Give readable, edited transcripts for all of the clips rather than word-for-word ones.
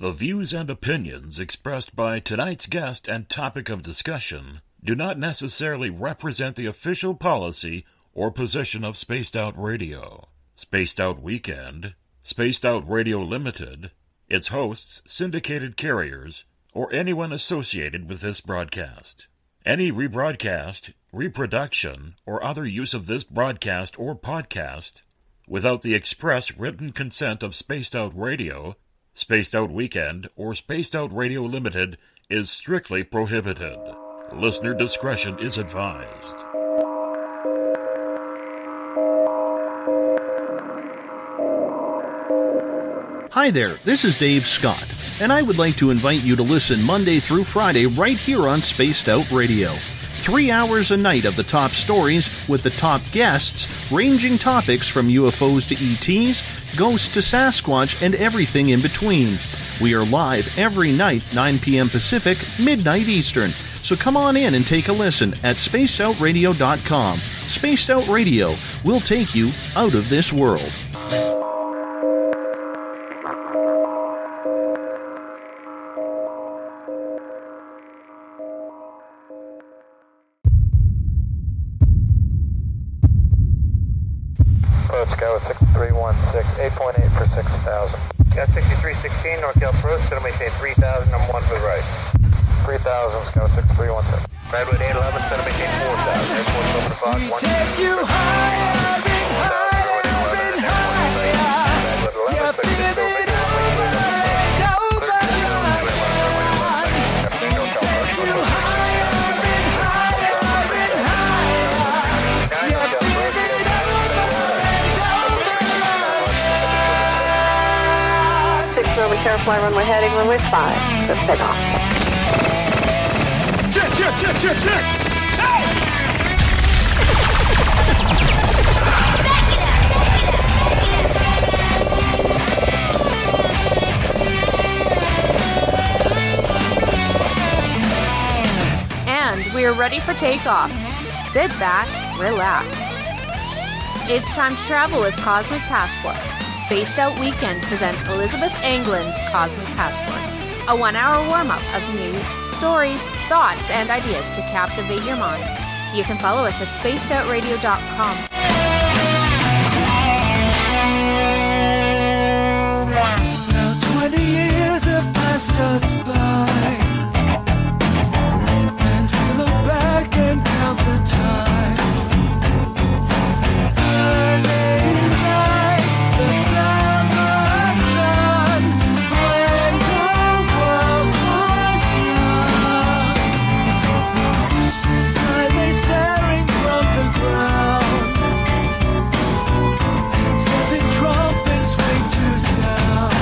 The views and opinions expressed by tonight's guest and topic of discussion do not necessarily represent the official policy or position of Spaced Out Radio, Spaced Out Weekend, Spaced Out Radio Limited, its hosts, syndicated carriers, or anyone associated with this broadcast. Any rebroadcast, reproduction, or other use of this broadcast or podcast without the express written consent of Spaced Out Radio, Spaced Out Weekend, or Spaced Out Radio Limited is strictly prohibited. Listener discretion is advised. Hi there, this is Dave Scott, and I would like to invite you to listen Monday through Friday right here on Spaced Out Radio. 3 hours a night of the top stories with the top guests, ranging topics from UFOs to ETs, ghosts to Sasquatch, and everything in between. We are live every night, 9 p.m. Pacific, midnight Eastern. So come on in and take a listen at spacedoutradio.com. Spaced Out Radio will take you out of this world. Scout 6316, 8.8 for 6,000. Scout 6316, North Yelp Road, still maintain 3,000, I'm 1 for the right. 3,000, Scout 6316. Redwood 811, still maintain 4,000, airport's open to Fox 1. We take you higher and higher and higher. You feel it over and over again. We take you higher and higher and higher. You feel it over and over again. 6 runway, Carefly, runway heading, runway 5. Let's take off. Check! And we're ready for takeoff. Sit back, relax. It's time to travel with Cosmic Passport. Spaced Out Weekend presents Elizabeth Anglin's Cosmic Passport, a 1-hour warm-up of news, stories, thoughts, and ideas to captivate your mind. You can follow us at spacedoutradio.com. Now 20 years have passed us by, and we look back and count the time. Burning like the summer sun when the world was young. Sideways staring from the ground, and 7 trumpets wait to sound.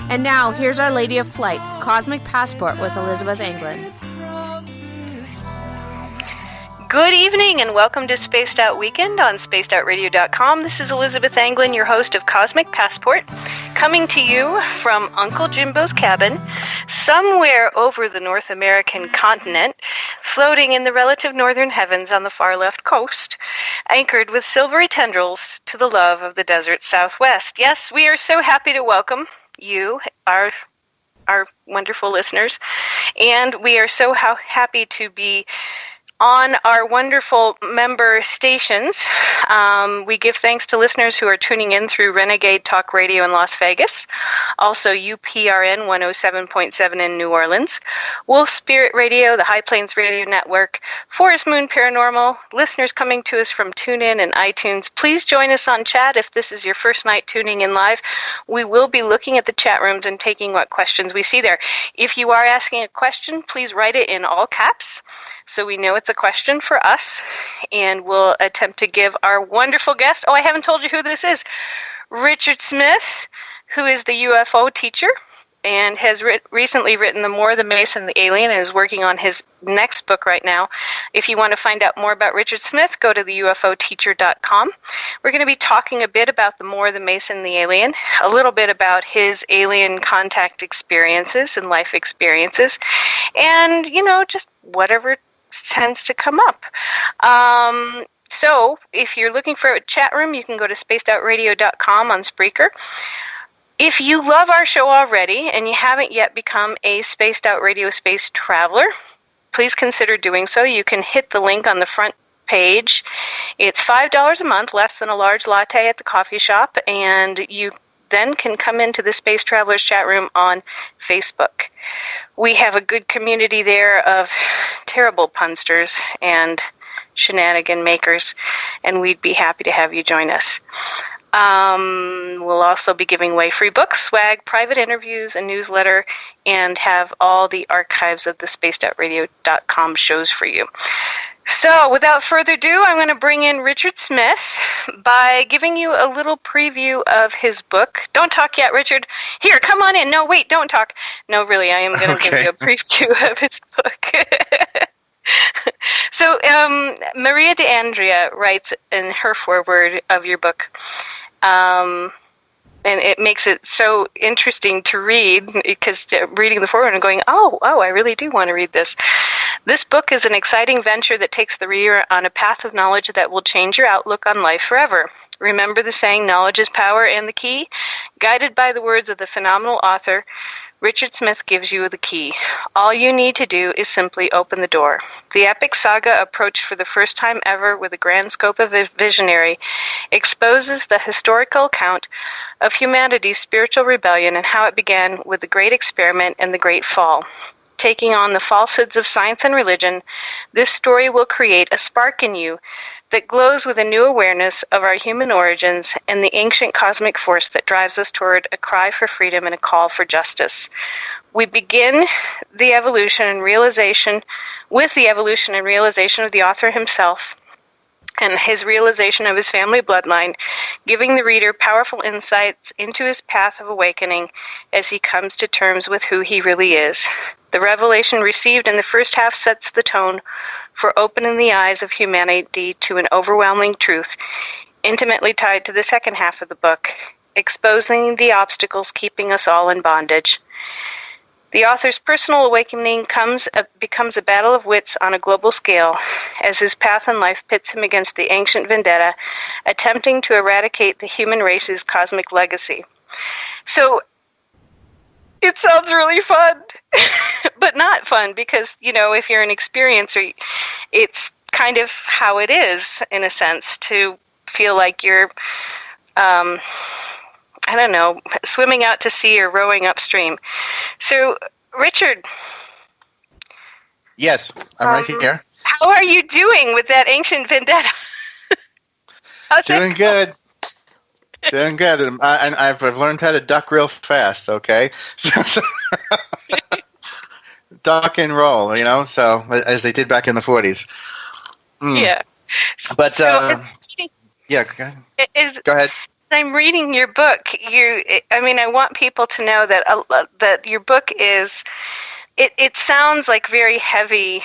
And now, here's Our Lady of Flight, Cosmic Passport with Elizabeth Anglin. Good evening and welcome to Spaced Out Weekend on spacedoutradio.com. This is Elizabeth Anglin, your host of Cosmic Passport, coming to you from Uncle Jimbo's cabin, somewhere over the North American continent, floating in the relative northern heavens on the far left coast, anchored with silvery tendrils to the love of the desert southwest. Yes, we are so happy to welcome you, our wonderful listeners, and we are so happy to be on our wonderful member stations. We give thanks to listeners who are tuning in through Renegade Talk Radio in Las Vegas, also UPRN 107.7 in New Orleans, Wolf Spirit Radio, the High Plains Radio Network, Forest Moon Paranormal, listeners coming to us from TuneIn and iTunes. Please join us on chat if this is your first night tuning in live. We will be looking at the chat rooms and taking what questions we see there. If you are asking a question, please write it in all caps, so we know it's a question for us, and we'll attempt to give our wonderful guest, I haven't told you who this is, Richard Smith, who is the UFO teacher and has recently written The More, the Mason, the Alien, and is working on his next book right now. If you want to find out more about Richard Smith, go to the UFOteacher.com. We're going to be talking a bit about The More, the Mason, the Alien, a little bit about his alien contact experiences and life experiences, and, just whatever tends to come up. So if you're looking for a chat room, you can go to spacedoutradio.com on Spreaker. If you love our show already and you haven't yet become a Spaced Out Radio Space Traveler, please consider doing so. You can hit the link on the front page. It's $5 a month, less than a large latte at the coffee shop, and you then can come into the Space Travelers chat room on Facebook. We have a good community there of terrible punsters and shenanigan makers, and we'd be happy to have you join us. We'll also be giving away free books, swag, private interviews, a newsletter, and have all the archives of the spacedoutradio.com shows for you. So, without further ado, I'm going to bring in Richard Smith by giving you a little preview of his book. Don't talk yet, Richard. Here, come on in. No, wait, don't talk. No, really, I am going to give you a preview of his book. So, Maria de Andrea writes in her foreword of your book, and it makes it so interesting to read, because reading the foreword and going, oh, I really do want to read this. This book is an exciting venture that takes the reader on a path of knowledge that will change your outlook on life forever. Remember the saying, knowledge is power and the key? Guided by the words of the phenomenal author, Richard Smith gives you the key. All you need to do is simply open the door. The epic saga, approached for the first time ever with a grand scope of a visionary, exposes the historical account of humanity's spiritual rebellion and how it began with the Great Experiment and the Great Fall. Taking on the falsehoods of science and religion, this story will create a spark in you that glows with a new awareness of our human origins and the ancient cosmic force that drives us toward a cry for freedom and a call for justice. We begin the evolution and realization with the evolution and realization of the author himself and his realization of his family bloodline, giving the reader powerful insights into his path of awakening as he comes to terms with who he really is. The revelation received in the first half sets the tone for opening the eyes of humanity to an overwhelming truth, intimately tied to the second half of the book, exposing the obstacles keeping us all in bondage. The author's personal awakening becomes a battle of wits on a global scale, as his path in life pits him against the ancient vendetta, attempting to eradicate the human race's cosmic legacy. So, it sounds really fun, but not fun, because, if you're an experiencer, it's kind of how it is, in a sense, to feel like you're, swimming out to sea or rowing upstream. So, Richard. Yes, I'm right here. How are you doing with that ancient vendetta? Doing good. Doing good. And I've learned how to duck real fast, okay? So duck and roll, so as they did back in the 40s. Yeah. But, yeah, go ahead. I'm reading your book. I want people to know that your book is, it sounds like very heavy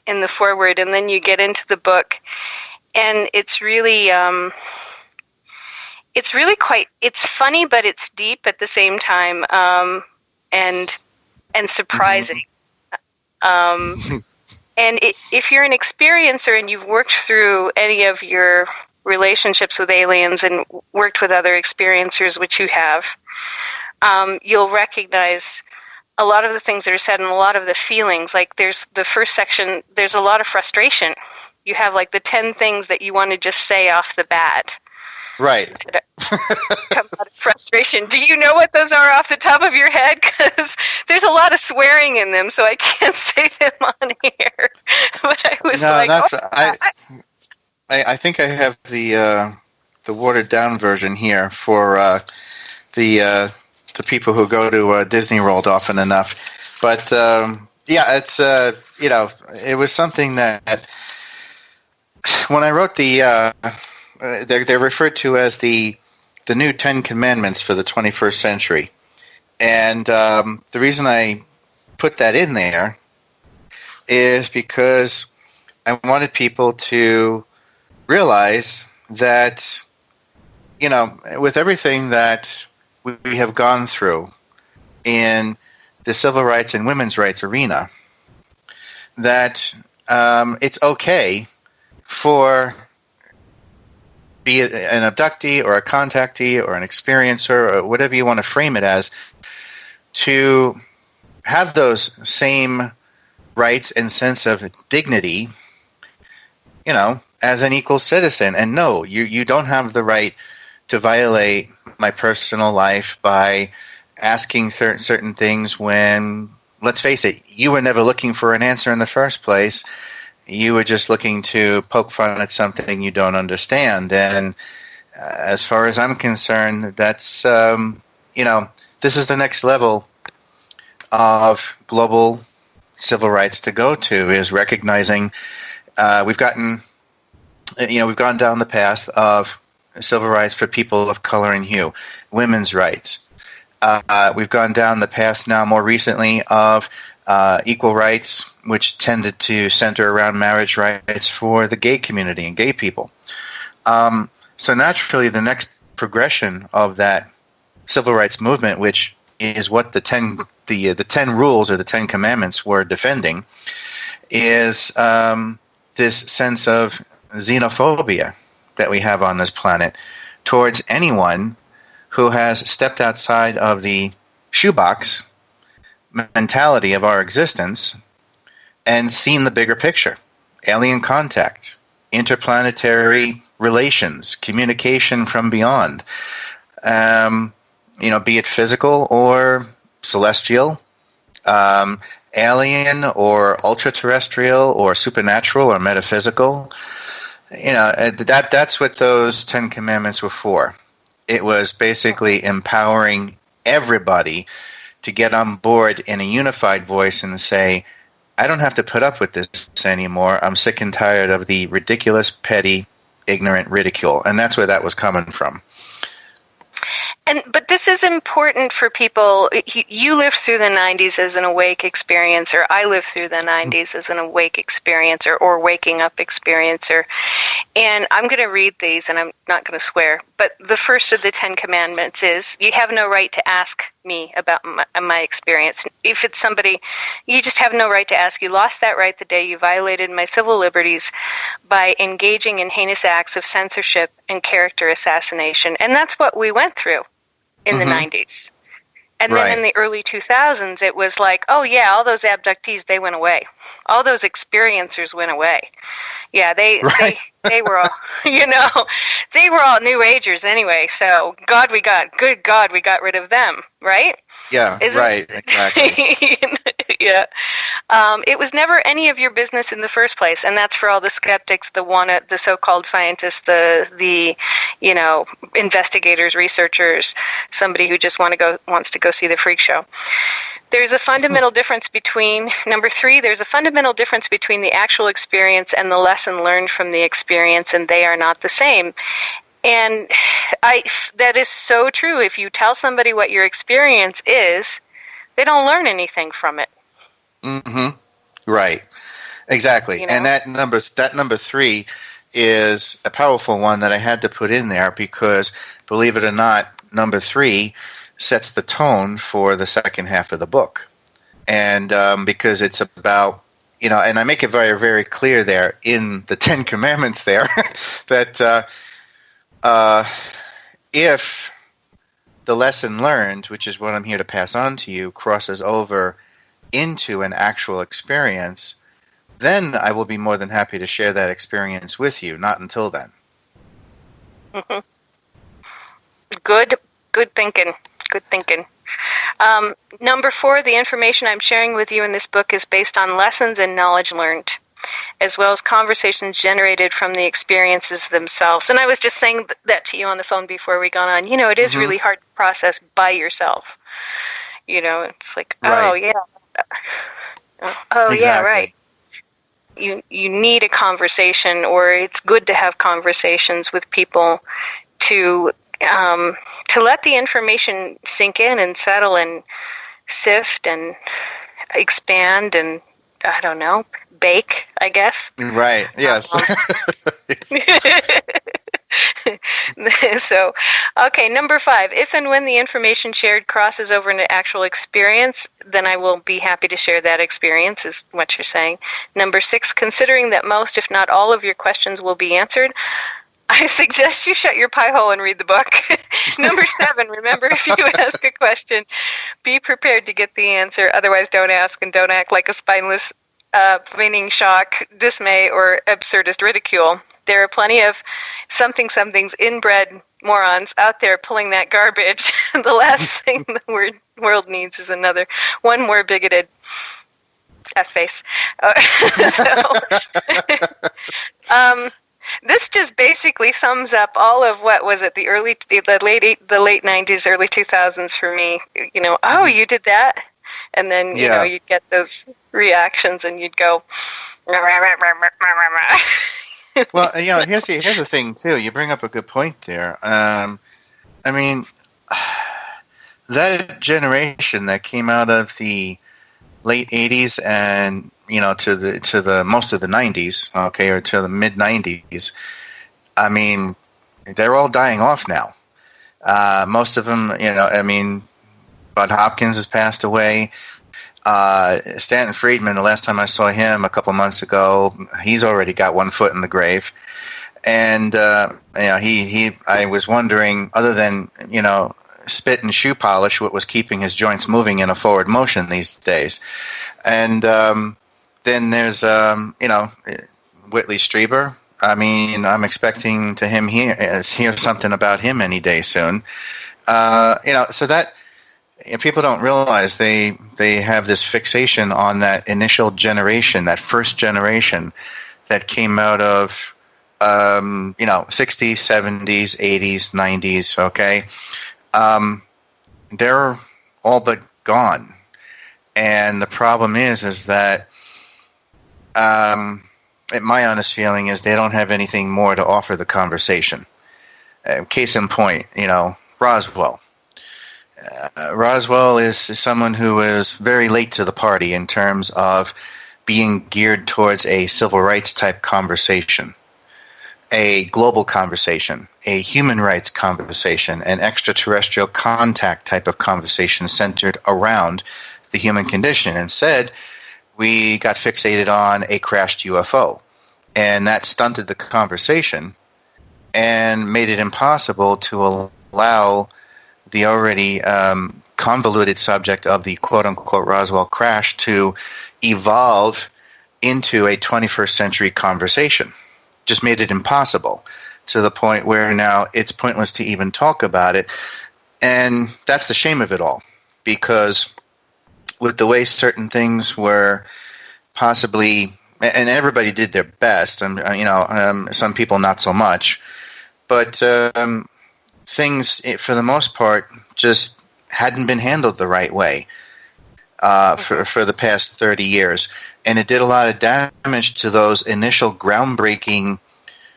in the foreword, and then you get into the book, and it's really quite, it's funny, but it's deep at the same time, and surprising. And if you're an experiencer and you've worked through any of your relationships with aliens and worked with other experiencers, which you have, you'll recognize a lot of the things that are said and a lot of the feelings. Like, there's the first section, there's a lot of frustration. You have like the 10 things that you want to just say off the bat. Right. Come out of frustration. Do you know what those are off the top of your head? Because there's a lot of swearing in them, so I can't say them on here. But I was I think I have the watered down version here for the people who go to Disney World often enough. But it's it was something that when I wrote they're referred to as the new 10 Commandments for the 21st century, and the reason I put that in there is because I wanted people to realize that, with everything that we have gone through in the civil rights and women's rights arena, that it's okay for be it an abductee or a contactee or an experiencer or whatever you want to frame it as, to have those same rights and sense of dignity, as an equal citizen. And no, you don't have the right to violate my personal life by asking certain things when, let's face it, you were never looking for an answer in the first place. You were just looking to poke fun at something you don't understand. And as far as I'm concerned, that's, this is the next level of global civil rights to go to, is recognizing we've gone down the path of civil rights for people of color and hue, women's rights. We've gone down the path now more recently of equal rights, which tended to center around marriage rights for the gay community and gay people. So naturally, the next progression of that civil rights movement, which is what the 10 rules or the 10 commandments were defending, is this sense of xenophobia that we have on this planet towards anyone who has stepped outside of the shoebox mentality of our existence and seen the bigger picture. Alien contact, interplanetary relations, communication from beyond, be it physical or celestial, alien or ultra-terrestrial or supernatural or metaphysical. That's what those 10 commandments were for. It was basically empowering everybody to get on board in a unified voice and say, I don't have to put up with this anymore. I'm sick and tired of the ridiculous, petty, ignorant ridicule. And that's where that was coming from. But this is important for people. You lived through the 90s as an awake experiencer. I lived through the 90s as an awake experiencer or waking up experiencer. And I'm going to read these, and I'm not going to swear. But the first of the 10 commandments is, you have no right to ask me about my experience. If it's somebody, you just have no right to ask. You lost that right the day you violated my civil liberties by engaging in heinous acts of censorship and character assassination. And that's what we went through in the 90s. And then in the early 2000s, it was like, oh yeah, all those abductees, they went away. All those experiencers went away. Yeah, they were all, they were all New Agers anyway. So good God, we got rid of them, right? Yeah, exactly. Yeah. It was never any of your business in the first place, and that's for all the skeptics, the so-called scientists, the investigators, researchers, somebody who just wants to go see the freak show. There's a fundamental difference between, number 3, there's a fundamental difference between the actual experience and the lesson learned from the experience, and they are not the same. And that is so true. If you tell somebody what your experience is, they don't learn anything from it. Mm-hmm. Right. Exactly. And that number 3 is a powerful one that I had to put in there because, believe it or not, number 3 sets the tone for the second half of the book. And because it's about, and I make it very, very clear there in the 10 Commandments there that if the lesson learned, which is what I'm here to pass on to you, crosses over into an actual experience, then I will be more than happy to share that experience with you. Not until then. Mm-hmm. Good thinking. Good thinking. Number 4, the information I'm sharing with you in this book is based on lessons and knowledge learned, as well as conversations generated from the experiences themselves. And I was just saying that to you on the phone before we got on. It is really hard to process by yourself. It's like, oh, yeah. Oh, exactly. Yeah, right. You need a conversation, or it's good to have conversations with people to let the information sink in and settle and sift and expand and, I don't know, bake, I guess. Right, yes. So, okay, number 5, if and when the information shared crosses over into actual experience, then I will be happy to share that experience, is what you're saying. Number 6, considering that most, if not all, of your questions will be answered, I suggest you shut your pie hole and read the book. Number 7, remember, if you ask a question, be prepared to get the answer. Otherwise, don't ask, and don't act like a spineless, feigning shock, dismay, or absurdist ridicule. There are plenty of somethings inbred morons out there pulling that garbage. The last thing the world needs is one more bigoted F-face. This just basically sums up all of what was it, the late 90s, early 2000s for me. Oh, you did that? And then, you'd get those reactions and you'd go... Well, here's the thing, too. You bring up a good point there. I mean, that generation that came out of the late 80s and to the most of the 90s, okay, or to the mid 90s. I mean, they're all dying off now. Most of them, Bud Hopkins has passed away. Stanton Friedman, the last time I saw him a couple months ago, he's already got one foot in the grave. And I was wondering, other than spit and shoe polish, what was keeping his joints moving in a forward motion these days. And then there's Whitley Strieber. I mean, I'm expecting to hear something about him any day soon. So that people don't realize they have this fixation on that initial generation, that first generation that came out of 60s, 70s, 80s, 90s. Okay, they're all but gone. And the problem is that my honest feeling is they don't have anything more to offer the conversation. Case in point, Roswell. Roswell is someone who is very late to the party in terms of being geared towards a civil rights type conversation, a global conversation, a human rights conversation, an extraterrestrial contact type of conversation centered around the human condition. Instead, we got fixated on a crashed UFO, and that stunted the conversation and made it impossible to allow the already convoluted subject of the quote-unquote Roswell crash to evolve into a 21st century conversation. Just made it impossible to the point where now it's pointless to even talk about it. And that's the shame of it all, because with the way certain things were possibly, and everybody did their best, some people not so much, but things, for the most part, just hadn't been handled the right way for the past 30 years. And it did a lot of damage to those initial groundbreaking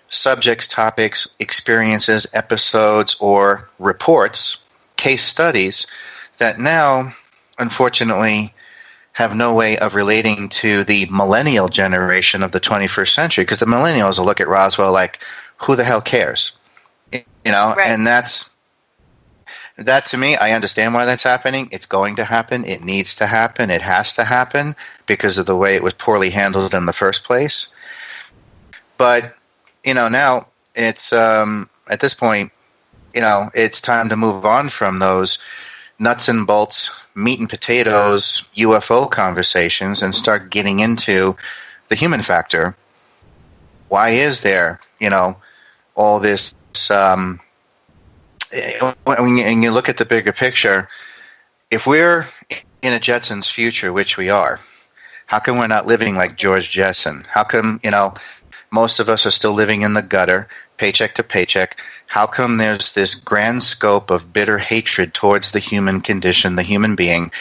subjects, topics, experiences, episodes, or reports, case studies, that now, unfortunately, have no way of relating to the millennial generation of the 21st century, because the millennials will look at Roswell like, who the hell cares? Right. And that to me, I understand why that's happening. It's going to happen. It needs to happen. It has to happen because of the way it was poorly handled in the first place. But, now it's, at this point, it's time to move on from those nuts and bolts, meat and potatoes, UFO conversations and start getting into the human factor. Why is there, all this, when you look at the bigger picture, if we're in a Jetsons future, which we are, how come we're not living like George Jetson? How come, most of us are still living in the gutter, paycheck to paycheck? How come there's this grand scope of bitter hatred towards the human condition, the human being,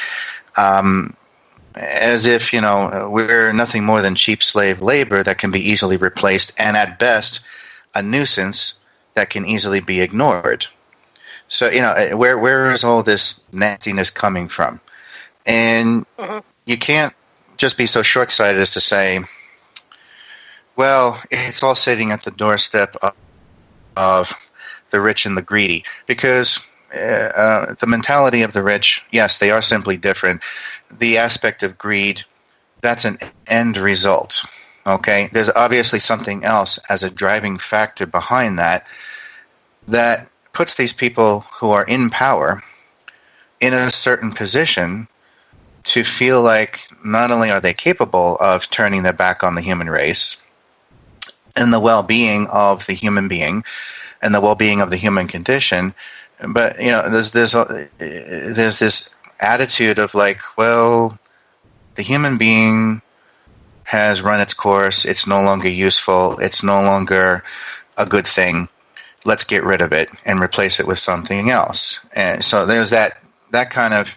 as if, we're nothing more than cheap slave labor that can be easily replaced, and at best, a nuisance that can easily be ignored? So, where is all this nastiness coming from? And you can't just be so short-sighted as to say, well, it's all sitting at the doorstep of the rich and the greedy. Because the mentality of the rich, yes, they are simply different. The aspect of greed, that's an end result. Okay, there's obviously something else as a driving factor behind that puts these people who are in power in a certain position to feel like not only are they capable of turning their back on the human race and the well-being of the human being and the well-being of the human condition, but there's this attitude of like, well, the human being has run its course. It's no longer useful. It's no longer a good thing. Let's get rid of it and replace it with something else. And so there's that kind of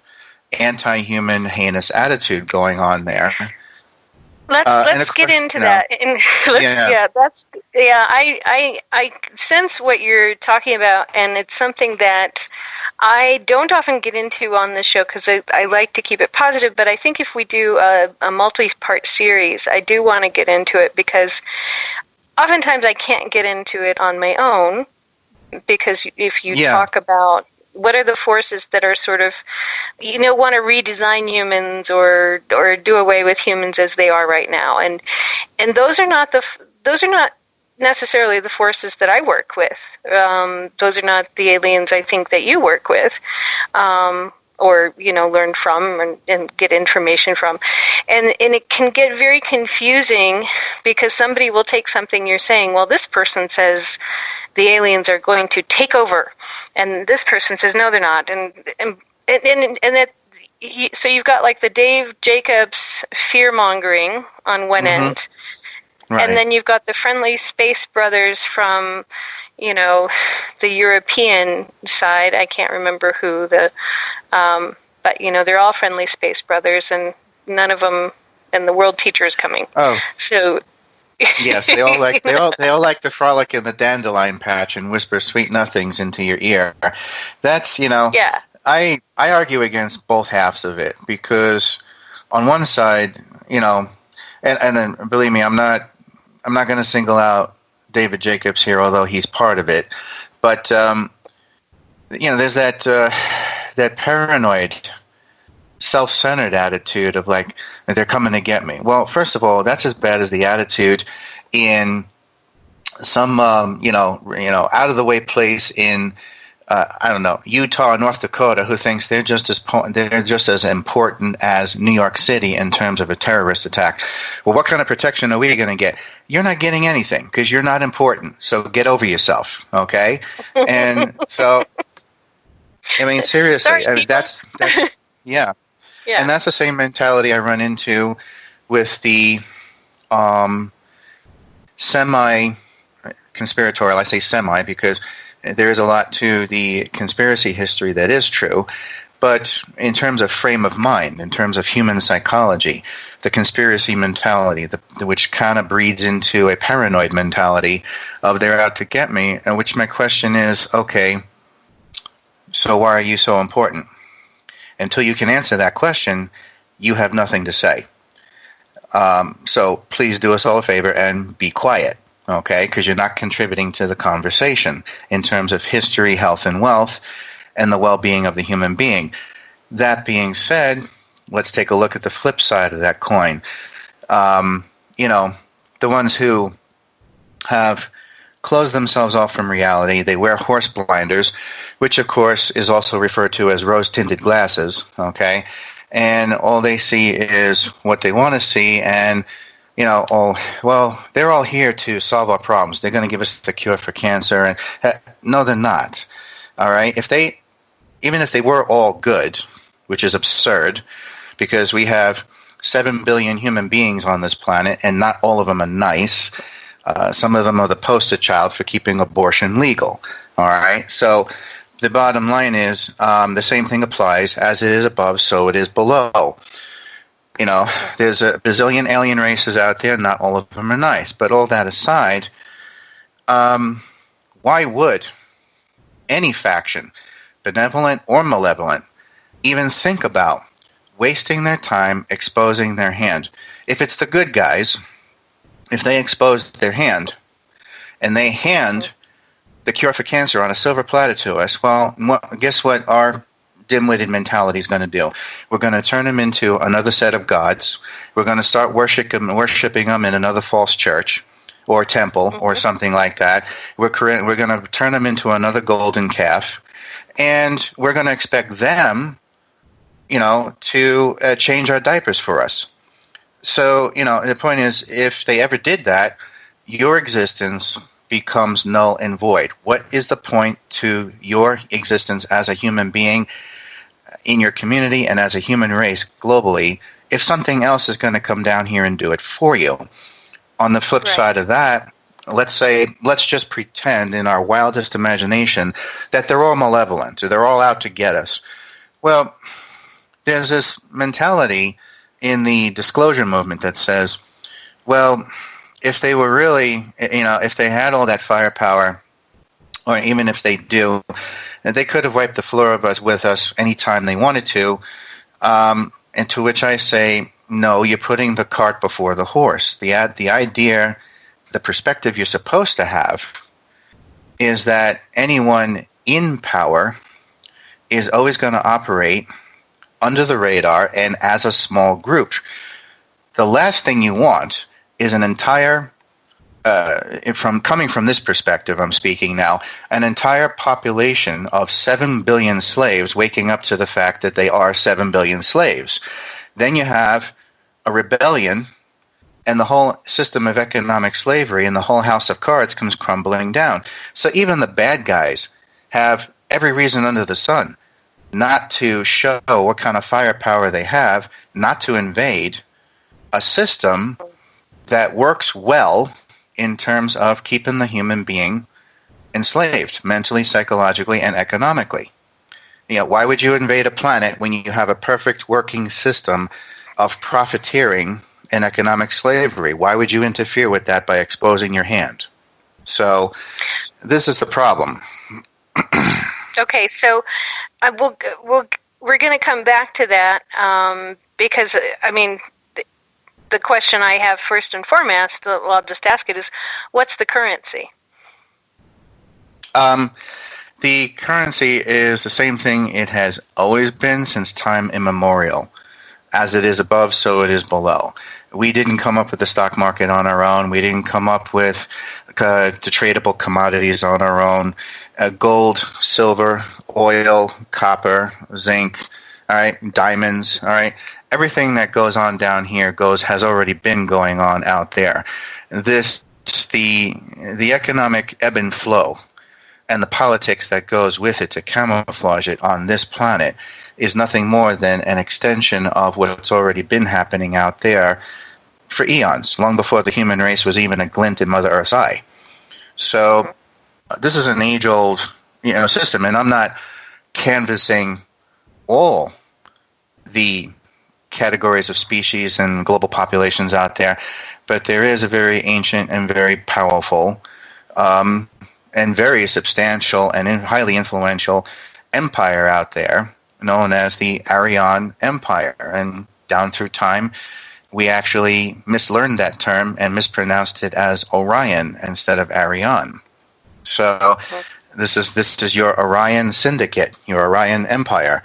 anti-human, heinous attitude going on there. Let's get into that. And I sense what you're talking about, and it's something that I don't often get into on this show because I like to keep it positive, but I think if we do a multi-part series, I do want to get into it because oftentimes I can't get into it on my own, because if you talk about what are the forces that are sort of, want to redesign humans or do away with humans as they are right now, and those are not necessarily the forces that I work with. Those are not the aliens I think that you work with, or learn from and get information from, and it can get very confusing because somebody will take something you're saying. Well, this person says the aliens are going to take over, and this person says no, they're not, and that. So you've got like the Dave Jacobs fear mongering on one end. Right. And then you've got the friendly space brothers from, the European side. I can't remember who but they're all friendly space brothers, and none of them, and the world teacher is coming. Oh, so yes, they all like to frolic in the dandelion patch and whisper sweet nothings into your ear. That's yeah. I argue against both halves of it because on one side, and then believe me, I'm not going to single out David Jacobs here, although he's part of it. But there's that paranoid, self-centered attitude of like they're coming to get me. Well, first of all, that's as bad as the attitude in some out of the way place in I don't know, Utah or North Dakota, who thinks they're just as important as New York City in terms of a terrorist attack. Well, what kind of protection are we going to get? You're not getting anything because you're not important. So get over yourself, okay? And so, I mean, seriously, Sorry, that's yeah. And that's the same mentality I run into with the semi-conspiratorial. I say semi because there is a lot to the conspiracy history that is true, but in terms of frame of mind, in terms of human psychology, the conspiracy mentality, which kind of breeds into a paranoid mentality of they're out to get me, and which my question is, okay, so why are you so important? Until you can answer that question, you have nothing to say. So please do us all a favor and be quiet. Okay, because you're not contributing to the conversation in terms of history, health, and wealth, and the well-being of the human being. That being said, let's take a look at the flip side of that coin. The ones who have closed themselves off from reality, they wear horse blinders, which, of course, is also referred to as rose-tinted glasses, okay? And all they see is what they want to see, and they're all here to solve our problems. They're going to give us the cure for cancer. And no, they're not. All right? Even if they were all good, which is absurd, because we have 7 billion human beings on this planet, and not all of them are nice. Some of them are the poster child for keeping abortion legal. All right? So the bottom line is the same thing applies. As it is above, so it is below. There's a bazillion alien races out there. Not all of them are nice. But all that aside, why would any faction, benevolent or malevolent, even think about wasting their time exposing their hand? If it's the good guys, if they expose their hand and they hand the cure for cancer on a silver platter to us, well, guess what our dim-witted mentality is going to do. We're going to turn them into another set of gods. We're going to start worshiping them in another false church or temple or something like that. We're going to turn them into another golden calf, and we're going to expect them, to change our diapers for us. So, the point is, if they ever did that, your existence becomes null and void. What is the point to your existence as a human being in your community and as a human race globally if something else is going to come down here and do it for you? On the flip side of that, let's just pretend in our wildest imagination that they're all malevolent or they're all out to get us. Well, there's this mentality in the disclosure movement that says, well, if they were really, if they had all that firepower, or even if they do, they could have wiped the floor with us anytime they wanted to. And to which I say, no, you're putting the cart before the horse. The idea, the perspective you're supposed to have is that anyone in power is always going to operate under the radar and as a small group. The last thing you want is an entire, coming from this perspective I'm speaking now, an entire population of 7 billion slaves waking up to the fact that they are 7 billion slaves. Then you have a rebellion, and the whole system of economic slavery and the whole house of cards comes crumbling down. So even the bad guys have every reason under the sun not to show what kind of firepower they have, not to invade a system that works well in terms of keeping the human being enslaved mentally, psychologically, and economically. Why would you invade a planet when you have a perfect working system of profiteering and economic slavery? Why would you interfere with that by exposing your hand? So this is the problem. Okay, so we're going to come back to that because, the question I have first and foremost, I'll just ask it, is what's the currency? The currency is the same thing it has always been since time immemorial. As it is above, so it is below. We didn't come up with the stock market on our own. We didn't come up with the tradable commodities on our own. Gold, silver, oil, copper, zinc, all right, diamonds, all right. Everything that goes on down here has already been going on out there. The economic ebb and flow and the politics that goes with it to camouflage it on this planet is nothing more than an extension of what's already been happening out there for eons, long before the human race was even a glint in Mother Earth's eye. So this is an age-old system, and I'm not canvassing all the categories of species and global populations out there, but there is a very ancient and very powerful and very substantial and highly influential empire out there known as the Aryan Empire. And down through time, we actually mislearned that term and mispronounced it as Orion instead of Aryan. So this is your Orion Syndicate, your Orion Empire.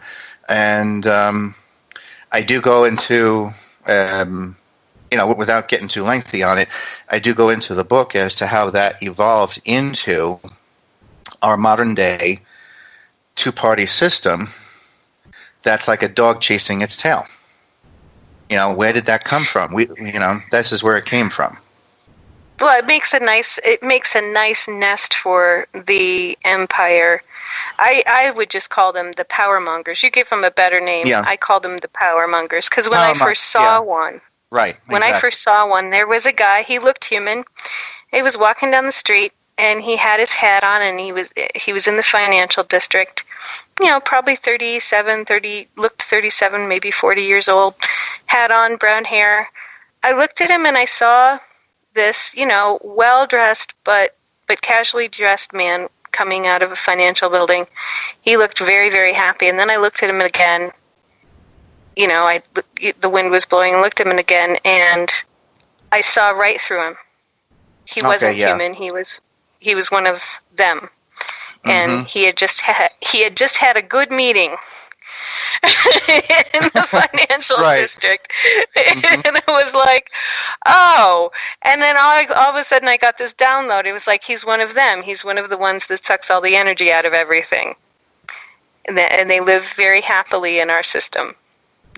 And I do go into, without getting too lengthy on it, I do go into the book as to how that evolved into our modern day two-party system that's like a dog chasing its tail. Where did that come from? This is where it came from. Well, it makes a nice nest for the empire. I would just call them the power mongers. You give them a better name. Yeah. I call them the power mongers because when I first saw one, right? When I first saw one, there was a guy. He looked human. He was walking down the street and he had his hat on, and he was in the financial district. Probably 30, looked 37, maybe 40 years old. Hat on, brown hair. I looked at him and I saw this, well-dressed but casually dressed man coming out of a financial building. He looked very, very happy. And then I looked at him again. The wind was blowing. I looked at him again, and I saw right through him. He wasn't human. He was one of them. And he had just had a good meeting in the financial Right. district. And it was like, oh. And then all of a sudden I got this download. It was like, he's one of them. He's one of the ones that sucks all the energy out of everything. And they live very happily in our system,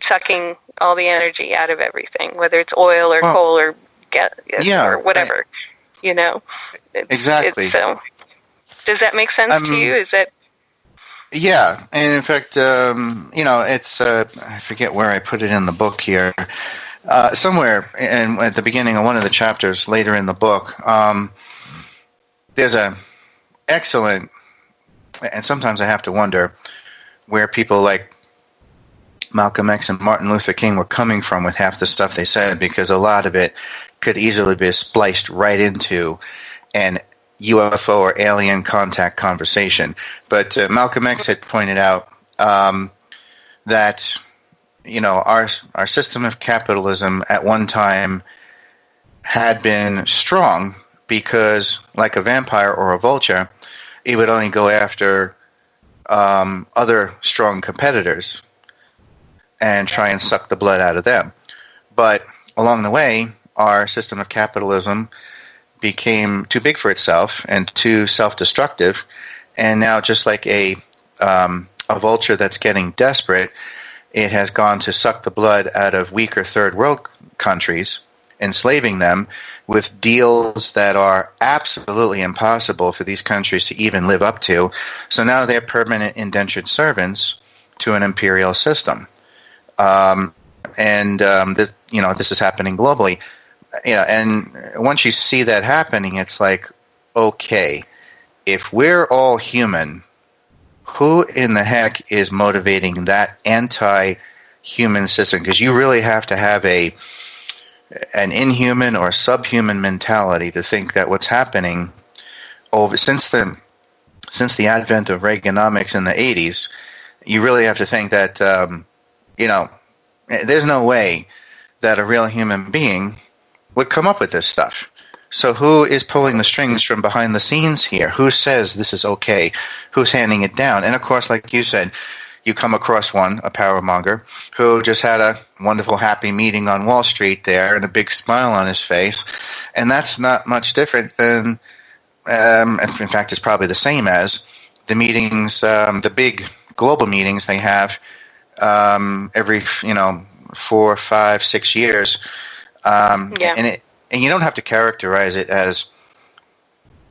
sucking all the energy out of everything, whether it's oil or coal or gas or whatever. Right. You know, exactly. So, does that make sense to you? Is that? Yeah, and in fact, it's I forget where I put it in the book here. Somewhere at the beginning of one of the chapters later in the book, there's a excellent, and sometimes I have to wonder where people like Malcolm X and Martin Luther King were coming from with half the stuff they said, because a lot of it could easily be spliced right into an UFO or alien contact conversation. But Malcolm X had pointed out that, our system of capitalism at one time had been strong because, like a vampire or a vulture, it would only go after other strong competitors and try and suck the blood out of them. But along the way, our system of capitalism became too big for itself and too self-destructive, and now, just like a vulture that's getting desperate, it has gone to suck the blood out of weaker third world countries, enslaving them with deals that are absolutely impossible for these countries to even live up to. So now they're permanent indentured servants to an imperial system. This is happening globally. And once you see that happening, it's like, okay, if we're all human, who in the heck is motivating that anti-human system? Because you really have to have an inhuman or subhuman mentality to think that what's happening since the advent of Reaganomics in the 80s, you really have to think that there's no way that a real human being would come up with this stuff. So who is pulling the strings from behind the scenes here? Who says this is okay? Who's handing it down? And of course, like you said, you come across a power monger, who just had a wonderful, happy meeting on Wall Street there and a big smile on his face. And that's not much different than, in fact, it's probably the same as the meetings, the big global meetings they have every, 4, 5, 6 years. And you don't have to characterize it as,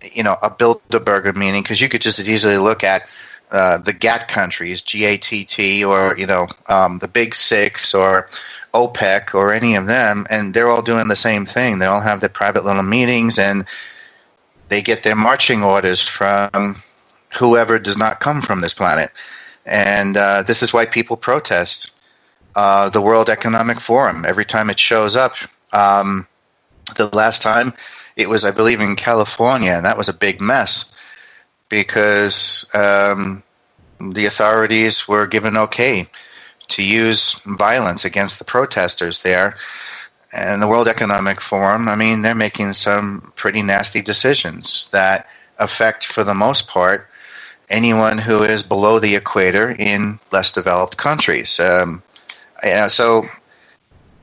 a Bilderberger meeting, because you could just as easily look at the GATT countries, GATT, or, the Big Six, or OPEC, or any of them, and they're all doing the same thing. They all have their private little meetings, and they get their marching orders from whoever does not come from this planet. And this is why people protest the World Economic Forum every time it shows up. The last time it was, I believe, in California, and that was a big mess because the authorities were given okay to use violence against the protesters there. And the World Economic Forum, they're making some pretty nasty decisions that affect, for the most part, anyone who is below the equator in less developed countries. So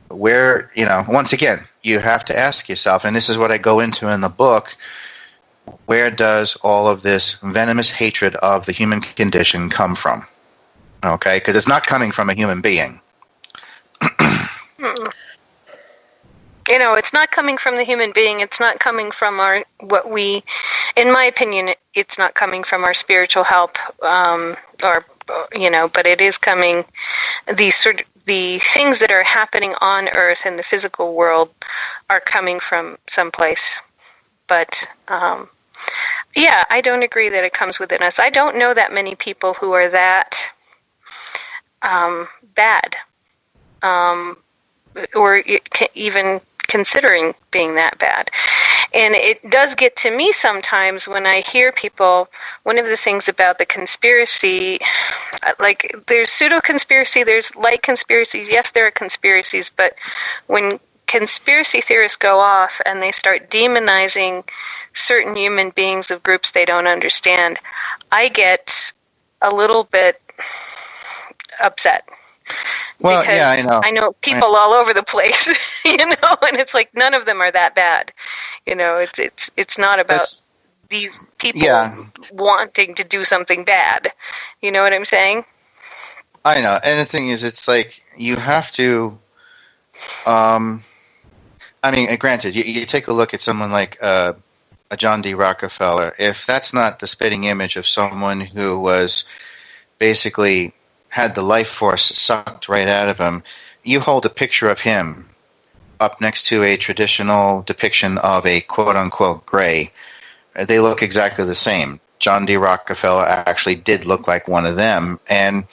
where, once again, you have to ask yourself, and this is what I go into in the book, where does all of this venomous hatred of the human condition come from? Okay, because it's not coming from a human being. It's not coming from the human being. It's not coming from in my opinion, it's not coming from our spiritual help, but it is coming, the things that are happening on Earth in the physical world are coming from someplace. But, I don't agree that it comes within us. I don't know that many people who are that bad, or even considering being that bad. And it does get to me sometimes when I hear people, one of the things about the conspiracy, like there's pseudo-conspiracy, there's light conspiracies. Yes, there are conspiracies, but when conspiracy theorists go off and they start demonizing certain human beings of groups they don't understand, I get a little bit upset. Well, Because yeah, I know. I know people all over the place, and it's like none of them are that bad. It's not about these people wanting to do something bad. You know what I'm saying? I know. And the thing is, it's like you have to. I mean, granted, you take a look at someone like a John D. Rockefeller. If that's not the spitting image of someone who was basically had the life force sucked right out of him, you hold a picture of him up next to a traditional depiction of a quote-unquote gray. They look exactly the same. John D. Rockefeller actually did look like one of them, and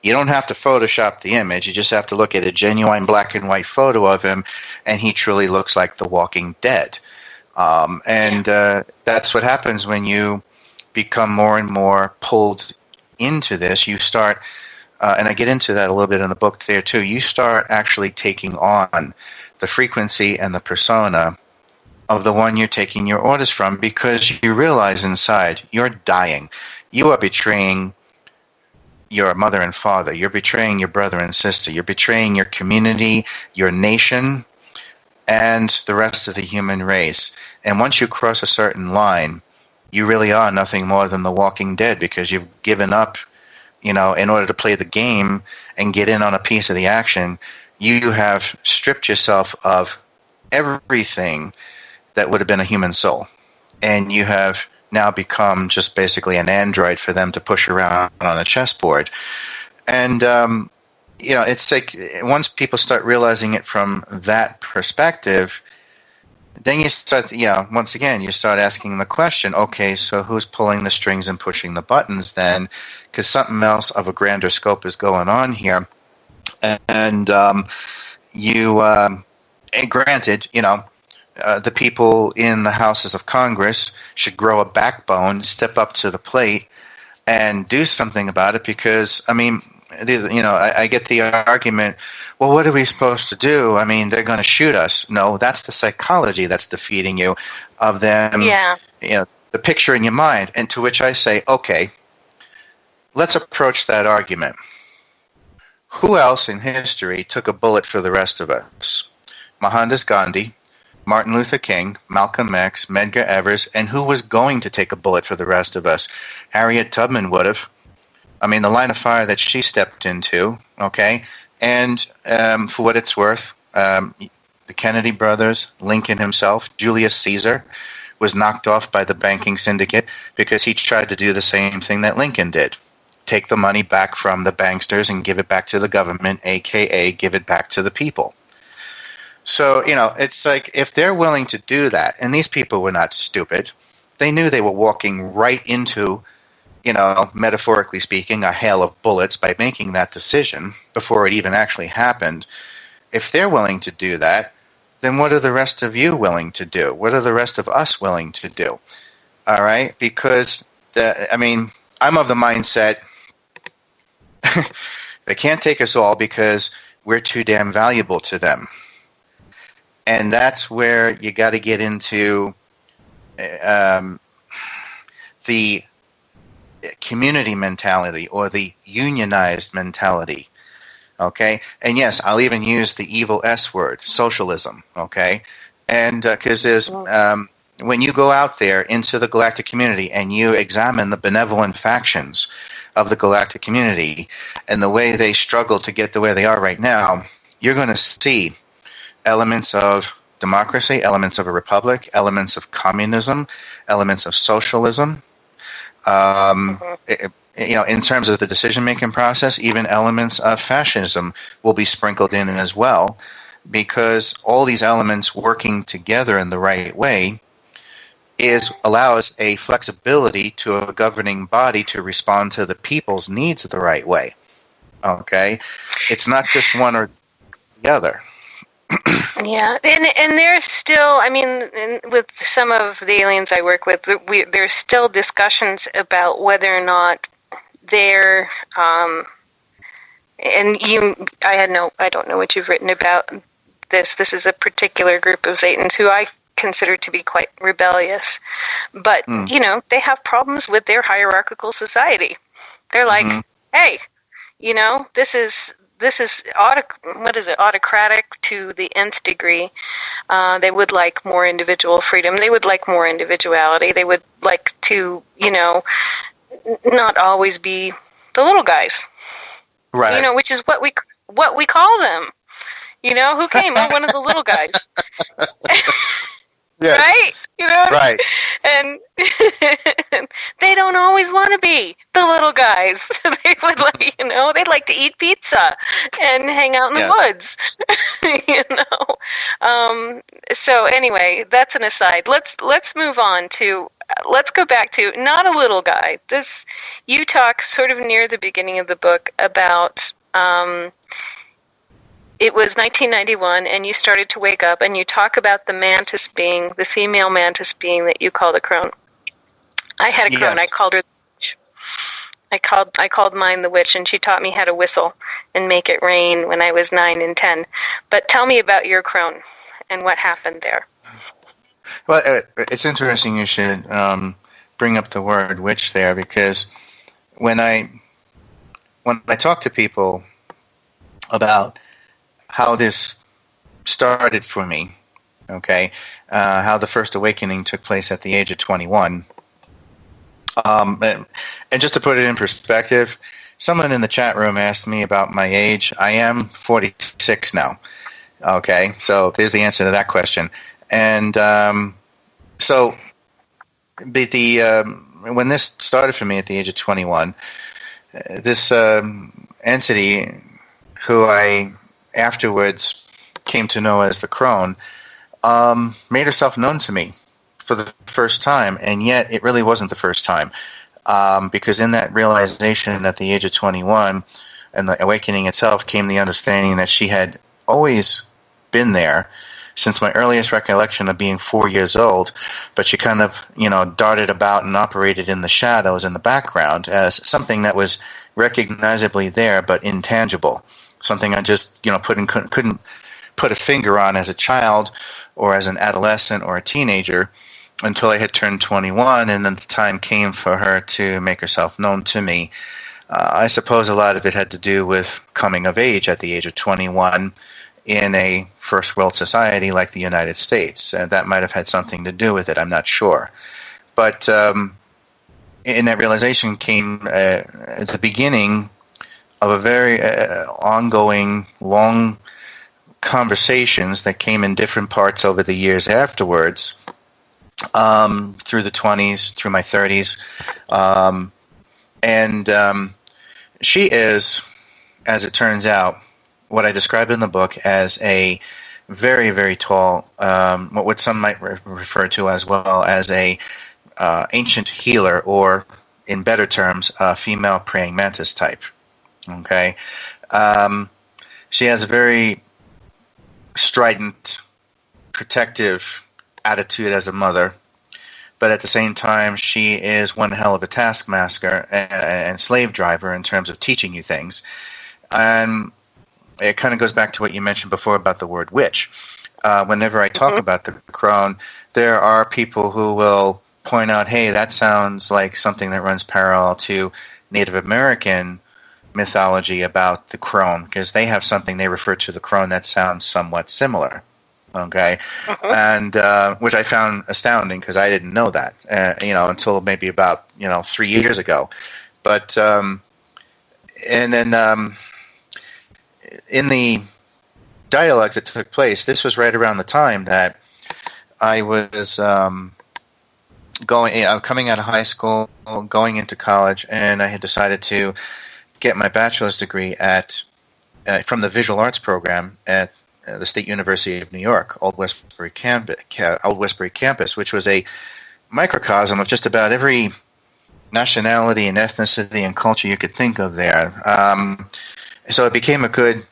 you don't have to Photoshop the image. You just have to look at a genuine black and white photo of him, and he truly looks like the Walking Dead. That's what happens when you become more and more pulled into this. You start, and I get into that a little bit in the book there too, you start actually taking on the frequency and the persona of the one you're taking your orders from, because you realize inside you're dying. You are betraying your mother and father. You're betraying your brother and sister. You're betraying your community, your nation, and the rest of the human race. And once you cross a certain line, you really are nothing more than the Walking Dead, because you've given up, in order to play the game and get in on a piece of the action. You have stripped yourself of everything that would have been a human soul. And you have now become just basically an android for them to push around on a chessboard. And, it's like once people start realizing it from that perspective, then you start, once again, you start asking the question, okay, so who's pulling the strings and pushing the buttons then? Because something else of a grander scope is going on here. And granted, the people in the houses of Congress should grow a backbone, step up to the plate, and do something about it. Because, I get the argument, well, what are we supposed to do? I mean, they're going to shoot us. No, that's the psychology that's defeating you of them, the picture in your mind. And to which I say, okay, let's approach that argument. Who else in history took a bullet for the rest of us? Mohandas Gandhi, Martin Luther King, Malcolm X, Medgar Evers, and who was going to take a bullet for the rest of us? Harriet Tubman would have. I mean, the line of fire that she stepped into, okay? And for what it's worth, the Kennedy brothers, Lincoln himself, Julius Caesar, was knocked off by the banking syndicate because he tried to do the same thing that Lincoln did. Take the money back from the banksters and give it back to the government, a.k.a. give it back to the people. So, it's like if they're willing to do that, and these people were not stupid, they knew they were walking right into, metaphorically speaking, a hail of bullets by making that decision before it even actually happened. If they're willing to do that, then what are the rest of you willing to do? What are the rest of us willing to do? All right? Because, I'm of the mindset they can't take us all because we're too damn valuable to them. And that's where you got to get into the community mentality or the unionized mentality. Okay? And yes, I'll even use the evil S word, socialism. Okay? And because there's when you go out there into the galactic community and you examine the benevolent factions of the galactic community and the way they struggle to get to where they are right now, you're going to see elements of democracy, elements of a republic, elements of communism, elements of socialism. In terms of the decision-making process, even elements of fascism will be sprinkled in as well, because all these elements working together in the right way allows a flexibility to a governing body to respond to the people's needs the right way. Okay? It's not just one or the other. Yeah, and there's still, with some of the aliens I work with, there's still discussions about whether or not they're, I don't know what you've written about this. This is a particular group of Zetans who I consider to be quite rebellious, but they have problems with their hierarchical society. They're like, hey, This is autocratic to the nth degree. They would like more individual freedom. They would like more individuality. They would like to, not always be the little guys. Right. Which is what we call them. Who came? Oh, one of the little guys. Yes. Right? Right. And they don't always want to be the little guys. They would they'd like to eat pizza and hang out in the woods. So anyway, that's an aside. Let's move on to let's go back to not a little guy. You talk sort of near the beginning of the book about it was 1991, and you started to wake up, and you talk about the mantis being, the female mantis being that you call the crone. I had a crone. I called her the witch. I called mine the witch, and she taught me how to whistle and make it rain when I was 9 and 10. But tell me about your crone and what happened there. Well, it's interesting you should bring up the word witch there, because when I talk to people about how this started for me, okay, how the first awakening took place at the age of 21. And just to put it in perspective, someone in the chat room asked me about my age. I am 46 now, okay, so there's the answer to that question. And so when this started for me at the age of 21, this entity who I afterwards came to know as the crone, made herself known to me for the first time, and yet it really wasn't the first time, because in that realization at the age of 21 and the awakening itself came the understanding that she had always been there since my earliest recollection of being 4 years old, but she kind of, darted about and operated in the shadows in the background as something that was recognizably there but intangible. Something I just, couldn't put a finger on as a child or as an adolescent or a teenager until I had turned 21, and then the time came for her to make herself known to me. I suppose a lot of it had to do with coming of age at the age of 21 in a first world society like the United States. That might have had something to do with it, I'm not sure. But in that realization came at the beginning of a very ongoing, long conversations that came in different parts over the years afterwards, through the 20s, through my 30s. And she is, as it turns out, what I describe in the book as a very, very tall, what some might refer to as well as a ancient healer, or in better terms, a female praying mantis type. Okay, she has a very strident, protective attitude as a mother, but at the same time, she is one hell of a taskmaster and slave driver in terms of teaching you things. And it kind of goes back to what you mentioned before about the word witch. Whenever I talk about the crone, there are people who will point out, hey, that sounds like something that runs parallel to Native American mythology about the crone, because they have something they refer to the crone that sounds somewhat similar. Okay, and which I found astounding, because I didn't know that, until maybe about 3 years ago. But and then in the dialogues that took place, this was right around the time that I was coming out of high school, going into college, and I had decided to get my bachelor's degree from the visual arts program at the State University of New York, Old Westbury campus, which was a microcosm of just about every nationality and ethnicity and culture you could think of there. So it became a good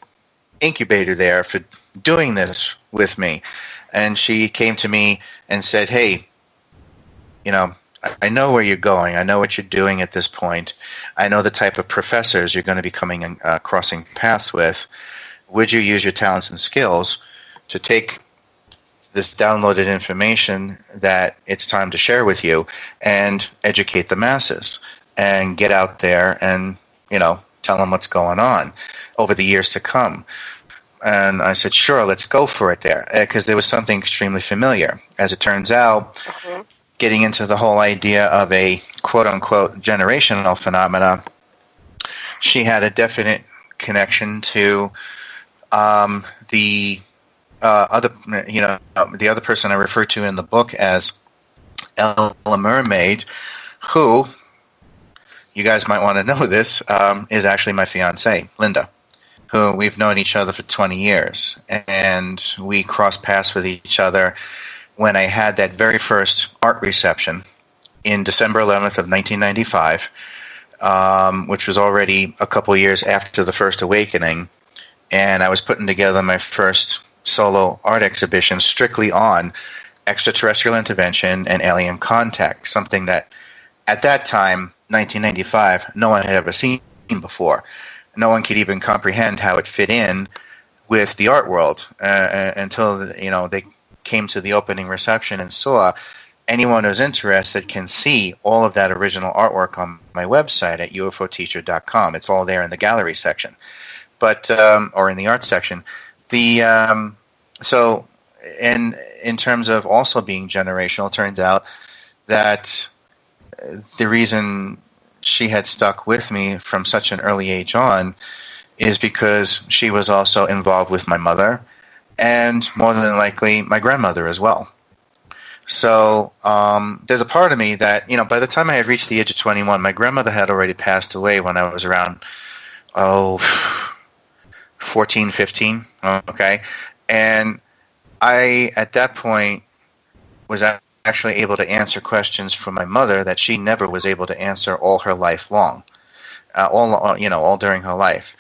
incubator there for doing this with me. And she came to me and said, hey, I know where you're going. I know what you're doing at this point. I know the type of professors you're going to be coming and crossing paths with. Would you use your talents and skills to take this downloaded information that it's time to share with you and educate the masses and get out there and, tell them what's going on over the years to come. And I said, sure, let's go for it there, because there was something extremely familiar. As it turns out, getting into the whole idea of a quote-unquote generational phenomena, she had a definite connection to the other person I refer to in the book as Ella Mermaid, who, you guys might want to know this, is actually my fiancée, Linda, who we've known each other for 20 years. And we crossed paths with each other when I had that very first art reception in December 11th of 1995, which was already a couple years after the First Awakening. And I was putting together my first solo art exhibition strictly on extraterrestrial intervention and alien contact, something that at that time, 1995, no one had ever seen before. No one could even comprehend how it fit in with the art world until they came to the opening reception and saw. Anyone who's interested can see all of that original artwork on my website at ufoteacher.com. It's all there in the gallery section, or in the art section. So in terms of also being generational, it turns out that the reason she had stuck with me from such an early age on is because she was also involved with my mother and more than likely my grandmother as well. So there's a part of me that, by the time I had reached the age of 21, my grandmother had already passed away when I was around, 14, 15, okay? And I, at that point, was actually able to answer questions from my mother that she never was able to answer all her life long, all during her life.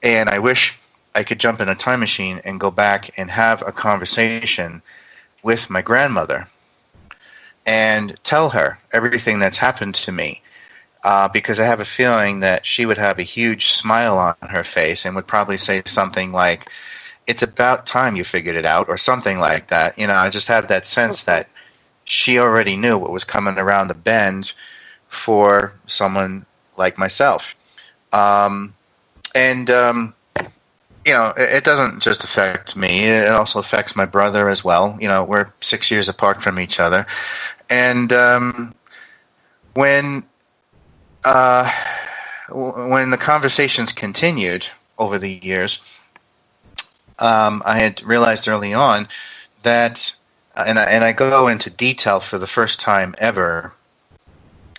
And I wish I could jump in a time machine and go back and have a conversation with my grandmother and tell her everything that's happened to me, because I have a feeling that she would have a huge smile on her face and would probably say something like, "It's about time you figured it out," or something like that. I just have that sense that she already knew what was coming around the bend for someone like myself. It doesn't just affect me. It also affects my brother as well. We're 6 years apart from each other. And when the conversations continued over the years, I had realized early on that, and I go into detail for the first time ever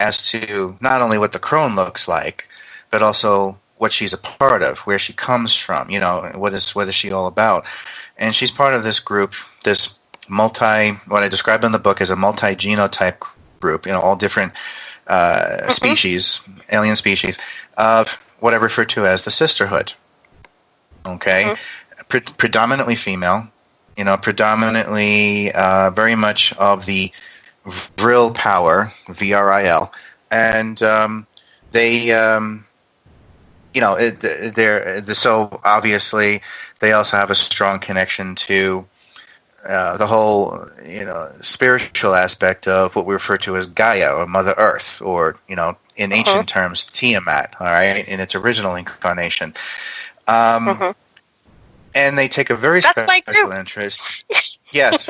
as to not only what the crone looks like, but also what she's a part of, where she comes from, what is she all about. And she's part of this group, this what I describe in the book as a multi-genotype group, all different species, alien species, of what I refer to as the sisterhood. Okay? Predominantly female, predominantly very much of the vril power, VRIL, and so obviously they also have a strong connection to the whole, spiritual aspect of what we refer to as Gaia or Mother Earth, or in ancient terms Tiamat, all right, in its original incarnation. And they take a very special interest. Yes.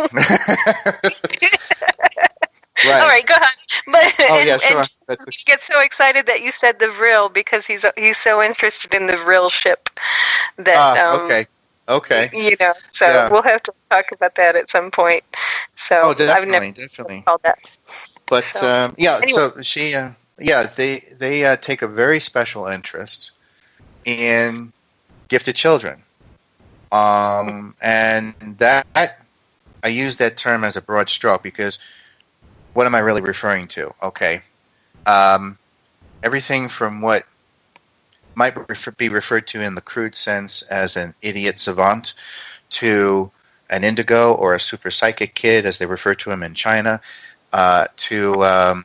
Right. All right, go ahead. But sure. And he gets so excited that you said the vril because he's so interested in the vril ship that okay. We'll have to talk about that at some point. So definitely, I've never called that. But anyway. So she they take a very special interest in gifted children. And that I use that term as a broad stroke because what am I really referring to? Okay. Everything from what might be referred to in the crude sense as an idiot savant to an indigo or a super psychic kid, as they refer to him in China, to a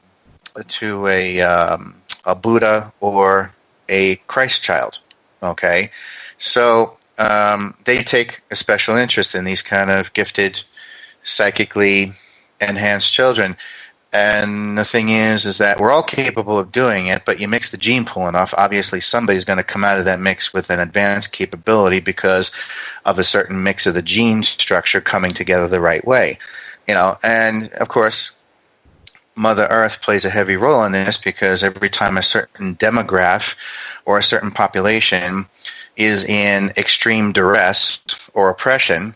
Buddha or a Christ child. Okay. So they take a special interest in these kind of gifted, psychically enhanced children. And the thing is that we're all capable of doing it, but you mix the gene pool enough, obviously somebody's going to come out of that mix with an advanced capability because of a certain mix of the gene structure coming together the right way. And of course, Mother Earth plays a heavy role in this because every time a certain demographic or a certain population is in extreme duress or oppression,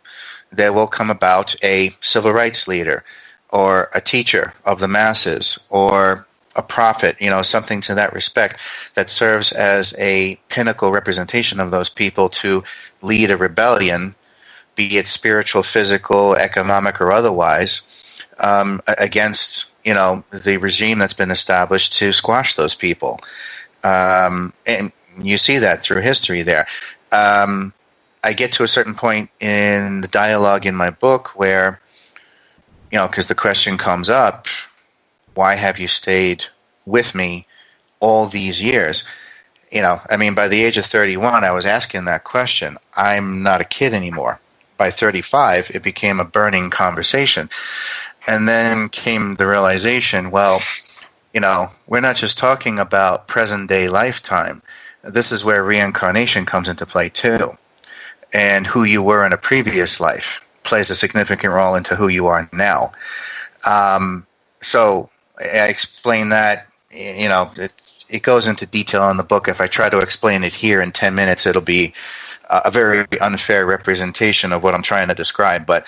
there will come about a civil rights leader or a teacher of the masses or a prophet, something to that respect that serves as a pinnacle representation of those people to lead a rebellion, be it spiritual, physical, economic, or otherwise, against, the regime that's been established to squash those people. And you see that through history there. I get to a certain point in the dialogue in my book where, because the question comes up, why have you stayed with me all these years? By the age of 31, I was asking that question. I'm not a kid anymore. By 35, it became a burning conversation. And then came the realization, well, we're not just talking about present-day lifetime. This is where reincarnation comes into play, too. And who you were in a previous life plays a significant role into who you are now. So I explain that, it goes into detail in the book. If I try to explain it here in 10 minutes, it'll be a very unfair representation of what I'm trying to describe. But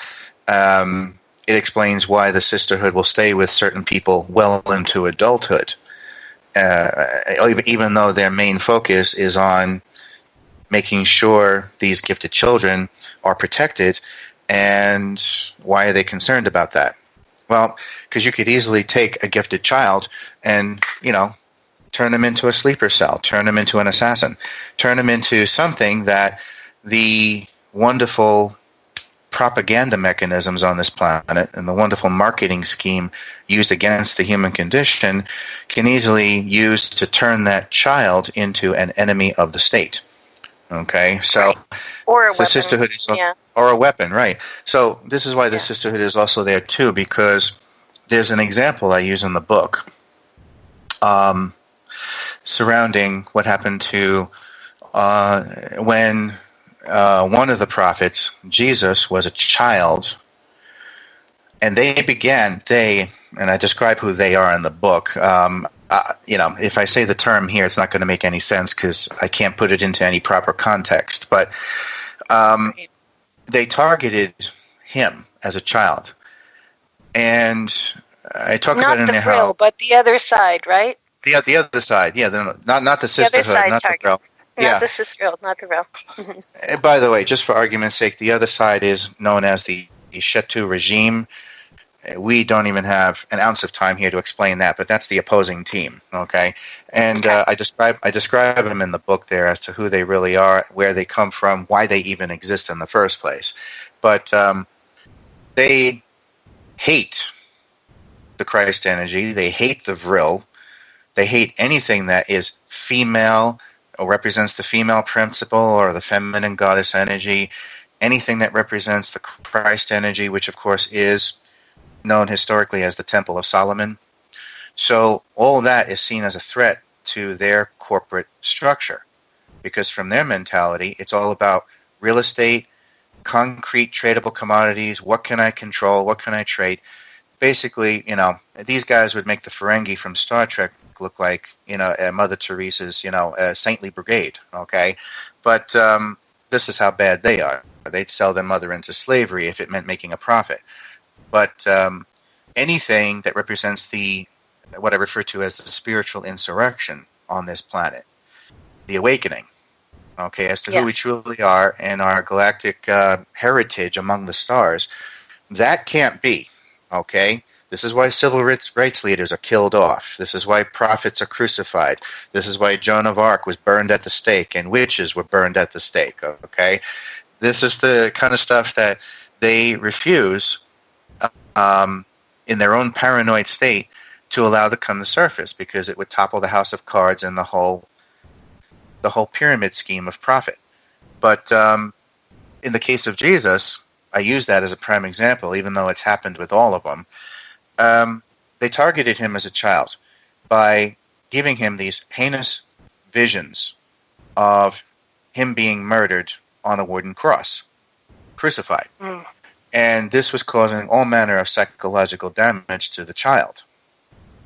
it explains why the sisterhood will stay with certain people well into adulthood, even though their main focus is on making sure these gifted children are protected. And why are they concerned about that? Well, because you could easily take a gifted child and, turn them into a sleeper cell, turn them into an assassin, turn them into something that the wonderful propaganda mechanisms on this planet and the wonderful marketing scheme used against the human condition can easily use to turn that child into an enemy of the state. Okay, so right. Or a the weapon. sisterhood is Yeah. or a weapon, right? So this is why the sisterhood is also there too, because there's an example I use in the book surrounding what happened to when one of the prophets, Jesus, was a child, and and I describe who they are in the book. If I say the term here, it's not going to make any sense because I can't put it into any proper context. But they targeted him as a child, and I talk about it in Not the how Brill, but the other side, right? the other side, not the sisterhood, side not target. the Brill. Not the sister, not the Brill. And by the way, just for argument's sake, the other side is known as the Shetu regime. We don't even have an ounce of time here to explain that, but that's the opposing team, okay? And I describe them in the book there as to who they really are, where they come from, why they even exist in the first place. But they hate the Christ energy. They hate the Vril. They hate anything that is female or represents the female principle or the feminine goddess energy, anything that represents the Christ energy, which of course is known historically as the Temple of Solomon. So all that is seen as a threat to their corporate structure, because from their mentality, it's all about real estate, concrete tradable commodities. What can I control? What can I trade? Basically, these guys would make the Ferengi from Star Trek look like, Mother Teresa's, saintly brigade, okay? But this is how bad they are. They'd sell their mother into slavery if it meant making a profit. But anything that represents what I refer to as the spiritual insurrection on this planet, the awakening, okay, as to who we truly are and our galactic heritage among the stars, that can't be, okay? This is why civil rights leaders are killed off. This is why prophets are crucified. This is why Joan of Arc was burned at the stake and witches were burned at the stake, okay? This is the kind of stuff that they refuse in their own paranoid state to allow to come to surface, because it would topple the house of cards and the whole pyramid scheme of profit. But in the case of Jesus, I use that as a prime example, even though it's happened with all of them. they targeted him as a child by giving him these heinous visions of him being murdered on a wooden cross, crucified. And this was causing all manner of psychological damage to the child.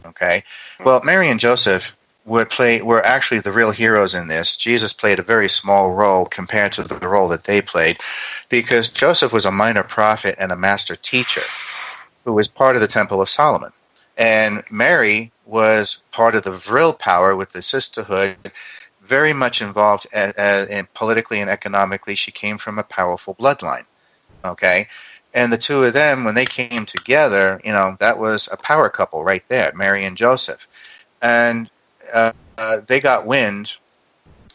Okay? Well, Mary and Joseph were actually the real heroes in this. Jesus played a very small role compared to the role that they played, because Joseph was a minor prophet and a master teacher who was part of the Temple of Solomon. And Mary was part of the Vril power with the sisterhood, very much involved in politically and economically. She came from a powerful bloodline. Okay? And the two of them, when they came together, that was a power couple right there, Mary and Joseph. And they got wind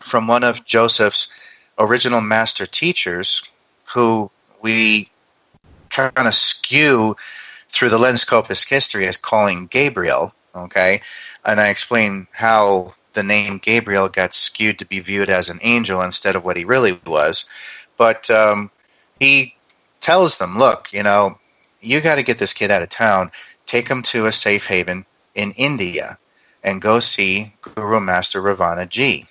from one of Joseph's original master teachers, who we kind of skew through the Lenscopus history as calling Gabriel, okay? And I explain how the name Gabriel got skewed to be viewed as an angel instead of what he really was. But he tells them, look, you got to get this kid out of town, take him to a safe haven in India, and go see Guru Master Ravana Ji.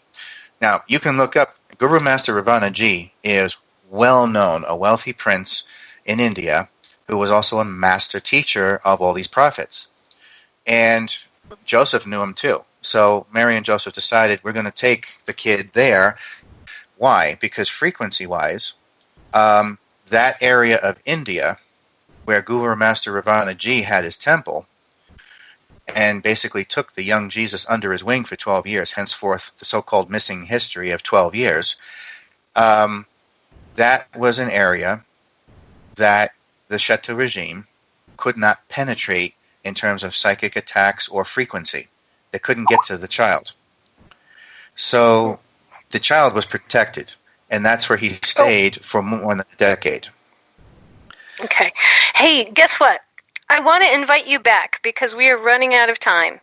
Now, you can look up, Guru Master Ravana Ji is well known, a wealthy prince in India who was also a master teacher of all these prophets. And Joseph knew him too. So Mary and Joseph decided, we're going to take the kid there. Why? Because frequency-wise, that area of India where Guru Master Ravana Ji had his temple and basically took the young Jesus under his wing for 12 years, henceforth the so-called missing history of 12 years, that was an area that the Chateau regime could not penetrate in terms of psychic attacks or frequency. They couldn't get to the child. So the child was protected, and that's where he stayed for more than a decade. Okay. Hey, guess what? I want to invite you back because we are running out of time,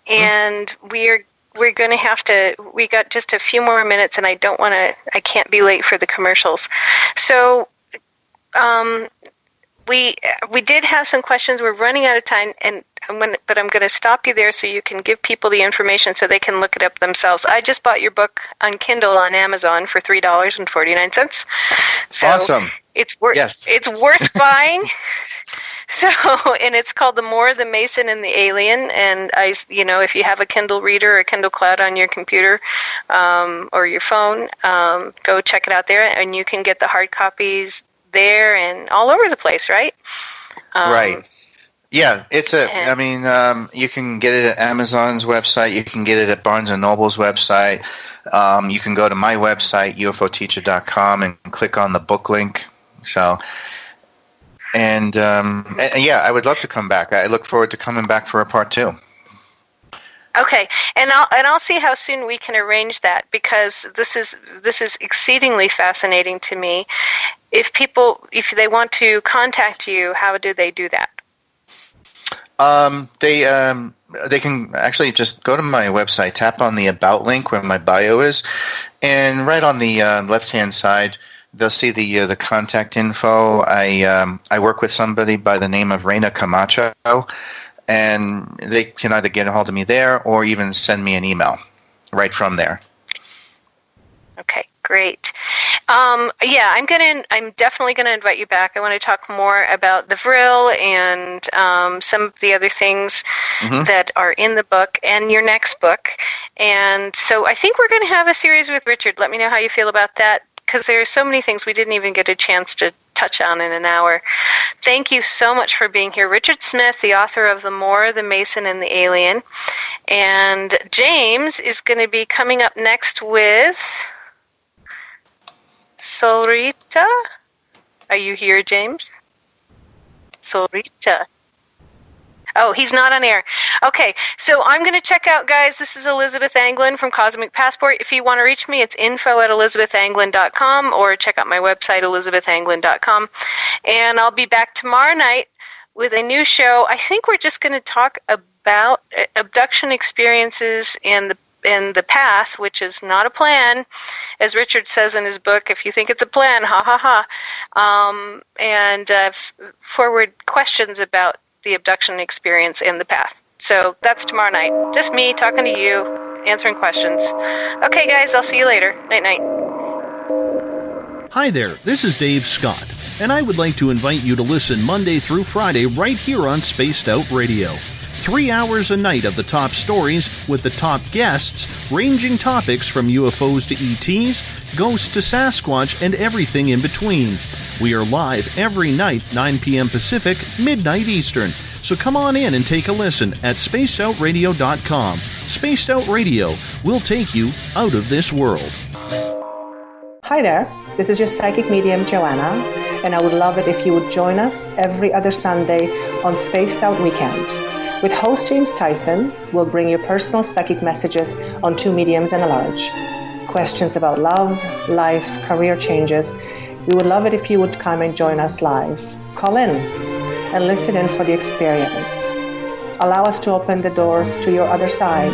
and we're going to have to. We got just a few more minutes, and I can't be late for the commercials. So, we did have some questions. We're running out of time, but I'm going to stop you there so you can give people the information so they can look it up themselves. I just bought your book on Kindle on Amazon for $3.49. So awesome. It's worth buying. So, and it's called The Moor, the Mason, and the Alien. And if you have a Kindle Reader or a Kindle Cloud on your computer or your phone, go check it out there, and you can get the hard copies there and all over the place, right? Right. Yeah, you can get it at Amazon's website. You can get it at Barnes & Noble's website. You can go to my website, ufoteacher.com, and click on the book link. So, and I would love to come back. I look forward to coming back for a part 2. Okay, and I'll see how soon we can arrange that, because this is exceedingly fascinating to me. If they want to contact you, how do they do that? They can actually just go to my website, tap on the About link where my bio is, and right on the left-hand side, they'll see the contact info. I work with somebody by the name of Reina Camacho, and they can either get a hold of me there or even send me an email right from there. Okay, great. I'm definitely going to invite you back. I want to talk more about the Vril and some of the other things that are in the book and your next book. And so I think we're going to have a series with Richard. Let me know how you feel about that, because there are so many things we didn't even get a chance to touch on in an hour. Thank you so much for being here. Richard Smith, the author of The Moor, the Mason, and the Alien. And James is going to be coming up next with Solreta. Are you here, James? Solreta. Oh, he's not on air. Okay, so I'm going to check out, guys. This is Elizabeth Anglin from Cosmic Passport. If you want to reach me, it's info@elizabethanglin.com, or check out my website, elizabethanglin.com. And I'll be back tomorrow night with a new show. I think we're just going to talk about abduction experiences and the path, which is not a plan, as Richard says in his book. If you think it's a plan, ha ha ha. And forward questions about the abduction experience and the path. So that's tomorrow night. Just me talking to you, answering questions. Okay, guys, I'll see you later. Night-night. Hi there, this is Dave Scott, and I would like to invite you to listen Monday through Friday right here on Spaced Out Radio. 3 hours a night of the top stories with the top guests, ranging topics from UFOs to ETs, ghosts to Sasquatch, and everything in between. We are live every night, 9 p.m. Pacific, midnight Eastern. So come on in and take a listen at spacedoutradio.com. Spaced Out Radio will take you out of this world. Hi there, this is your psychic medium Joanna, and I would love it if you would join us every other Sunday on Spaced Out Weekend. With host James Tyson, we'll bring you personal psychic messages on 2 mediums and a large. Questions about love, life, career changes. We would love it if you would come and join us live. Call in and listen in for the experience. Allow us to open the doors to your other side.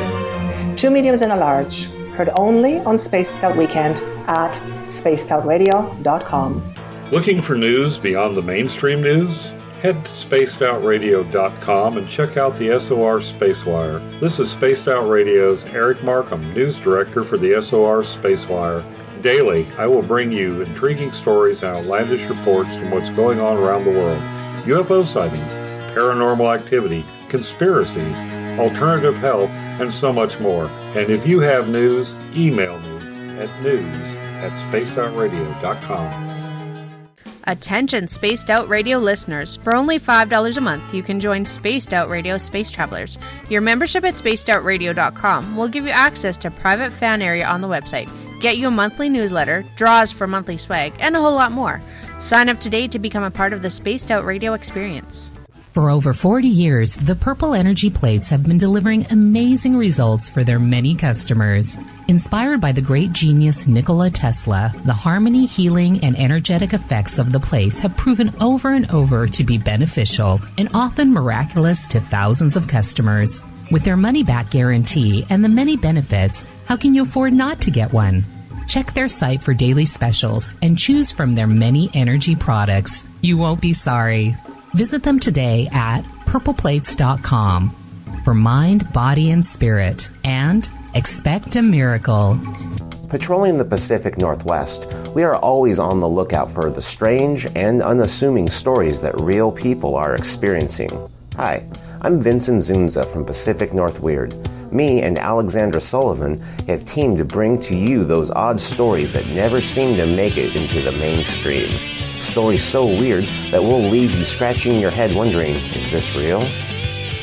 2 mediums and a large, heard only on Spaced Out Weekend at spacedoutradio.com. Looking for news beyond the mainstream news? Head to spacedoutradio.com and check out the SOR Spacewire. This is Spaced Out Radio's Eric Markham, News Director for the SOR Spacewire. Daily, I will bring you intriguing stories and outlandish reports from what's going on around the world. UFO sightings, paranormal activity, conspiracies, alternative health, and so much more. And if you have news, email me at news@spacedoutradio.com. Attention Spaced Out Radio listeners. For only $5 a month, you can join Spaced Out Radio Space Travelers. Your membership at spacedoutradio.com will give you access to private fan area on the website, get you a monthly newsletter, draws for monthly swag, and a whole lot more. Sign up today to become a part of the Spaced Out Radio experience. For over 40 years, the Purple Energy Plates have been delivering amazing results for their many customers. Inspired by the great genius Nikola Tesla, the harmony, healing, and energetic effects of the plates have proven over and over to be beneficial and often miraculous to thousands of customers. With their money-back guarantee and the many benefits, how can you afford not to get one? Check their site for daily specials and choose from their many energy products. You won't be sorry. Visit them today at purpleplates.com for mind, body, and spirit, and expect a miracle. Patrolling the Pacific Northwest, we are always on the lookout for the strange and unassuming stories that real people are experiencing. Hi, I'm Vincent Zunza from Pacific North Weird. Me and Alexandra Sullivan have teamed to bring to you those odd stories that never seem to make it into the mainstream. Stories so weird that will leave you scratching your head wondering, is this real?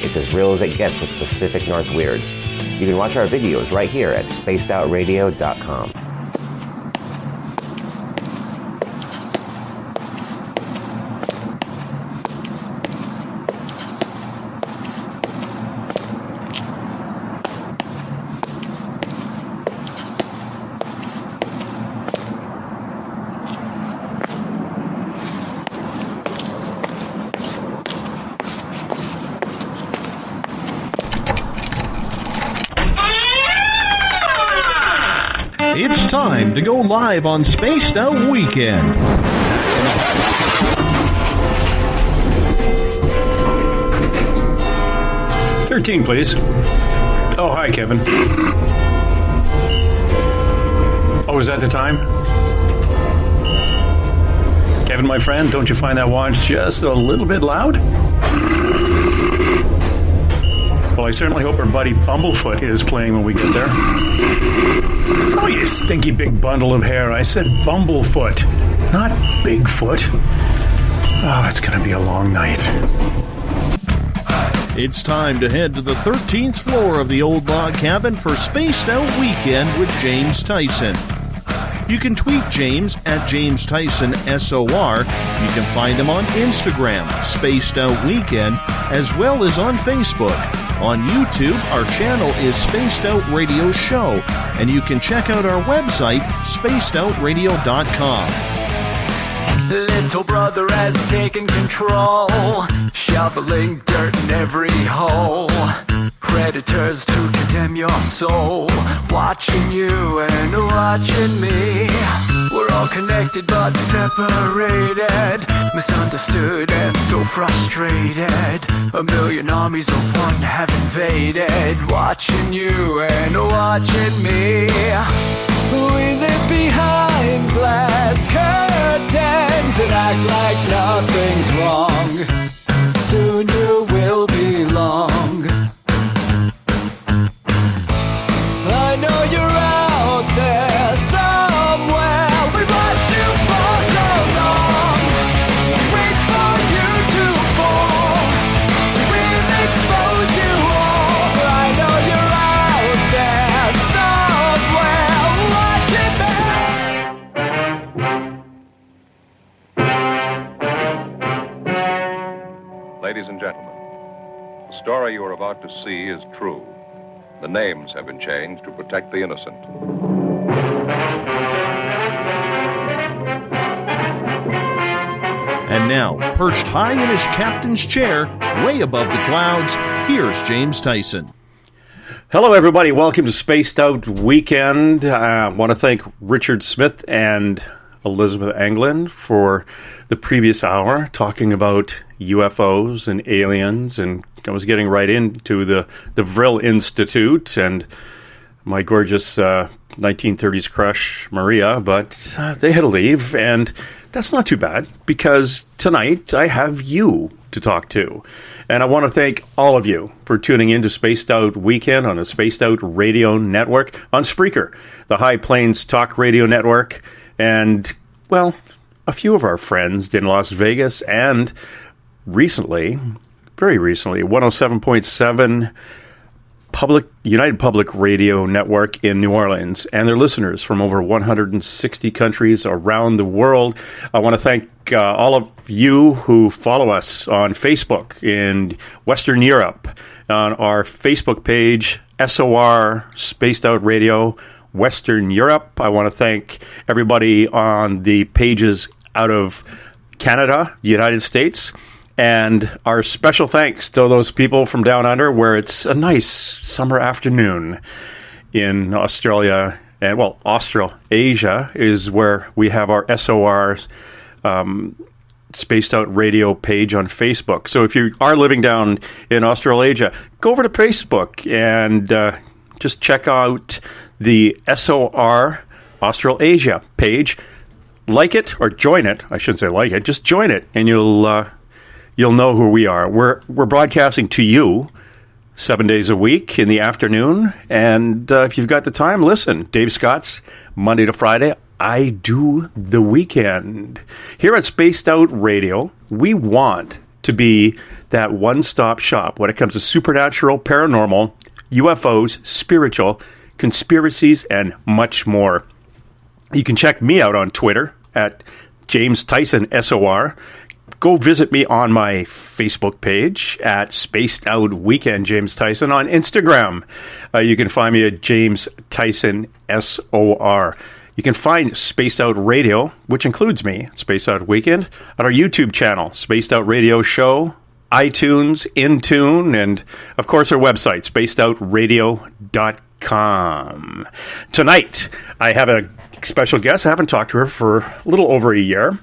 It's as real as it gets with Pacific North Weird. You can watch our videos right here at spacedoutradio.com. It's time to go live on Spaced Out Weekend. 13, please. Oh, hi, Kevin. Oh, is that the time? Kevin, my friend, don't you find that watch just a little bit loud? Well, I certainly hope our buddy Bumblefoot is playing when we get there. Oh, you stinky big bundle of hair. I said Bumblefoot, not Bigfoot. Oh, it's going to be a long night. It's time to head to the 13th floor of the old log cabin for Spaced Out Weekend with James Tyson. You can tweet James at James Tyson SOR. You can find him on Instagram, Spaced Out Weekend, as well as on Facebook. On YouTube, our channel is Spaced Out Radio Show, and you can check out our website, spacedoutradio.com. Little brother has taken control, shoveling dirt in every hole. Predators to condemn your soul, watching you and watching me. We're all connected but separated, misunderstood and so frustrated. A million armies of one have invaded, watching you and watching me. We live behind glass curtains and act like nothing's wrong. Soon you will belong. I know you're out there somewhere. We've watched you for so long. We wait for you to fall. We will expose you all. I know you're out there somewhere. Watch it back. Ladies and gentlemen, the story you are about to see is true. The names have been changed to protect the innocent. And now, perched high in his captain's chair, way above the clouds, here's James Tyson. Hello, everybody. Welcome to Spaced Out Weekend. I want to thank Richard Smith and Elizabeth Anglin for the previous hour talking about UFOs and aliens, and I was getting right into the Vril Institute and my gorgeous 1930s crush, Maria, but they had to leave, and that's not too bad, because tonight I have you to talk to. And I want to thank all of you for tuning in to Spaced Out Weekend on the Spaced Out Radio Network, on Spreaker, the High Plains Talk Radio Network, and, well, a few of our friends in Las Vegas, and recently, very recently, 107.7 United Public Radio Network in New Orleans, and their listeners from over 160 countries around the world. I want to thank all of you who follow us on Facebook in Western Europe, on our Facebook page, SOR Spaced Out Radio Western Europe. I want to thank everybody on the pages out of Canada, the United States, and our special thanks to those people from down under where it's a nice summer afternoon in Australia. And, well, Australasia is where we have our SOR Spaced Out Radio page on Facebook. So if you are living down in Australasia, go over to Facebook and just check out the SOR Australasia page. Like it, or join it. I shouldn't say like it. Just join it, and you'll know who we are. We're broadcasting to you 7 days a week in the afternoon, and if you've got the time, listen. Dave Scott's Monday to Friday. I do the weekend. Here at Spaced Out Radio, we want to be that one-stop shop when it comes to supernatural, paranormal, UFOs, spiritual, conspiracies, and much more. You can check me out on Twitter at James Tyson SOR. Go visit me on my Facebook page at Spaced Out Weekend James Tyson. On Instagram, you can find me at James Tyson SOR. You can find Spaced Out Radio, which includes me, Spaced Out Weekend, on our YouTube channel, Spaced Out Radio Show, iTunes, Intune, and, of course, our website, spacedoutradio.com. Tonight, I have a special guest. I haven't talked to her for a little over a year.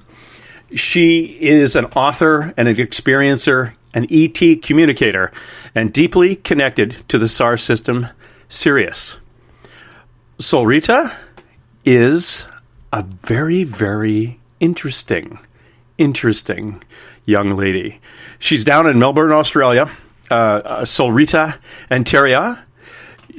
She is an author and an experiencer, an ET communicator, and deeply connected to the SAR system, Sirius. Solreta is a very, very interesting young lady. She's down in Melbourne, Australia, Solreta Antaria.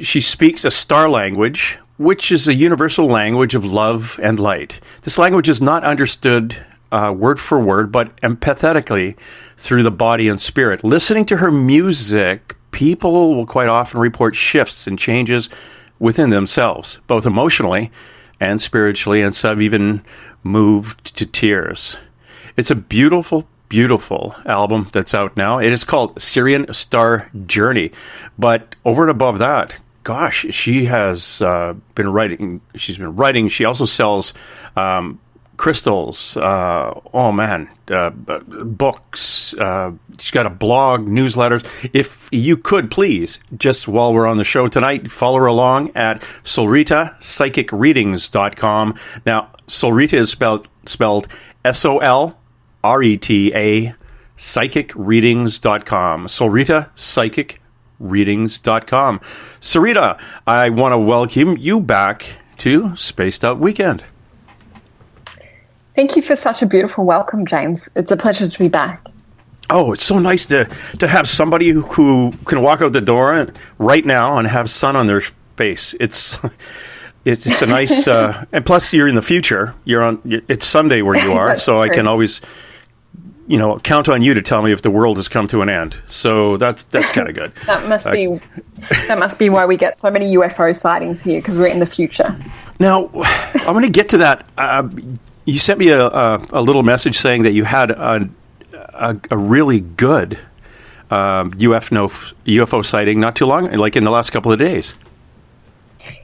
She speaks a star language, which is a universal language of love and light. This language is not understood word for word, but empathetically through the body and spirit. Listening to her music, people will quite often report shifts and changes within themselves, both emotionally and spiritually, and some even moved to tears. It's a beautiful, beautiful album that's out now. It is called Syrian Star Journey. But over and above that, gosh, she has been writing. She's been writing. She also sells crystals, books. She's got a blog, newsletters. If you could, please, just while we're on the show tonight, follow her along at solretapsychicreadings.com. Now, Solreta is spelled Solreta, psychicreadings.com. Solreta, psychicreadings.com. Sarita, I want to welcome you back to Spaced Out Weekend. Thank you for such a beautiful welcome, James. It's a pleasure to be back. Oh, it's so nice to have somebody who can walk out the door right now and have sun on their face. It's a nice, and plus you're in the future. It's Sunday where you are, so true. I can always, count on you to tell me if the world has come to an end. So that's kind of good. That must be why we get so many UFO sightings here, because we're in the future. Now, I'm going to get to that. You sent me a little message saying that you had a really good UFO sighting not too long, like in the last couple of days.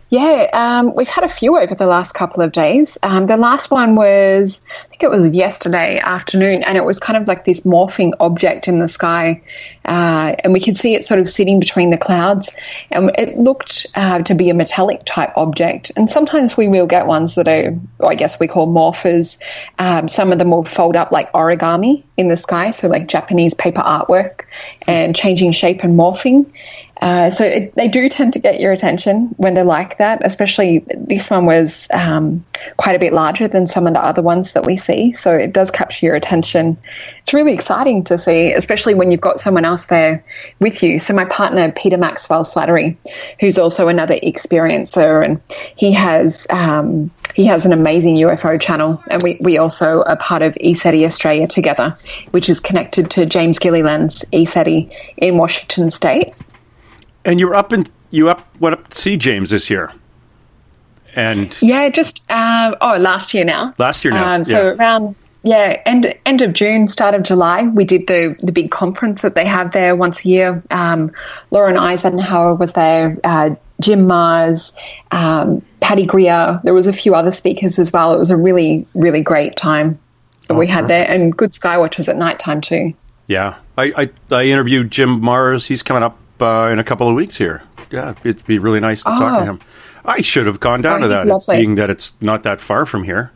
Yeah, we've had a few over the last couple of days. The last one was, I think it was yesterday afternoon, and it was kind of like this morphing object in the sky, and we could see it sort of sitting between the clouds, and it looked to be a metallic type object. And sometimes we will get ones that are, I guess we call morphers. Some of them will fold up like origami in the sky, so like Japanese paper artwork, and changing shape and morphing. So they do tend to get your attention when they're like that, especially this one was quite a bit larger than some of the other ones that we see. So it does capture your attention. It's really exciting to see, especially when you've got someone else there with you. So my partner, Peter Maxwell Slattery, who's also another experiencer, and he has an amazing UFO channel, and we also are part of ESETI Australia together, which is connected to James Gilliland's ESETI in Washington State. And you went up to see James this year, and just last year now. So around end of June, start of July, we did the big conference that they have there once a year. Lauren Eisenhower was there, Jim Mars, Patty Greer. There was a few other speakers as well. It was a really, really great time that we had there, and good sky watches at night time too. Yeah, I interviewed Jim Mars. He's coming up in a couple of weeks here. Yeah, it'd be really nice to talk to him. I should have gone down to that, being that it's not that far from here.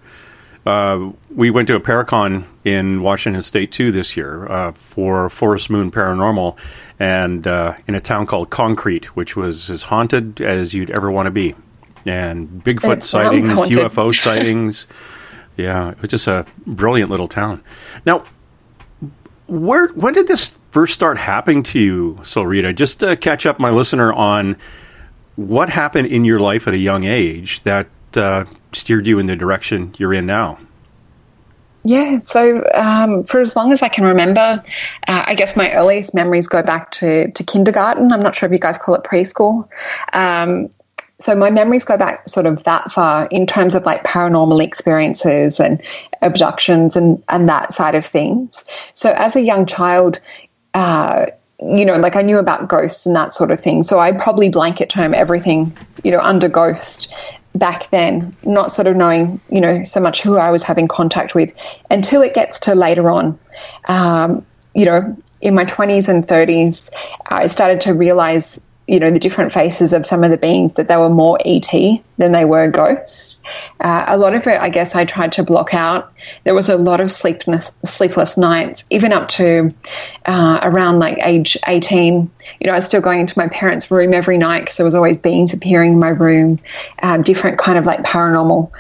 We went to a Paracon in Washington State too this year for Forest Moon Paranormal, and in a town called Concrete, which was as haunted as you'd ever want to be. And Bigfoot sightings, UFO sightings. Yeah, it was just a brilliant little town. Now, when did this first start happening to you, Solreta? Just to catch up my listener on what happened in your life at a young age that steered you in the direction you're in now. Yeah, so for as long as I can remember, I guess my earliest memories go back to kindergarten. I'm not sure if you guys call it preschool. So my memories go back sort of that far in terms of like paranormal experiences and abductions and that side of things. So as a young child, like I knew about ghosts and that sort of thing. So I'd probably blanket term everything, under ghost back then, not sort of knowing, so much who I was having contact with until it gets to later on. In my 20s and 30s, I started to realize the different faces of some of the beings, that they were more ET than they were ghosts. A lot of it, I guess, I tried to block out. There was a lot of sleepless nights, even up to around like age 18. I was still going into my parents' room every night because there was always beings appearing in my room. Different kind of like paranormal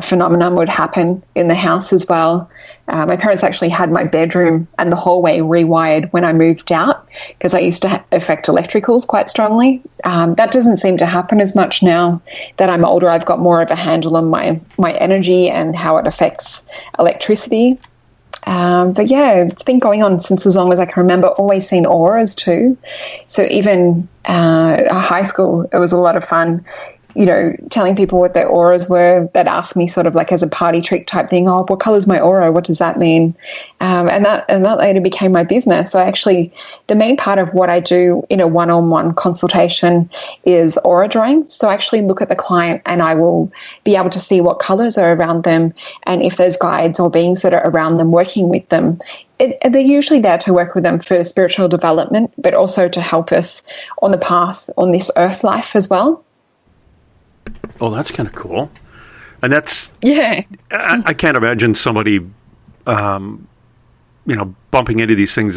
phenomenon would happen in the house as well. My parents actually had my bedroom and the hallway rewired when I moved out because I used to affect electricals quite strongly. That doesn't seem to happen as much now that I'm older. I've got more of a handle on my energy and how it affects electricity. But yeah, it's been going on since as long as I can remember. Always seen auras too. So even at high school, it was a lot of fun. telling people what their auras were. They'd ask me sort of like as a party trick type thing, oh, what color's my aura? What does that mean? And that later became my business. So actually the main part of what I do in a one-on-one consultation is aura drawing. So I actually look at the client and I will be able to see what colors are around them, and if there's guides or beings that are around them working with them. They're usually there to work with them for spiritual development, but also to help us on the path on this earth life as well. Oh, that's kind of cool. And that's... Yeah. I can't imagine somebody, bumping into these things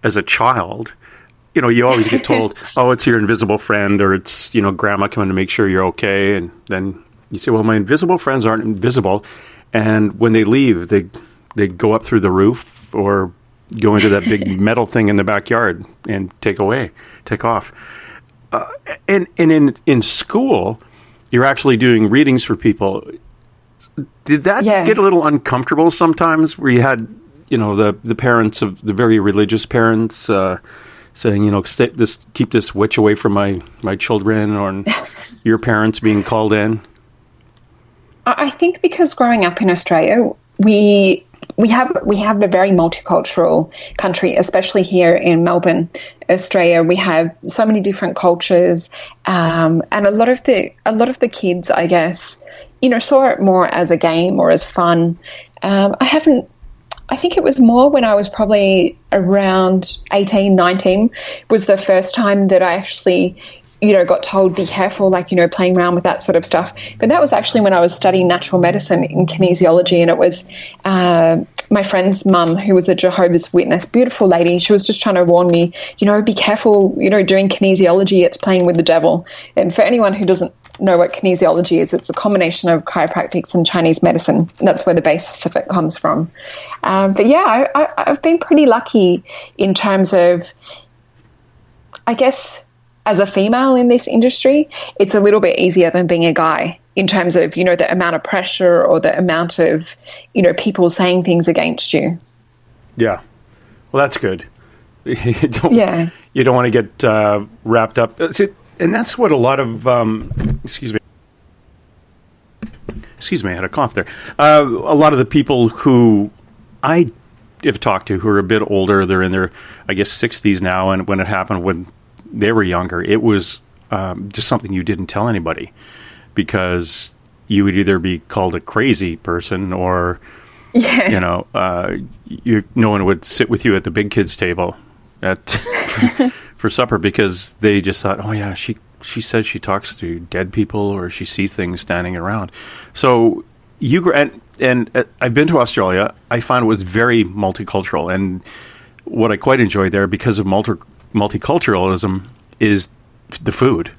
as a child. You always get told, oh, it's your invisible friend, or it's, grandma coming to make sure you're okay. And then you say, well, my invisible friends aren't invisible. And when they leave, they go up through the roof or go into that big metal thing in the backyard and take off. And in school, you're actually doing readings for people. Did that get a little uncomfortable sometimes, where you had, the parents of the very religious parents saying, keep this witch away from my children, or your parents being called in? I think because growing up in Australia, we have a very multicultural country, especially here in Melbourne, Australia. We have so many different cultures, and a lot of the kids, I guess, saw it more as a game or as fun. I think it was more when I was probably around 18, 19 was the first time that I actually got told, be careful, playing around with that sort of stuff. But that was actually when I was studying natural medicine in kinesiology, and it was my friend's mum, who was a Jehovah's Witness, beautiful lady. She was just trying to warn me, be careful, doing kinesiology, it's playing with the devil. And for anyone who doesn't know what kinesiology is, it's a combination of chiropractics and Chinese medicine. That's where the basis of it comes from. But yeah, I've been pretty lucky in terms of, I guess, as a female in this industry, it's a little bit easier than being a guy in terms of, the amount of pressure or the amount of, people saying things against you. Yeah. Well, that's good. You don't want to get wrapped up. And that's what a lot of, excuse me, I had a cough there. A lot of the people who I have talked to who are a bit older, they're in their, I guess, 60s now, and when it happened, when they were younger, it was just something you didn't tell anybody, because you would either be called a crazy person or, no one would sit with you at the big kids table for supper, because they just thought, oh yeah, she says she talks to dead people, or she sees things standing around. So and I've been to Australia. I found it was very multicultural, and what I quite enjoyed there, because of multiculturalism, is the food.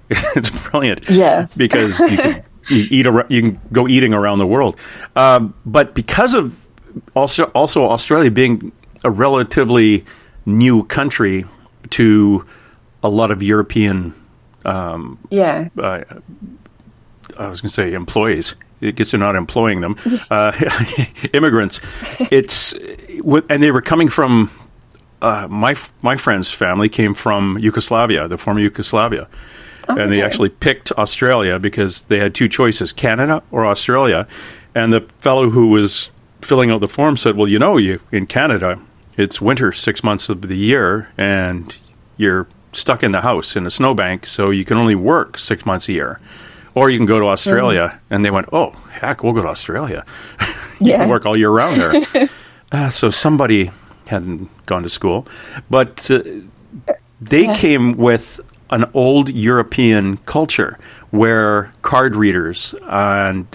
It's brilliant. Yes. Because you can go eating around the world. But because of also Australia being a relatively new country to a lot of European I was going to say employees. I guess they're not employing them. Immigrants. And they were coming from my friend's family came from Yugoslavia, the former Yugoslavia. Okay. And they actually picked Australia because they had two choices, Canada or Australia. And the fellow who was filling out the form said, well, you in Canada, it's winter 6 months of the year, and you're stuck in the house in a snowbank, so you can only work 6 months a year. Or you can go to Australia. And they went, oh, heck, we'll go to Australia. You can work all year round there. So somebody hadn't gone to school. But they came with an old European culture where card readers and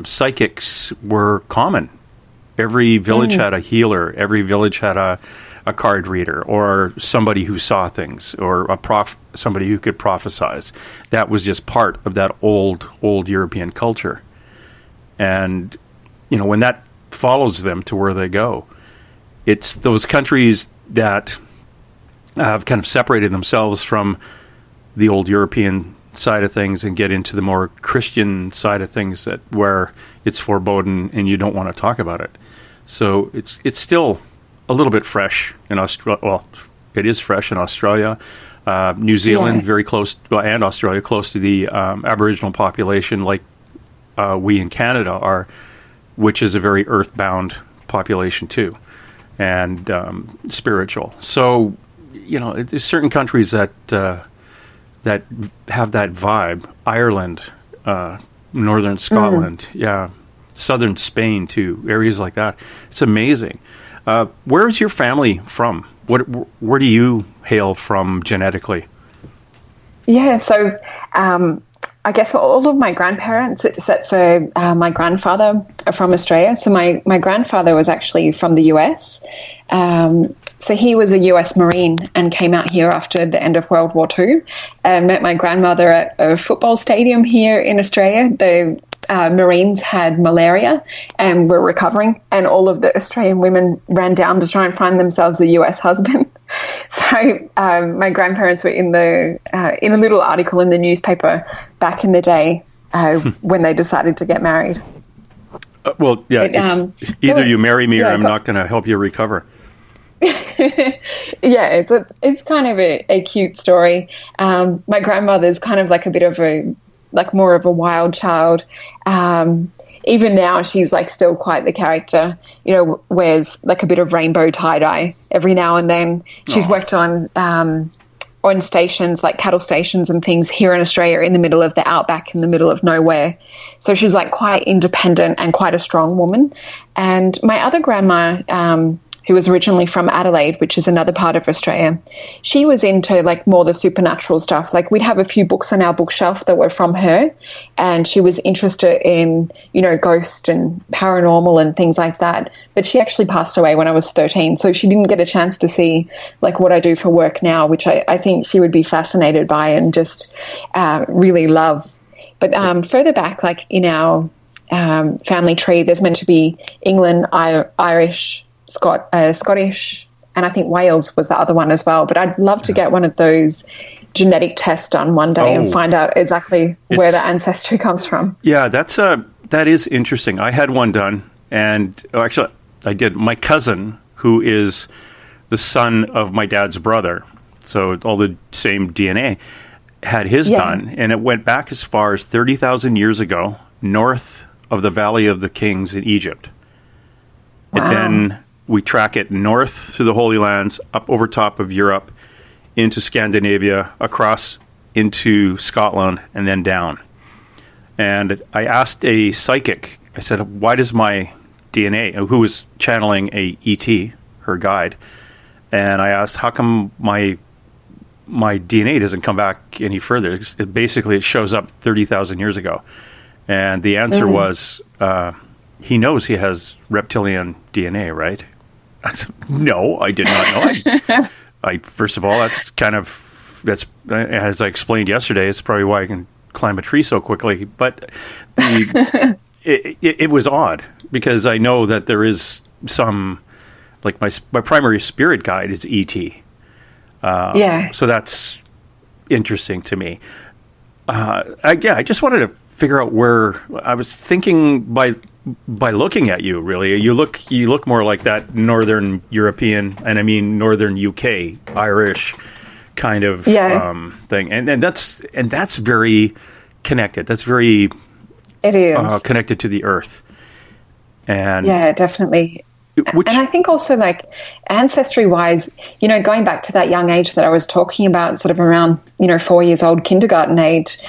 psychics were common. Every village had a healer. Every village had a card reader, or somebody who saw things, or somebody who could prophesize. That was just part of that old European culture. And, when that follows them to where they go, it's those countries that have kind of separated themselves from the old European side of things and get into the more Christian side of things, that where it's foreboding and you don't want to talk about it. So it's still a little bit fresh in Australia. Well, it is fresh in Australia. New Zealand, very close, and Australia, close to the Aboriginal population, like we in Canada are, which is a very earthbound population too, and spiritual. So, there's certain countries that that have that vibe. Ireland, northern Scotland, southern Spain too, areas like that. It's amazing. Where is your family from? Where do you hail from genetically? Yeah, so I guess all of my grandparents, except for my grandfather, are from Australia. So my grandfather was actually from the US. So he was a US Marine and came out here after the end of World War II and met my grandmother at a football stadium here in Australia. The Marines had malaria and were recovering, and all of the Australian women ran down to try and find themselves a US husband. So my grandparents were in a little article in the newspaper back in the day when they decided to get married. Either you marry me or I'm not going to help you recover. It's kind of a cute story. My grandmother's kind of like a bit of more of a wild child. Even now, she's like still quite the character. Wears like a bit of rainbow tie-dye every now and then. She's worked on stations like cattle stations and things here in Australia, in the middle of the outback, in the middle of nowhere. So she's like quite independent and quite a strong woman. And my other grandma, who was originally from Adelaide, which is another part of Australia, she was into like more the supernatural stuff. Like we'd have a few books on our bookshelf that were from her, and she was interested in, ghosts and paranormal and things like that. But she actually passed away when I was 13, so she didn't get a chance to see like what I do for work now, which I think she would be fascinated by and just really love. But further back, like in our family tree, there's meant to be England, Irish, Scottish, and I think Wales was the other one as well. But I'd love to get one of those genetic tests done one day and find out exactly where the ancestry comes from. Yeah, that is interesting. I had one done, and actually I did. My cousin, who is the son of my dad's brother, so all the same DNA, had his done, and it went back as far as 30,000 years ago, north of the Valley of the Kings in Egypt. Wow. And then we track it north through the Holy Lands, up over top of Europe, into Scandinavia, across into Scotland, and then down. And I asked a psychic, I said, why does my DNA, who was channeling a ET, her guide, and I asked, how come my DNA doesn't come back any further? It shows up 30,000 years ago. And the answer was, he knows he has reptilian DNA, right? I said, no, I did not know. I first of all, that's as I explained yesterday, it's probably why I can climb a tree so quickly. But it was odd because I know that there is some, like my primary spirit guide is ET. So that's interesting to me. I just wanted to figure out where I was thinking by looking at you. Really, you look more like that Northern European, and I mean Northern UK, Irish kind of thing, and that's very connected. That's very connected to the earth. And definitely. And I think also, like, ancestry-wise, going back to that young age that I was talking about, sort of around 4 years old, kindergarten age.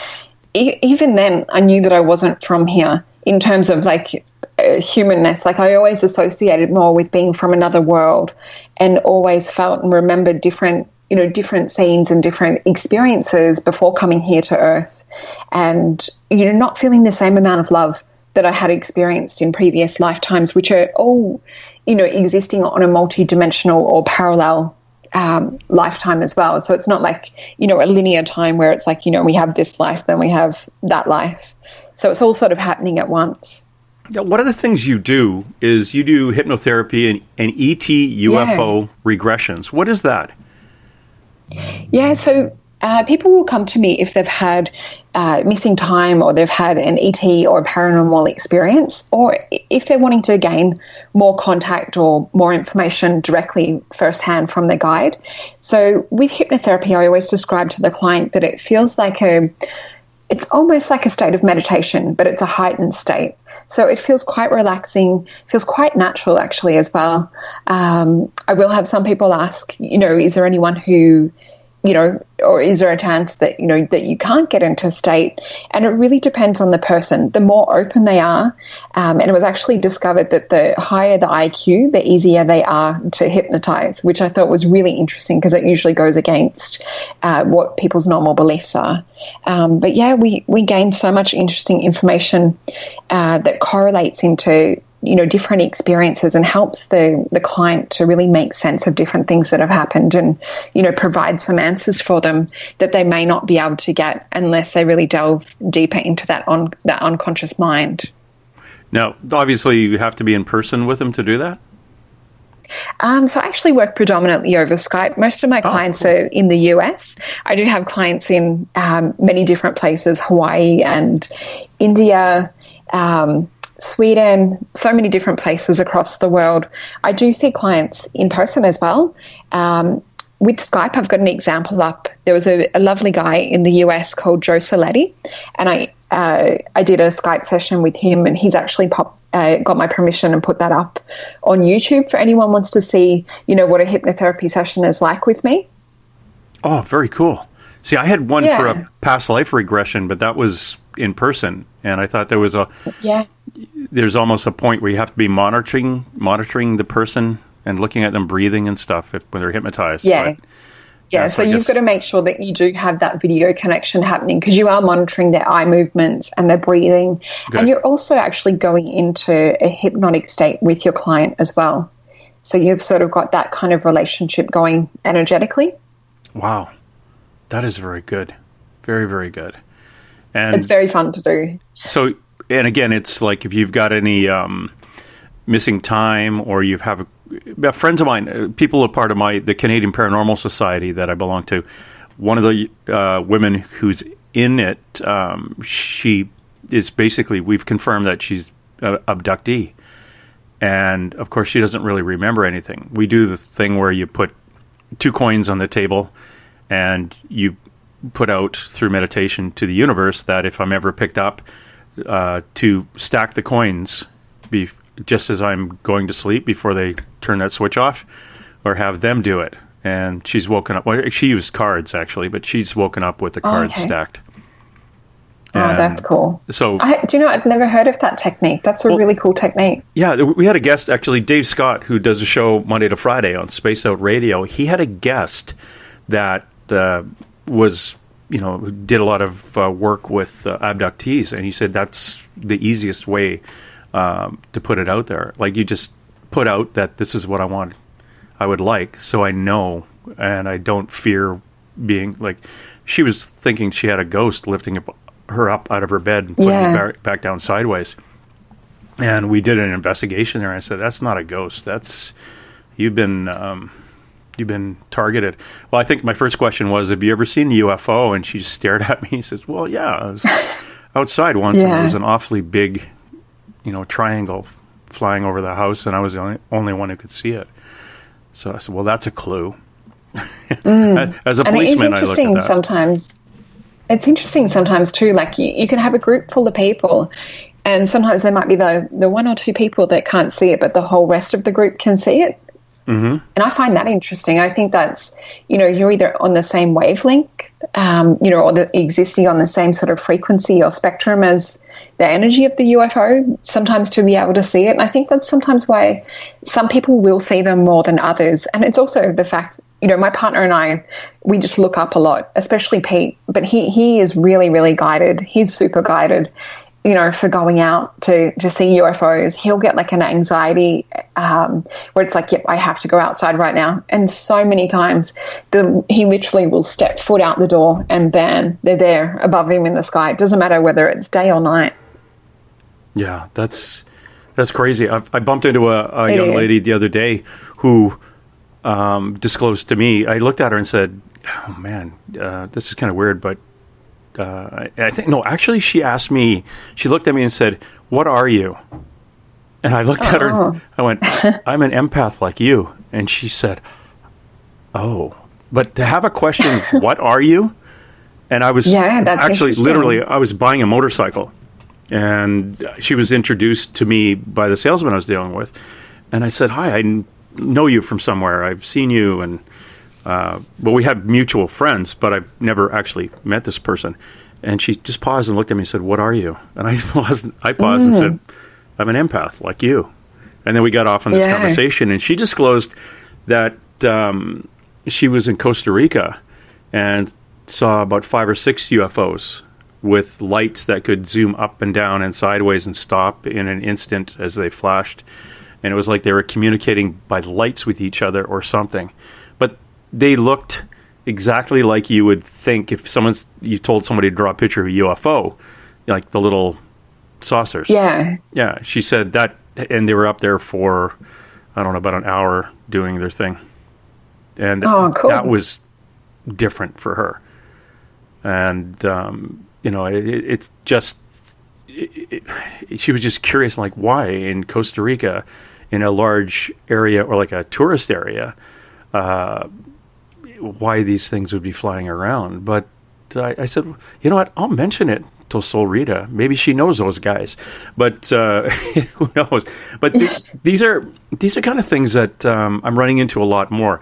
Even then, I knew that I wasn't from here in terms of like humanness. Like I always associated more with being from another world, and always felt and remembered different scenes and different experiences before coming here to Earth, and not feeling the same amount of love that I had experienced in previous lifetimes, which are all existing on a multi-dimensional or parallel lifetime as well. So it's not like, a linear time where it's like, we have this life, then we have that life. So it's all sort of happening at once. Yeah, one of the things you do is you do hypnotherapy and ET UFO regressions. What is that? Yeah, so people will come to me if they've had missing time, or they've had an ET or a paranormal experience, or if they're wanting to gain more contact or more information directly firsthand from the guide. So with hypnotherapy, I always describe to the client that it feels like it's almost like a state of meditation, but it's a heightened state. So it feels quite relaxing, feels quite natural actually as well. I will have some people ask, is there anyone who, or is there a chance that, that you can't get into a state? And it really depends on the person. The more open they are, and it was actually discovered that the higher the IQ, the easier they are to hypnotize, which I thought was really interesting because it usually goes against what people's normal beliefs are. But yeah, we gain so much interesting information that correlates into different experiences and helps the client to really make sense of different things that have happened and, provide some answers for them that they may not be able to get unless they really delve deeper into that unconscious mind. Now, obviously, you have to be in person with them to do that? So I actually work predominantly over Skype. Most of my clients are in the US. I do have clients in many different places, Hawaii and India, Sweden, so many different places across the world. I do see clients in person as well. With Skype, I've got an example up. There was a lovely guy in the US called Joe Soletti, and I did a Skype session with him, and he's actually got my permission and put that up on YouTube for anyone wants to see, what a hypnotherapy session is like with me. Oh, very cool. See, I had one for a past life regression, but that was in person, and I thought there was there's almost a point where you have to be monitoring the person and looking at them breathing and stuff when they're hypnotized. So you've got to make sure that you do have that video connection happening because you are monitoring their eye movements and their breathing. Good. And you're also actually going into a hypnotic state with your client as well. So you've sort of got that kind of relationship going energetically. Wow. That is very good. Very, very good. And it's very fun to do. So, and again, it's like if you've got any missing time or you have friends of mine, people are part of the Canadian Paranormal Society that I belong to. One of the women who's in it, she is basically, we've confirmed that she's an abductee. And, of course, she doesn't really remember anything. We do the thing where you put 2 coins on the table and you put out through meditation to the universe that if I'm ever picked up to stack the coins just as I'm going to sleep before they turn that switch off, or have them do it. And she's woken up. Well, she used cards actually, but she's woken up with the cards stacked. And that's cool. So, do you know, I've never heard of that technique. That's a really cool technique. Yeah, we had a guest actually, Dave Scott, who does a show Monday to Friday on Space Out Radio. He had a guest that was, who did a lot of work with abductees, and he said that's the easiest way to put it out there. Like you just put out that this is what I would like, so I know, and I don't fear being like. She was thinking she had a ghost lifting her up out of her bed and putting her back down sideways. And we did an investigation there. And I said, "That's not a ghost. That's you've been targeted." Well, I think my first question was, "Have you ever seen a UFO?" And she stared at me. He says, "Well, yeah, I was outside once, and there was an awfully big, triangle flying over the house, and I was the only one who could see it." So I said, "Well, that's a clue." As a policeman, I looked at that. Sometimes it's interesting sometimes too. Like you can have a group full of people, and sometimes there might be the 1 or 2 people that can't see it, but the whole rest of the group can see it. Mm-hmm. And I find that interesting. I think that's, you're either on the same wavelength, or existing on the same sort of frequency or spectrum as the energy of the UFO, sometimes to be able to see it. And I think that's sometimes why some people will see them more than others. And it's also the fact, my partner and I, we just look up a lot, especially Pete, but he is really, really guided. He's super guided, for going out to see UFOs. He'll get like an anxiety where it's like, yep, I have to go outside right now. And so many times he literally will step foot out the door and bam, they're there above him in the sky. It doesn't matter whether it's day or night. Yeah, that's crazy. I bumped into a young lady the other day who disclosed to me. I looked at her and said, "Oh man, this is kind of weird, but I think, no, actually she asked me, she looked at me and said, "What are you?" And I looked at her and I went, "I'm an empath like you." And she said, "Oh, but to have a question, what are you?" And I was actually literally, I was buying a motorcycle, and she was introduced to me by the salesman I was dealing with. And I said, "Hi, I know you from somewhere. I've seen you." And, well, we have mutual friends, but I've never actually met this person. And she just paused and looked at me and said, "What are you?" And I paused and said, "I'm an empath like you." And then we got off on this conversation, and she disclosed that she was in Costa Rica and saw about 5 or 6 UFOs with lights that could zoom up and down and sideways and stop in an instant as they flashed. And it was like they were communicating by lights with each other or something. But they looked exactly like you would think if you told somebody to draw a picture of a UFO, like the little saucers. Yeah. Yeah. She said that, and they were up there for, I don't know, about an hour doing their thing. And cool. That was different for her. And, it's just, she was just curious, like, why in Costa Rica, in a large area or like a tourist area, why these things would be flying around. But I said, you know what, I'll mention it to Solreta. Maybe she knows those guys, but who knows? But these are kind of things that I'm running into a lot more.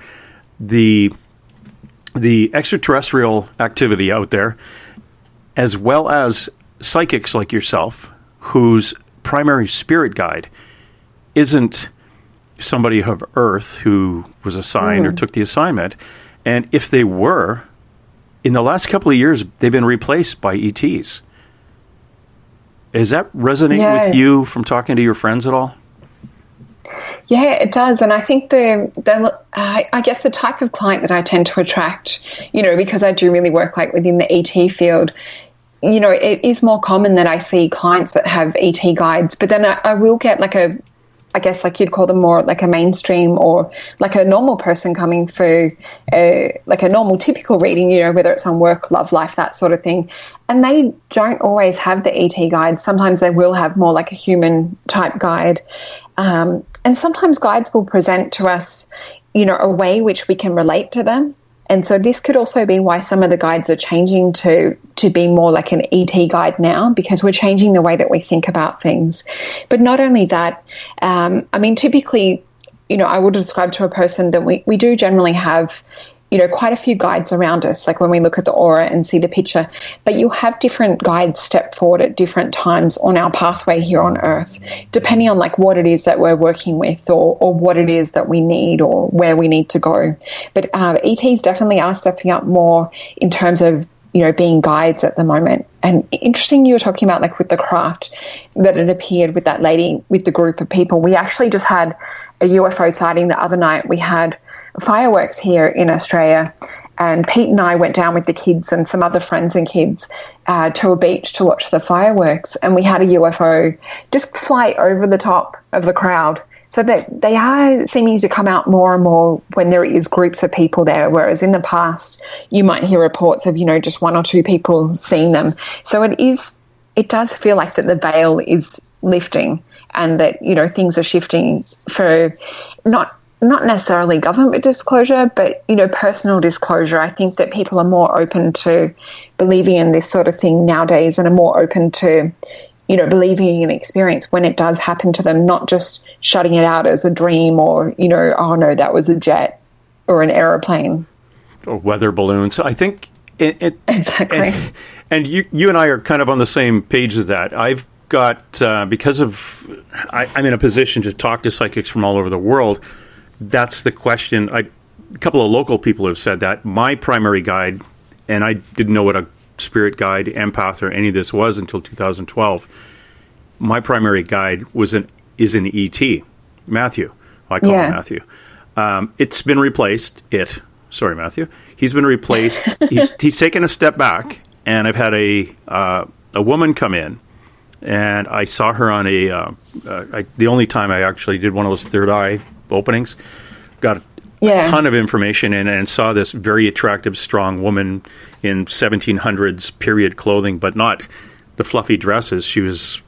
The extraterrestrial activity out there, as well as psychics like yourself, whose primary spirit guide isn't somebody of Earth who was assigned or took the assignment. And if they were, in the last couple of years, they've been replaced by ETs. Is that resonating with you from talking to your friends at all? Yeah, it does. And I think I guess the type of client that I tend to attract, because I do really work like within the ET field, it is more common that I see clients that have ET guides, but then I will get I guess like you'd call them more like a mainstream or like a normal person coming for like a normal typical reading, whether it's on work, love, life, that sort of thing. And they don't always have the ET guide. Sometimes they will have more like a human type guide. And sometimes guides will present to us, a way which we can relate to them. And so this could also be why some of the guides are changing to be more like an ET guide now, because we're changing the way that we think about things. But not only that, typically, I would describe to a person that we do generally have, quite a few guides around us, like when we look at the aura and see the picture, but you'll have different guides step forward at different times on our pathway here on Earth, depending on like what it is that we're working with or what it is that we need or where we need to go. But ETs definitely are stepping up more in terms of, being guides at the moment. And interesting, you were talking about like with the craft that it appeared with that lady with the group of people. We actually just had a UFO sighting the other night. We had fireworks here in Australia, and Pete and I went down with the kids and some other friends and kids to a beach to watch the fireworks, and we had a UFO just fly over the top of the crowd. So that they are seeming to come out more and more when there is groups of people there, whereas in the past you might hear reports of just 1 or 2 people seeing them. So it does feel like that the veil is lifting and that things are shifting for not necessarily government disclosure, but, personal disclosure. I think that people are more open to believing in this sort of thing nowadays and are more open to, believing in experience when it does happen to them, not just shutting it out as a dream or, oh no, that was a jet or an aeroplane. Or weather balloons. I think exactly. And you and I are kind of on the same page as that. I've got, because of, I'm in a position to talk to psychics from all over the world. That's the question. A couple of local people have said that. My primary guide, and I didn't know what a spirit guide, empath, or any of this was until 2012. My primary guide is an ET, Matthew. I call him Matthew. It's been replaced. Sorry, Matthew. He's been replaced. He's taken a step back, and I've had a woman come in, and I saw her on the only time I actually did one of those third eye openings. Got a ton of information in and saw this very attractive, strong woman in 1700s period clothing, but not the fluffy dresses. She was,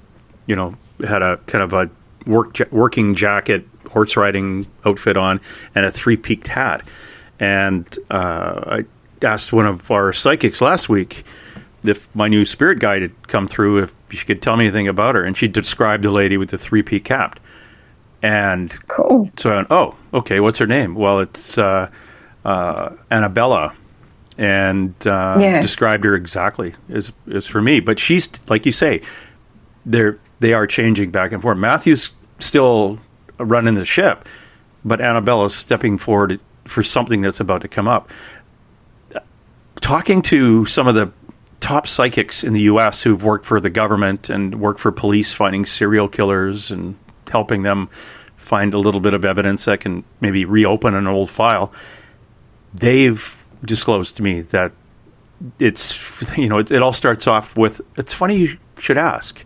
had a kind of a working jacket, horse riding outfit on, and a three-peaked hat. And I asked one of our psychics last week if my new spirit guide had come through, if she could tell me anything about her. And she described the lady with the three-peak hat. And cool. So I went, oh, okay, what's her name? Well, it's Annabella. And described her exactly as for me. But she's, like you say, they are changing back and forth. Matthew's still running the ship, but Annabella's stepping forward for something that's about to come up. Talking to some of the top psychics in the U.S. who've worked for the government and worked for police finding serial killers and helping them find a little bit of evidence that can maybe reopen an old file, they've disclosed to me that it's, it all starts off with, it's funny you should ask,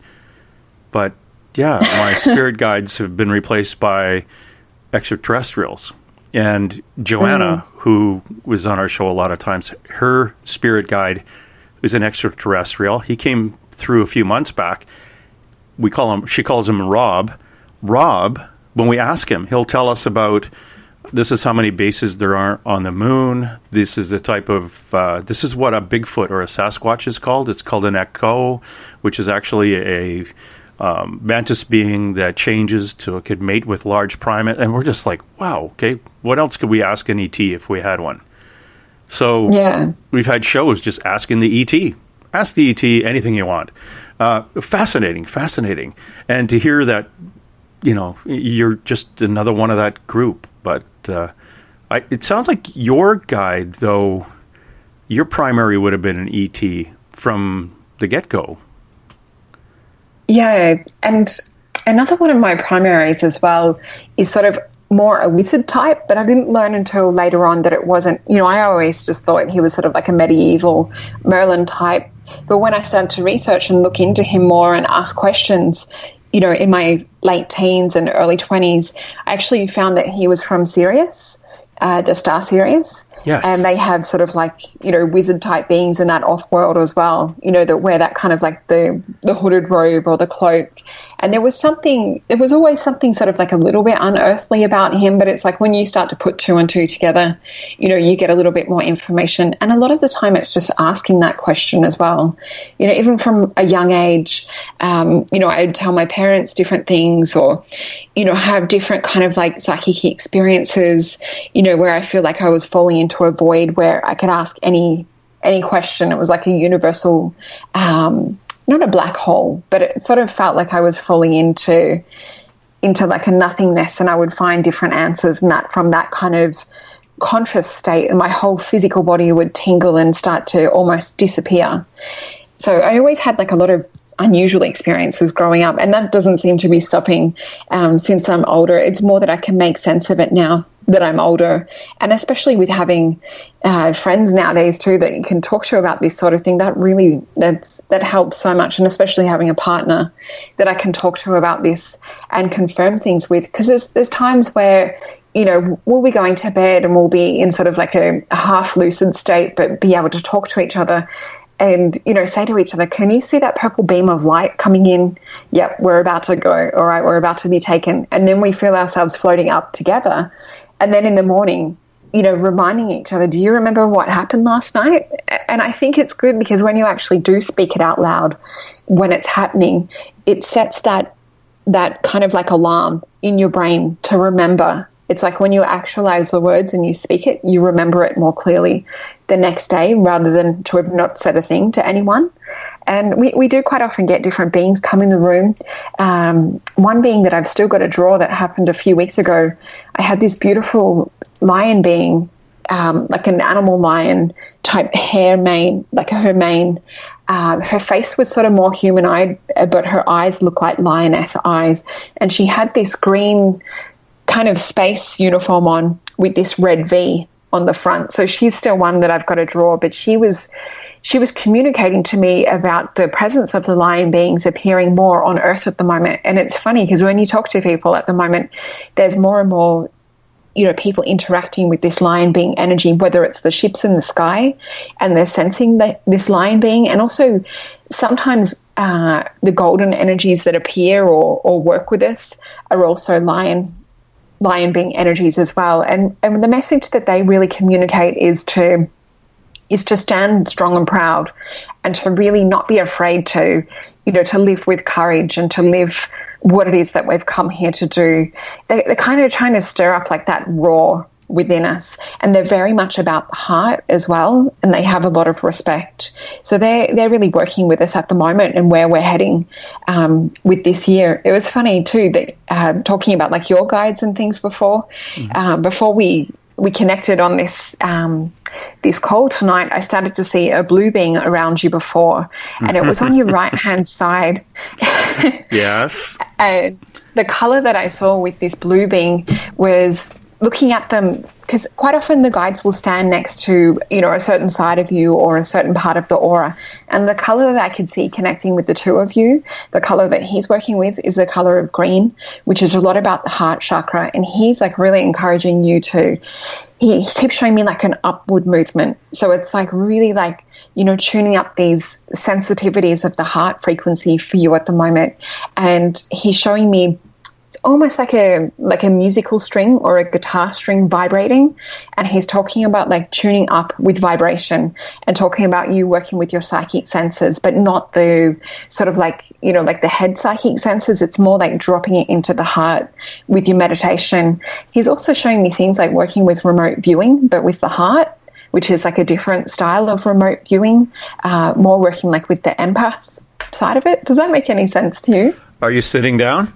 but yeah, my spirit guides have been replaced by extraterrestrials. And Joanna, who was on our show a lot of times, her spirit guide is an extraterrestrial. He came through a few months back. She calls him Rob. Rob, when we ask him, he'll tell us about, this is how many bases there are on the moon. This is the type of, this is what a Bigfoot or a Sasquatch is called. It's called an echo, which is actually a mantis being that changes to, could mate with large primate. And we're just like, wow, okay, what else could we ask an ET if we had one? So we've had shows just asking the ET. Ask the ET anything you want. Fascinating. And to hear that, you're just another one of that group. But it sounds like your guide, though, your primary would have been an ET from the get-go. Yeah, and another one of my primaries as well is sort of more a wizard type, but I didn't learn until later on that it wasn't, I always just thought he was sort of like a medieval Merlin type. But when I started to research and look into him more and ask questions, in my late teens and early 20s, I actually found that he was from Sirius, the star Sirius. Yes. And they have sort of like, wizard type beings in that off world as well, that wear that kind of like the hooded robe or the cloak. And there was always something sort of like a little bit unearthly about him, but it's like when you start to put two and two together, you get a little bit more information. And a lot of the time it's just asking that question as well. Even from a young age, I'd tell my parents different things or, have different kind of like psychic experiences, where I feel like I was falling into a void where I could ask any question. It was like a universal, not a black hole, but it sort of felt like I was falling into like a nothingness, and I would find different answers, and that from that kind of conscious state, and my whole physical body would tingle and start to almost disappear. So I always had like a lot of unusual experiences growing up, and that doesn't seem to be stopping since I'm older. It's more that I can make sense of it now that I'm older, and especially with having friends nowadays too that you can talk to about this sort of thing, that helps so much, and especially having a partner that I can talk to about this and confirm things with, because there's times where we'll be going to bed and we'll be in sort of like a half lucid state but be able to talk to each other and, say to each other, can you see that purple beam of light coming in? Yep, we're about to go. All right, we're about to be taken. And then we feel ourselves floating up together. And then in the morning, reminding each other, do you remember what happened last night? And I think it's good because when you actually do speak it out loud, when it's happening, it sets that kind of like alarm in your brain to remember. It's like when you actualize the words and you speak it, you remember it more clearly the next day rather than to have not said a thing to anyone. And we do quite often get different beings come in the room. One being that I've still got a draw that happened a few weeks ago, I had this beautiful lion being, like an animal lion type hair mane, like her mane. Her face was sort of more humanoid, but her eyes looked like lioness eyes. And she had this green kind of space uniform on with this red V on the front. So she's still one that I've got to draw, but she was communicating to me about the presence of the lion beings appearing more on Earth at the moment. And it's funny because when you talk to people at the moment, there's more and more, people interacting with this lion being energy, whether it's the ships in the sky and they're sensing this lion being, and also sometimes the golden energies that appear or work with us are also lion being energies as well. And the message that they really communicate is to stand strong and proud, and to really not be afraid to live with courage and to live what it is that we've come here to do. They're kind of trying to stir up like that roar within us, and they're very much about the heart as well, and they have a lot of respect. So they're really working with us at the moment and where we're heading with this year. It was funny too that talking about like your guides and things before we connected on this call tonight, I started to see a blue being around you before, and it was on your right-hand side. Yes. And the color that I saw with this blue being was looking at them, because quite often the guides will stand next to, a certain side of you or a certain part of the aura. And the color that I could see connecting with the two of you, the color that he's working with is the color of green, which is a lot about the heart chakra. And he's like really encouraging you to, he keeps showing me like an upward movement. So it's like really like, tuning up these sensitivities of the heart frequency for you at the moment. And he's showing me almost like a musical string or a guitar string vibrating, and he's talking about like tuning up with vibration and talking about you working with your psychic senses, but not the sort of like like the head psychic senses. It's more like dropping it into the heart with your meditation. He's also showing me things like working with remote viewing, but with the heart, which is like a different style of remote viewing, more working like with the empath side of it. Does that make any sense to you? Are you sitting down?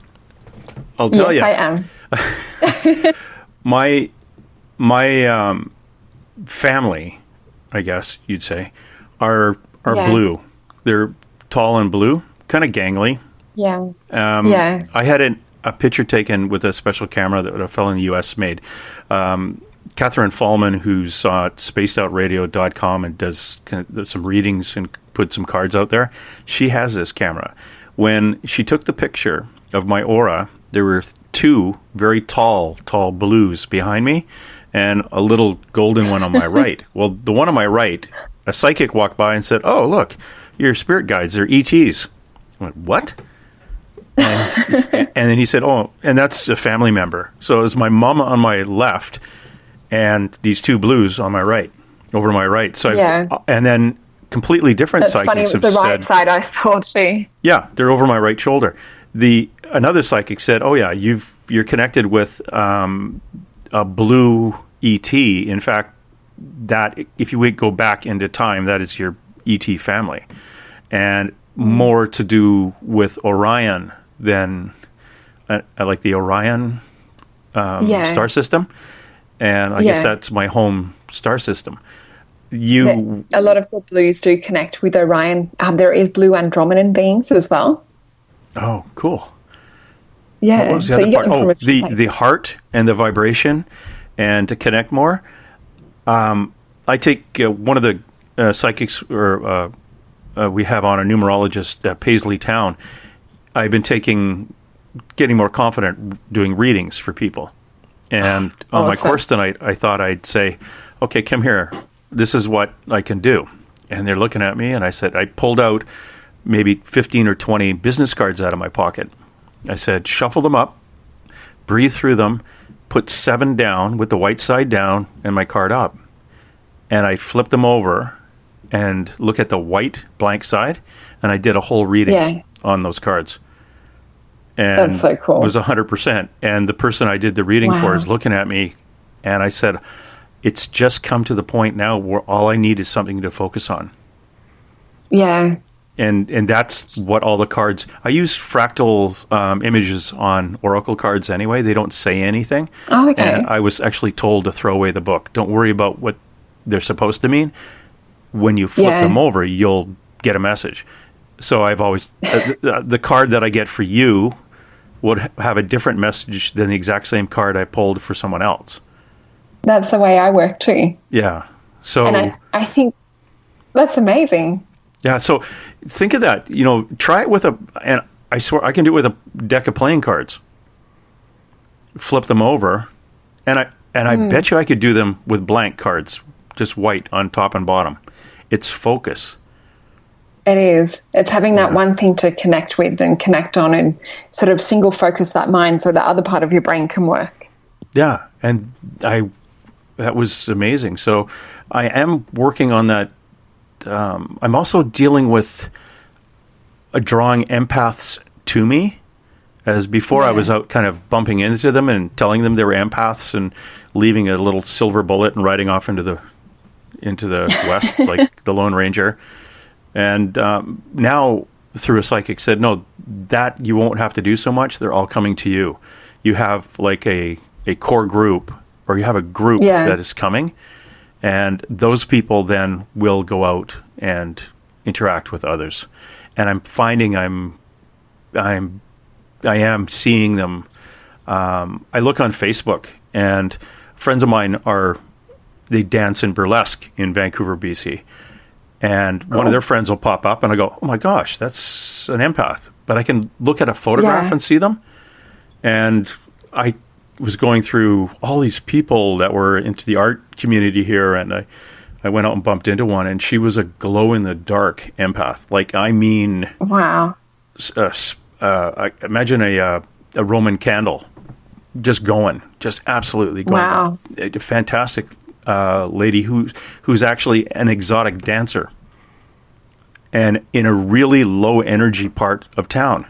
I'll tell you. Yes, I am. my family, I guess you'd say, are blue. They're tall and blue, kind of gangly. Yeah. I had a picture taken with a special camera that a fellow in the U.S. made. Catherine Fallman, who's at spacedoutradio.com and does some readings and put some cards out there, she has this camera. When she took the picture of my aura, there were two very tall blues behind me and a little golden one on my right. Well, the one on my right, a psychic walked by and said, "Oh, look, your spirit guides, they're ETs." I went, "What?" And then he said, "Oh, and that's a family member." So it was my mom on my left and these two blues on my right, over my right. So and then completely different psychics funny. It was the right side I saw too. Yeah, they're over my right shoulder. Another psychic said, "Oh yeah, you're connected with a blue ET. In fact, that if you go back into time, that is your ET family, and more to do with Orion than like the Orion star system, and I guess that's my home star system." A lot of the blues do connect with Orion. There is blue Andromedan beings as well. Oh, cool. Yeah. What was the other part? Oh, the heart and the vibration, and to connect more. I take one of the psychics, or we have on a numerologist at Paisley Town. I've been getting more confident doing readings for people. And on my course tonight, I thought I'd say, "Okay, come here. This is what I can do." And they're looking at me, and I pulled out maybe 15 or 20 business cards out of my pocket. I said, "Shuffle them up, breathe through them, put 7 down with the white side down and my card up." And I flipped them over and look at the white blank side, and I did a whole reading on those cards. And that's so cool. It was 100%. And the person I did the reading for is looking at me, and I said, "It's just come to the point now where all I need is something to focus on." Yeah. And that's what all the cards... I use fractal images on oracle cards anyway. They don't say anything. Oh, okay. And I was actually told to throw away the book. Don't worry about what they're supposed to mean. When you flip them over, you'll get a message. So I've always... the card that I get for you would have a different message than the exact same card I pulled for someone else. That's the way I work too. Yeah. So... And I think that's amazing. Yeah, so think of that. Try it with and I swear I can do it with a deck of playing cards. Flip them over, and And I bet you I could do them with blank cards, just white on top and bottom. It's focus. It is. It's having that one thing to connect with and connect on and sort of single focus that mind so the other part of your brain can work. Yeah, and that was amazing. So I am working on that. I'm also dealing with drawing empaths to me. As before, I was out kind of bumping into them and telling them they were empaths and leaving a little silver bullet and riding off into the west like the Lone Ranger. And now, through a psychic, said, no, that you won't have to do so much. They're all coming to you. You have like a core group, or you have a group that is coming, and those people then will go out and interact with others. And I'm finding I am seeing them. I look on Facebook, and friends of mine they dance in burlesque in Vancouver, BC. And one of their friends will pop up, and I go, oh my gosh, that's an empath. But I can look at a photograph and see them. And I was going through all these people that were into the art community here, and I went out and bumped into one, and she was a glow-in-the-dark empath. Like, I mean... Wow. Imagine a Roman candle just going, just absolutely going. Wow. A fantastic lady who's actually an exotic dancer, and in a really low energy part of town.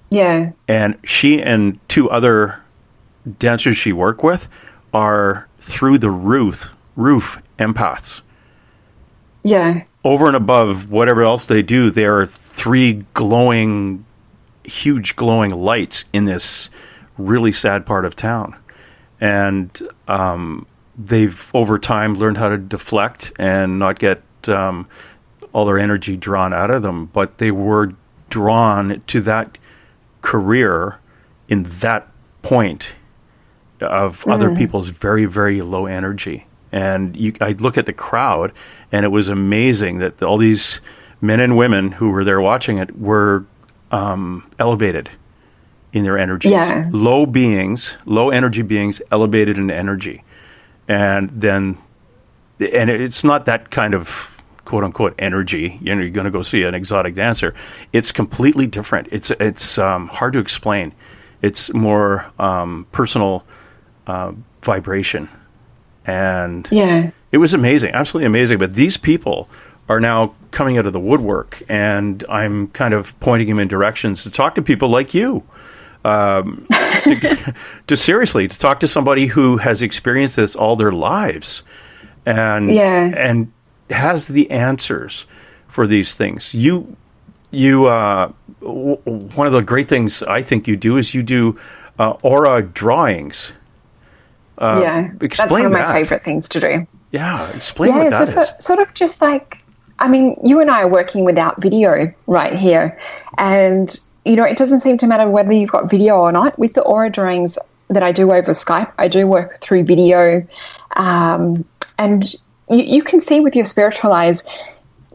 Yeah. And she and two other dancers she worked with are through the roof empaths. Yeah. Over and above whatever else they do, there are three huge glowing lights in this really sad part of town. And they've, over time, learned how to deflect and not get all their energy drawn out of them. But they were drawn to that career in that point of other people's very, very low energy. And I look at the crowd, and it was amazing that all these men and women who were there watching it were elevated in their energies. Yeah. Low energy beings elevated in energy. And it's not that kind of quote unquote energy. You're going to go see an exotic dancer. It's completely different. It's hard to explain. It's more personal vibration. And it was amazing, absolutely amazing. But these people are now coming out of the woodwork, and I'm kind of pointing them in directions to talk to people like you. To talk to somebody who has experienced this all their lives and has the answers for these things. You one of the great things I think you do is you do aura drawings. Explain that's one of my favorite things to do. Yeah, explain what that is. Sort of just like, I mean, you and I are working without video right here, and it doesn't seem to matter whether you've got video or not. With the aura drawings that I do over Skype, I do work through video, and you can see with your spiritual eyes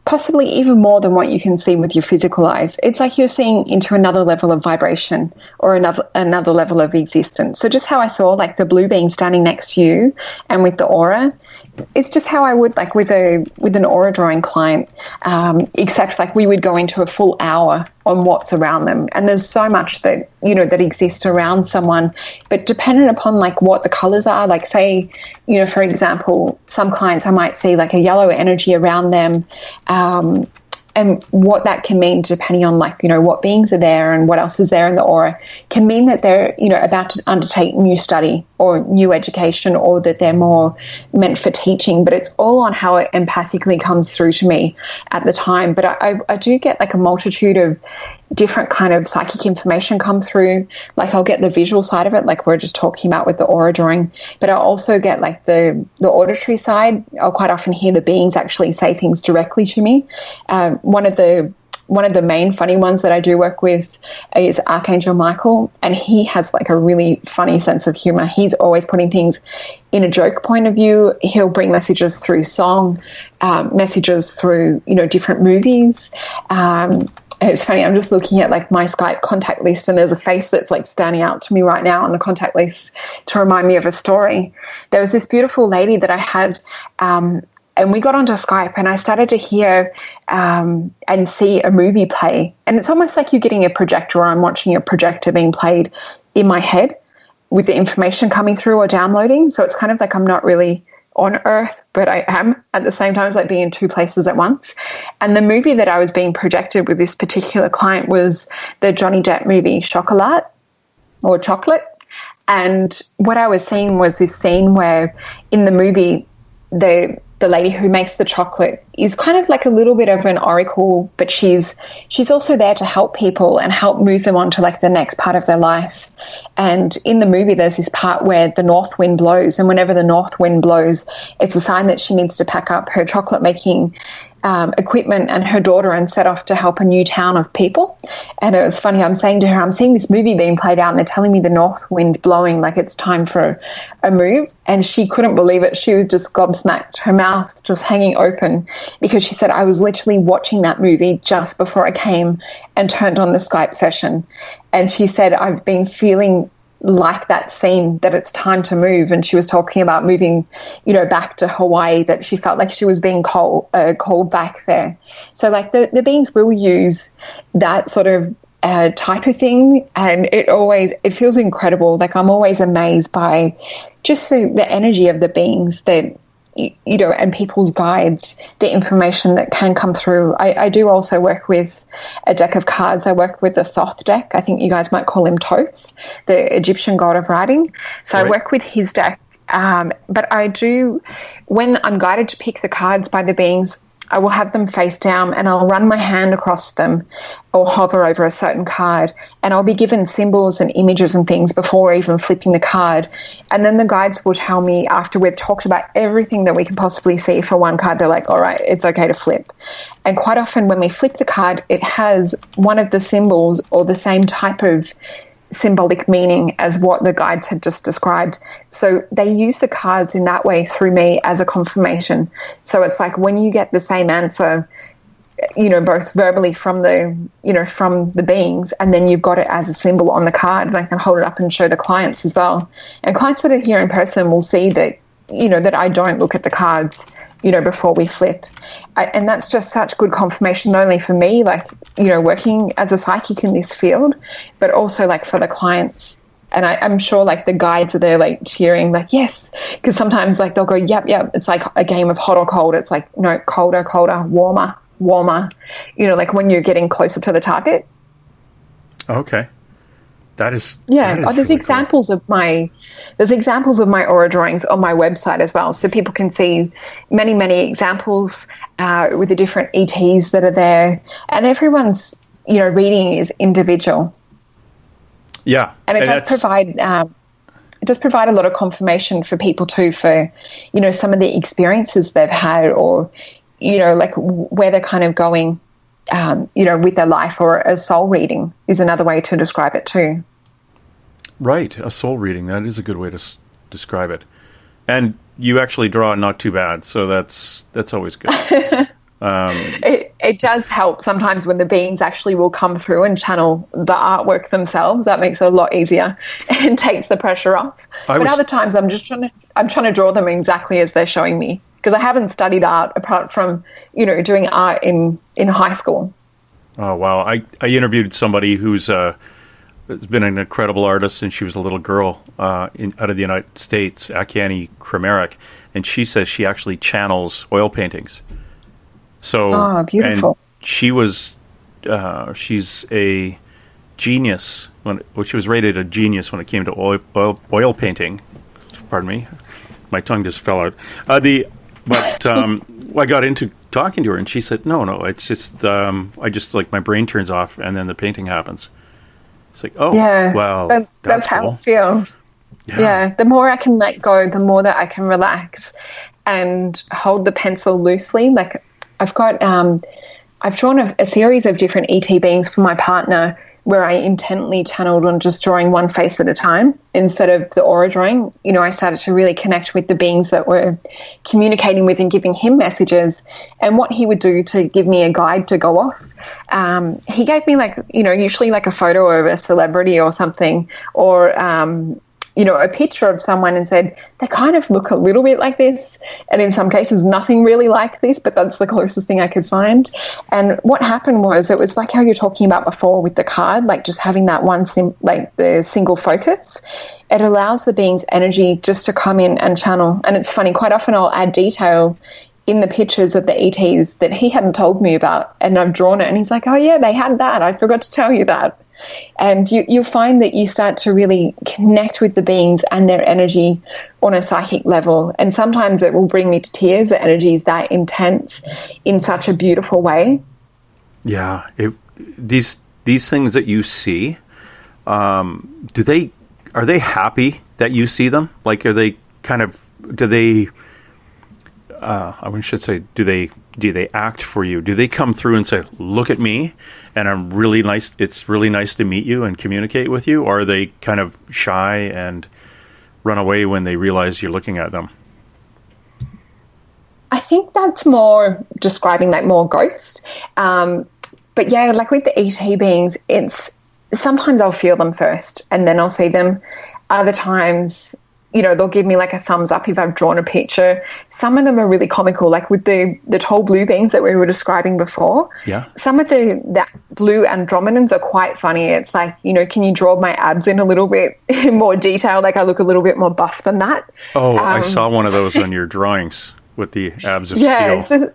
possibly even more than what you can see with your physical eyes. It's like you're seeing into another level of vibration or another level of existence. So just how I saw like the blue being standing next to you and with the aura, it's just how I would like with an aura drawing client, except like we would go into a full hour on what's around them. And there's so much that, that exists around someone, but dependent upon like what the colors are, like say, for example, some clients I might see like a yellow energy around them, and what that can mean depending on like, what beings are there and what else is there in the aura can mean that they're, about to undertake new study or new education, or that they're more meant for teaching. But it's all on how it empathically comes through to me at the time. But I do get like a multitude of different kind of psychic information come through. Like I'll get the visual side of it, like we're just talking about with the aura drawing, but I'll also get like the auditory side. I'll quite often hear the beings actually say things directly to me. One of the main funny ones that I do work with is Archangel Michael, and he has like a really funny sense of humor. He's always putting things in a joke point of view. He'll bring messages through song, messages through, different movies. it's funny, I'm just looking at like my Skype contact list, and there's a face that's like standing out to me right now on the contact list to remind me of a story. There was this beautiful lady that I had, and we got onto Skype, and I started to hear and see a movie play. And it's almost like you're getting a projector, or I'm watching a projector being played in my head with the information coming through or downloading. So it's kind of like I'm not really on Earth, but I am at the same time. It's like being in two places at once. And the movie that I was being projected with this particular client was the Johnny Depp movie Chocolat. And what I was seeing was this scene where in the movie the lady who makes the chocolate is kind of like a little bit of an oracle, but she's also there to help people and help move them on to like the next part of their life. And in the movie, there's this part where the north wind blows, and whenever the north wind blows, it's a sign that she needs to pack up her chocolate making equipment and her daughter and set off to help a new town of people. And it was funny, I'm saying to her, I'm seeing this movie being played out and they're telling me the north wind's blowing, like it's time for a move. And she couldn't believe it. She was just gobsmacked, her mouth just hanging open, because she said, I was literally watching that movie just before I came and turned on the Skype session. And she said, I've been feeling like that scene, that it's time to move. And she was talking about moving, back to Hawaii, that she felt like she was being called back there. So like the beings will use that sort of type of thing, and it feels incredible. Like I'm always amazed by just the energy of the beings that, and people's guides, the information that can come through. I do also work with a deck of cards. I work with the Thoth deck. I think you guys might call him Thoth, the Egyptian god of writing. So right. I work with his deck. But I do, when I'm guided to pick the cards by the beings, I will have them face down and I'll run my hand across them or hover over a certain card, and I'll be given symbols and images and things before even flipping the card. And then the guides will tell me, after we've talked about everything that we can possibly see for one card, they're like, all right, it's okay to flip. And quite often when we flip the card, it has one of the symbols or the same type of symbolic meaning as what the guides had just described. So they use the cards in that way through me as a confirmation. So it's like when you get the same answer, both verbally from the beings, and then you've got it as a symbol on the card, and I can hold it up and show the clients as well. And clients that are here in person will see that, that I don't look at the cards, before we flip. And that's just such good confirmation, not only for me, like, working as a psychic in this field, but also like for the clients. And I'm sure like the guides are there like cheering, like, yes, because sometimes like they'll go, yep. It's like a game of hot or cold. It's like, no, colder, warmer, like when you're getting closer to the target. Okay. There's really examples cool. There's examples of my aura drawings on my website as well, so people can see many examples with the different ETs that are there, and everyone's reading is individual. Yeah, and it does provide a lot of confirmation for people too, for some of the experiences they've had, or like where they're kind of going. With their life, or a soul reading is another way to describe it too. Right, a soul reading. That is a good way to describe it. And you actually draw not too bad, so that's always good. It does help sometimes when the beings actually will come through and channel the artwork themselves. That makes it a lot easier and takes the pressure off. But other times I'm trying to draw them exactly as they're showing me, because I haven't studied art apart from, doing art in high school. Oh, wow. I interviewed somebody who's been an incredible artist since she was a little girl out of the United States, Akiane Krameric, and she says she actually channels oil paintings. So, beautiful. And she's a genius. She was rated a genius when it came to oil painting. Pardon me. My tongue just fell out. I got into talking to her, and she said, no, it's just, I just, like, my brain turns off, and then the painting happens. It's like, oh, yeah, well, that's cool. how it feels. Yeah. The more I can let go, the more that I can relax and hold the pencil loosely. Like, I've got, I've drawn a series of different ET beings for my partner where I intently channeled on just drawing one face at a time instead of the aura drawing. You know, I started to really connect with the beings that were communicating with and giving him messages, and what he would do to give me a guide to go off. He gave me, like, you know, usually like a photo of a celebrity or something, or you know, a picture of someone, and said, they kind of look a little bit like this, and in some cases nothing really like this, but that's the closest thing I could find. And what happened was, it was like how you're talking about before with the card, like just having that one, like the single focus. It allows the being's energy just to come in and channel. And it's funny, quite often I'll add detail in the pictures of the ETs that he hadn't told me about, and I've drawn it, and he's like, oh yeah, they had that, I forgot to tell you that. And you find that you start to really connect with the beings and their energy on a psychic level. And sometimes it will bring me to tears. The energy is that intense in such a beautiful way. Yeah. These things that you see, are they happy that you see them? Like, are they kind of, do they act for you? Do they come through and say, look at me, and it's really nice to meet you and communicate with you? Or are they kind of shy and run away when they realize you're looking at them? I think that's more describing like more ghost. But yeah, like with the ET beings, it's sometimes I'll feel them first and then I'll see them. Other times, you know, they'll give me like a thumbs up if I've drawn a picture. Some of them are really comical, like with the tall blue beings that we were describing before. Yeah. Some of the blue Andromedans are quite funny. It's like, you know, can you draw my abs in a little bit more detail? Like I look a little bit more buff than that. Oh, I saw one of those on your drawings with the abs of steel.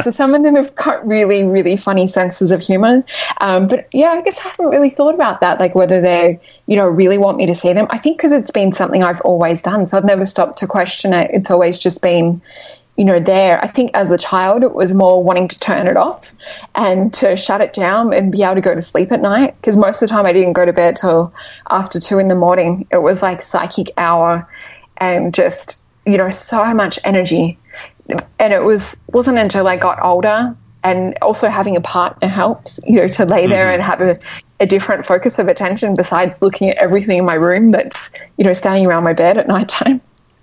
So some of them have got really, really funny senses of humor. But yeah, I guess I haven't really thought about that, like whether they, you know, really want me to see them. I think because it's been something I've always done, so I've never stopped to question it. It's always just been, you know, there. I think as a child it was more wanting to turn it off and to shut it down and be able to go to sleep at night, because most of the time I didn't go to bed till after 2 a.m. It was like psychic hour and just, you know, so much energy. And it wasn't until I got older, and also having a partner helps, you know, to lay there and have a different focus of attention besides looking at everything in my room that's, you know, standing around my bed at nighttime.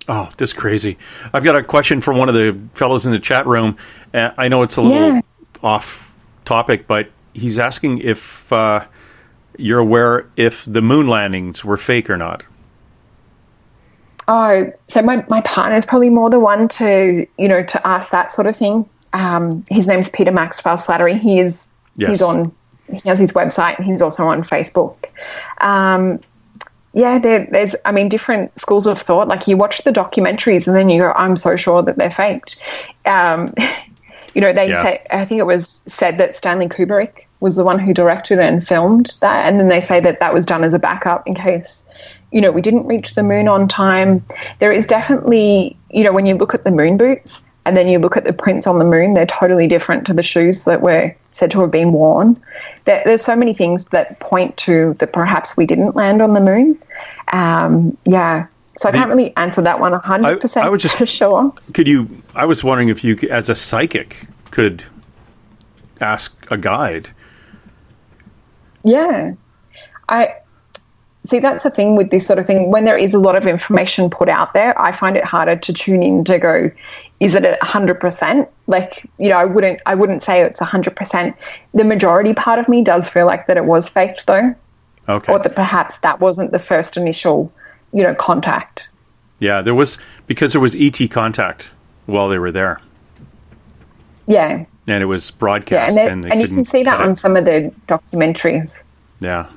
Oh, that's crazy. I've got a question from one of the fellows in the chat room. I know it's a little off topic, but he's asking if you're aware if the moon landings were fake or not. Oh, so my partner is probably more the one to, you know, to ask that sort of thing. His name's Peter Maxwell Slattery. He has his website, and he's also on Facebook. There's, I mean, different schools of thought. Like you watch the documentaries and then you go, I'm so sure that they're faked. You know, they say, I think it was said that Stanley Kubrick was the one who directed and filmed that. And then they say that that was done as a backup in case, you know, we didn't reach the moon on time. There is definitely, you know, when you look at the moon boots and then you look at the prints on the moon, they're totally different to the shoes that were said to have been worn. There's so many things that point to that perhaps we didn't land on the moon. So I can't really answer that one 100% for sure. I was wondering if you, as a psychic, could ask a guide. Yeah. See, that's the thing with this sort of thing. When there is a lot of information put out there, I find it harder to tune in to go, is it at 100%? Like, you know, I wouldn't say it's 100%. The majority part of me does feel like that it was faked, though. Okay. Or that perhaps that wasn't the first initial, you know, contact. Yeah, there was ET contact while they were there. Yeah. And it was broadcast. Yeah, and you can see that on some of the documentaries. Yeah.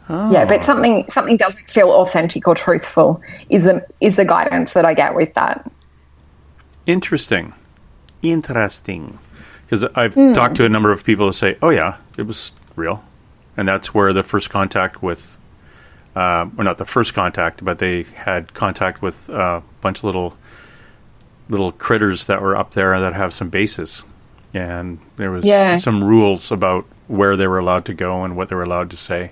Oh. Yeah, but something doesn't feel authentic or truthful is the guidance that I get with that. Interesting. Because I've talked to a number of people who say, oh yeah, it was real. And that's where the first contact with, well, not the first contact, but they had contact with a bunch of little critters that were up there that have some bases. And there was some rules about where they were allowed to go and what they were allowed to say.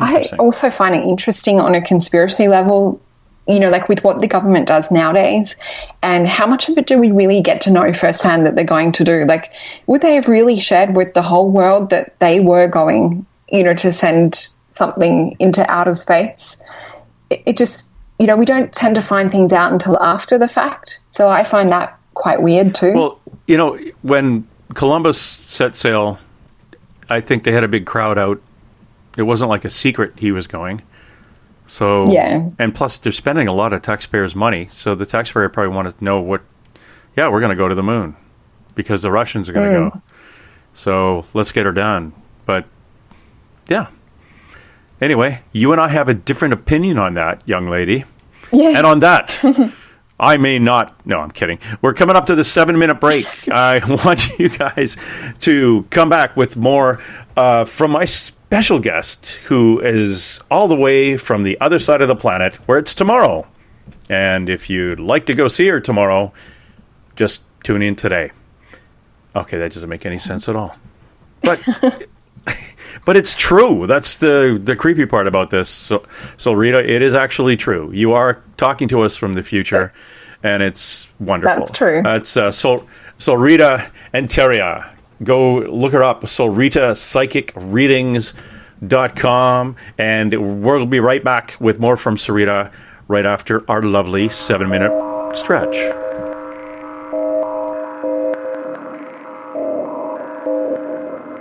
I also find it interesting on a conspiracy level like with what the government does nowadays, and how much of it do we really get to know firsthand that they're going to do? Like, would they have really shared with the whole world that they were going, to send something into outer space? It just, we don't tend to find things out until after the fact. So I find that quite weird too. Well, when Columbus set sail, I think they had a big crowd out. It wasn't like a secret he was going. So, yeah. And plus, they're spending a lot of taxpayers' money. So the taxpayer probably wanted to know we're going to go to the moon because the Russians are going to go. So let's get her done. But, yeah. Anyway, you and I have a different opinion on that, young lady. Yeah. And on that, I may not. No, I'm kidding. We're coming up to the 7-minute break. I want you guys to come back with more from my special guest, who is all the way from the other side of the planet, where it's tomorrow. And if you'd like to go see her tomorrow, just tune in today. Okay, that doesn't make any sense at all. But but it's true. That's the creepy part about this. So Rita, it is actually true. You are talking to us from the future, and it's wonderful. That's true. That's Solreta Antaria. Go look her up, solretapsychicreadings.com, and we'll be right back with more from Sarita right after our lovely 7-minute stretch.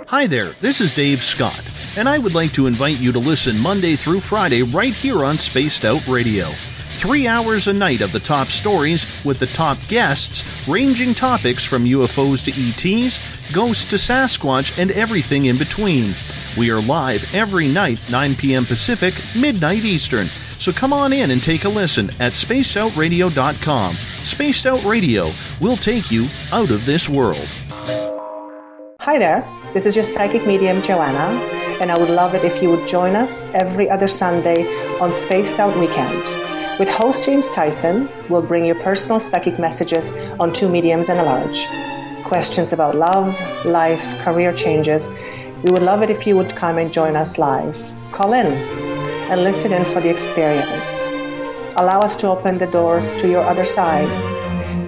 Hi there, this is Dave Scott, and I would like to invite you to listen Monday through Friday right here on Spaced Out Radio. 3 hours a night of the top stories with the top guests, ranging topics from UFOs to ETs, ghosts to Sasquatch, and everything in between. We are live every night, 9 p.m. Pacific, midnight Eastern. So come on in and take a listen at spacedoutradio.com. Spaced Out Radio will take you out of this world. Hi there, this is your psychic medium Joanna, and I would love it if you would join us every other Sunday on Spaced Out Weekend. With host James Tyson, we'll bring you personal psychic messages on 2 mediums and a large. Questions about love, life, career changes. We would love it if you would come and join us live. Call in and listen in for the experience. Allow us to open the doors to your other side.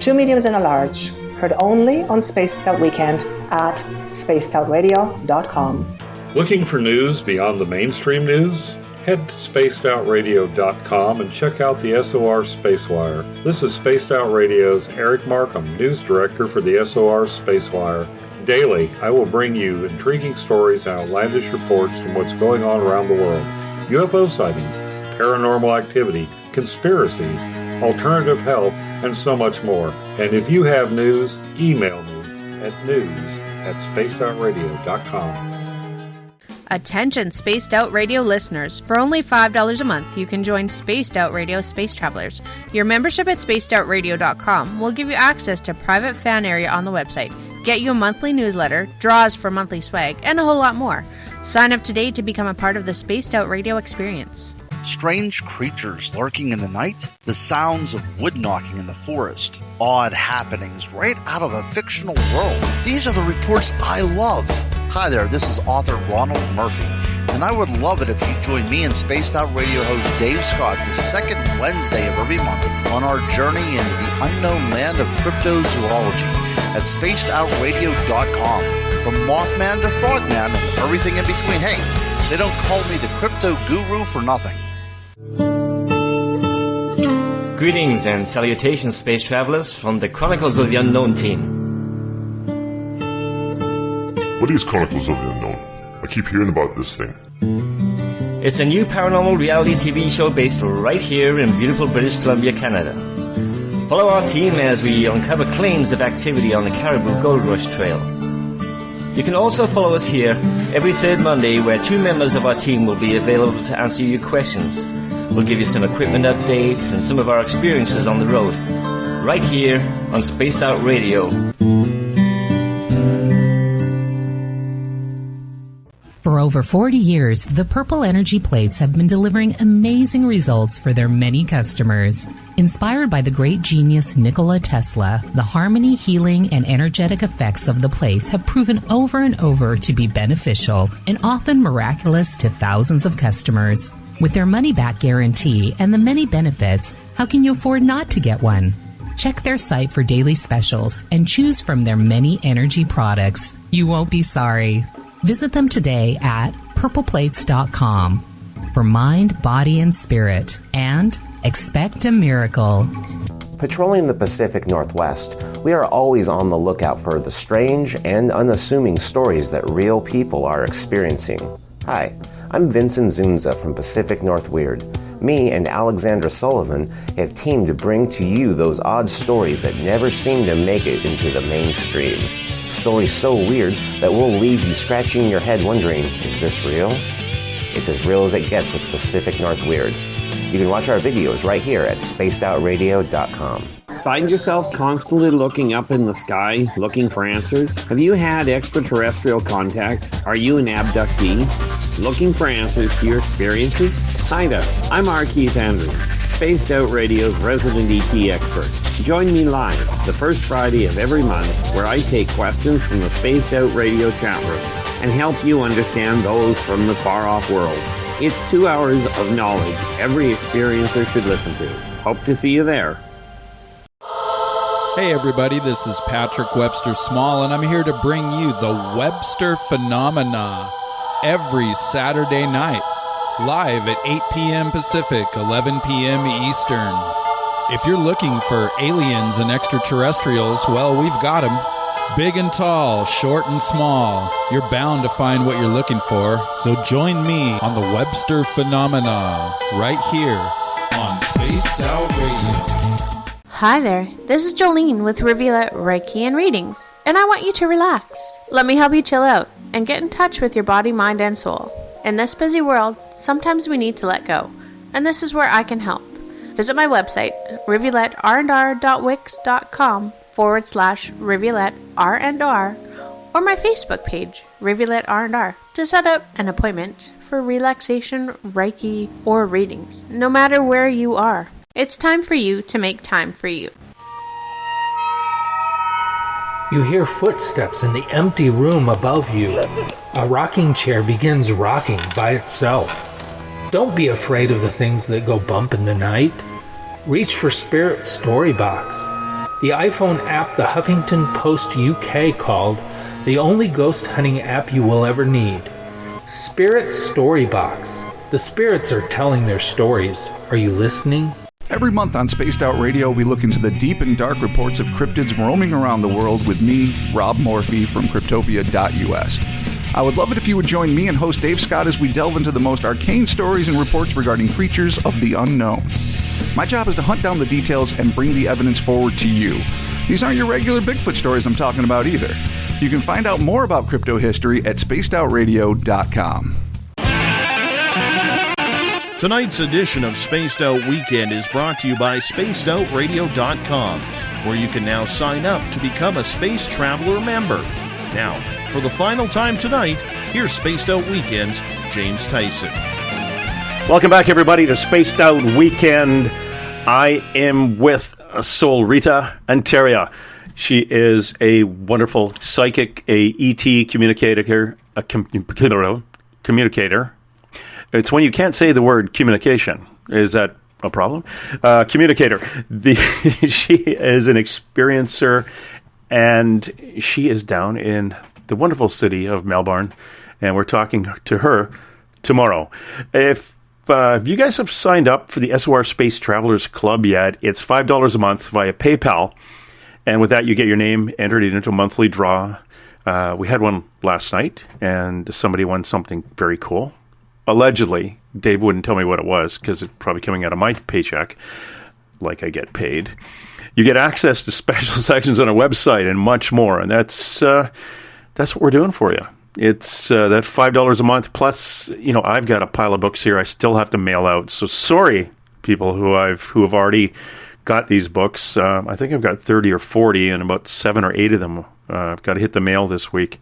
2 mediums and a large, heard only on Spaced Out Weekend at spacedoutradio.com. Looking for news beyond the mainstream news? Head to spacedoutradio.com and check out the SOR Spacewire. This is Spaced Out Radio's Eric Markham, News Director for the SOR Spacewire. Daily, I will bring you intriguing stories and outlandish reports from what's going on around the world. UFO sightings, paranormal activity, conspiracies, alternative health, and so much more. And if you have news, email me at news@spacedoutradio.com. Attention Spaced Out Radio listeners. For only $5 a month, you can join Spaced Out Radio Space Travelers. Your membership at spacedoutradio.com will give you access to private fan area on the website, get you a monthly newsletter, draws for monthly swag, and a whole lot more. Sign up today to become a part of the Spaced Out Radio experience. Strange creatures lurking in the night, the sounds of wood knocking in the forest, odd happenings right out of a fictional world. These are the reports I love. Hi there, this is author Ronald Murphy, and I would love it if you join me and Spaced Out Radio host Dave Scott the second Wednesday of every month on our journey into the unknown land of cryptozoology at spacedoutradio.com. From Mothman to Frogman and everything in between. Hey, they don't call me the crypto guru for nothing. Greetings and salutations, space travelers, from the Chronicles of the Unknown team. What is Chronicles of the Unknown? I keep hearing about this thing. It's a new paranormal reality TV show based right here in beautiful British Columbia, Canada. Follow our team as we uncover claims of activity on the Caribou Gold Rush Trail. You can also follow us here every third Monday, where 2 members of our team will be available to answer your questions. We'll give you some equipment updates and some of our experiences on the road, right here on Spaced Out Radio. For over 40 years, the Purple Energy Plates have been delivering amazing results for their many customers. Inspired by the great genius Nikola Tesla, the harmony, healing, and energetic effects of the plates have proven over and over to be beneficial and often miraculous to thousands of customers. With their money-back guarantee and the many benefits, How can you afford not to get one? Check their site for daily specials and choose from their many energy products. You won't be sorry. Visit them today at purpleplates.com for mind, body, and spirit, and expect a miracle. Patrolling the Pacific Northwest, we are always on the lookout for the strange and unassuming stories that real people are experiencing. Hi, I'm Vincent Zunza from Pacific North Weird. Me and Alexandra Sullivan have teamed to bring to you those odd stories that never seem to make it into the mainstream. Stories so weird that will leave you scratching your head wondering, is this real? It's as real as it gets with Pacific North Weird. You can watch our videos right here at spacedoutradio.com. Find yourself constantly looking up in the sky, looking for answers? Have you had extraterrestrial contact? Are you an abductee? Looking for answers to your experiences? Hi there, I'm R. Keith Andrews, Spaced Out Radio's resident ET expert. Join me live the first Friday of every month where I take questions from the Spaced Out Radio chat room and help you understand those from the far-off world. It's 2 hours of knowledge every experiencer should listen to. Hope to see you there. Hey everybody, this is Patrick Webster Small, and I'm here to bring you the Webster Phenomena every Saturday night, live at 8 p.m. Pacific, 11 p.m. Eastern. If you're looking for aliens and extraterrestrials, well, we've got them. Big and tall, short and small. You're bound to find what you're looking for. So join me on the Webster Phenomena right here on Spaced Out Radio. Hi there, this is Jolene with Reveal Reiki and Readings, and I want you to relax. Let me help you chill out and get in touch with your body, mind, and soul. In this busy world, sometimes we need to let go, and this is where I can help. Visit my website, rivuletrr.wix.com/Rivulet R&R, or my Facebook page, Rivulet R&R, to set up an appointment for relaxation, Reiki, or readings, no matter where you are. It's time for you to make time for you. You hear footsteps in the empty room above you. A rocking chair begins rocking by itself. Don't be afraid of the things that go bump in the night. Reach for Spirit Storybox, the iPhone app the Huffington Post UK called the only ghost hunting app you will ever need. Spirit Storybox. The spirits are telling their stories. Are you listening? Every month on Spaced Out Radio, we look into the deep and dark reports of cryptids roaming around the world with me, Rob Morphy from Cryptopia.us. I would love it if you would join me and host Dave Scott as we delve into the most arcane stories and reports regarding creatures of the unknown. My job is to hunt down the details and bring the evidence forward to you. These aren't your regular Bigfoot stories I'm talking about either. You can find out more about crypto history at spacedoutradio.com. Tonight's edition of Spaced Out Weekend is brought to you by spacedoutradio.com, where you can now sign up to become a Space Traveler member. Now, for the final time tonight, here's Spaced Out Weekend's James Tyson. Welcome back, everybody, to Spaced Out Weekend. I am with Solreta Antaria. She is a wonderful psychic, a ET communicator, communicator. It's when you can't say the word communication. Is that a problem? Communicator. She is an experiencer, and she is down in the wonderful city of Melbourne, and we're talking to her tomorrow. If you guys have signed up for the SOR Space Travelers Club yet, it's $5 a month via PayPal, and with that you get your name entered into a monthly draw. We had one last night, and somebody won something very cool. Allegedly, Dave wouldn't tell me what it was because it's probably coming out of my paycheck, like I get paid. You get access to special sections on our website and much more, and that's what we're doing for you. It's that $5 a month plus. I've got a pile of books here I still have to mail out. So sorry, people who have already got these books. I think I've got 30 or 40, and about 7 or 8 of them I've got to hit the mail this week.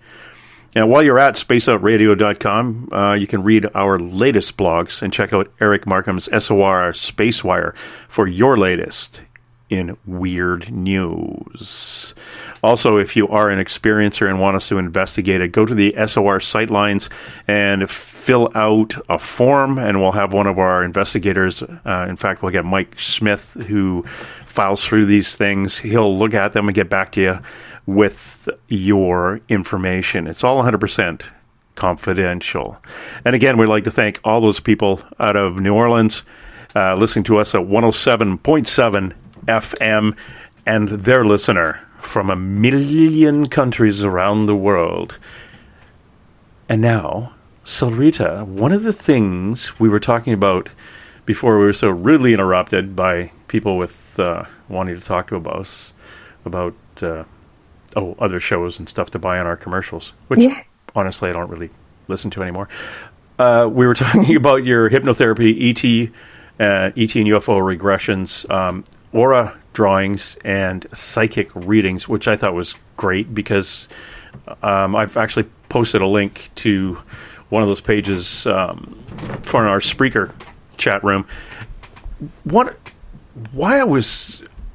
And while you're at spaceoutradio.com, you can read our latest blogs and check out Eric Markham's SOR Spacewire for your latest in weird news. Also, if you are an experiencer and want us to investigate it, go to the SOR sightlines and fill out a form, and we'll have one of our investigators, in fact, we'll get Mike Smith, who files through these things. He'll look at them and get back to you with your information. It's all 100% confidential. And again, we'd like to thank all those people out of New Orleans listening to us at 107.7 FM and their listener from 1 million countries around the world. And now, Solreta, one of the things we were talking about before we were so rudely interrupted by people with wanting to talk to us about other shows and stuff to buy on our commercials, which honestly I don't really listen to anymore. We were talking about your hypnotherapy, ET and UFO regressions, aura drawings, and psychic readings, which I thought was great because I've actually posted a link to one of those pages for our Spreaker chat room.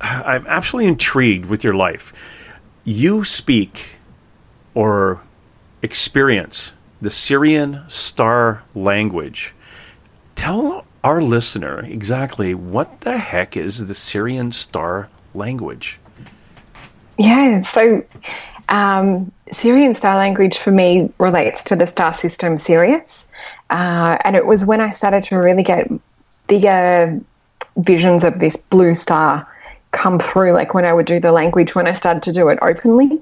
I'm absolutely intrigued with your life. You speak or experience the Syrian star language. Tell our listener exactly what the heck is the Syrian star language. Yeah, so Syrian star language for me relates to the star system Sirius. And it was when I started to really get bigger visions of this blue star come through, like when I would do the language, when I started to do it openly.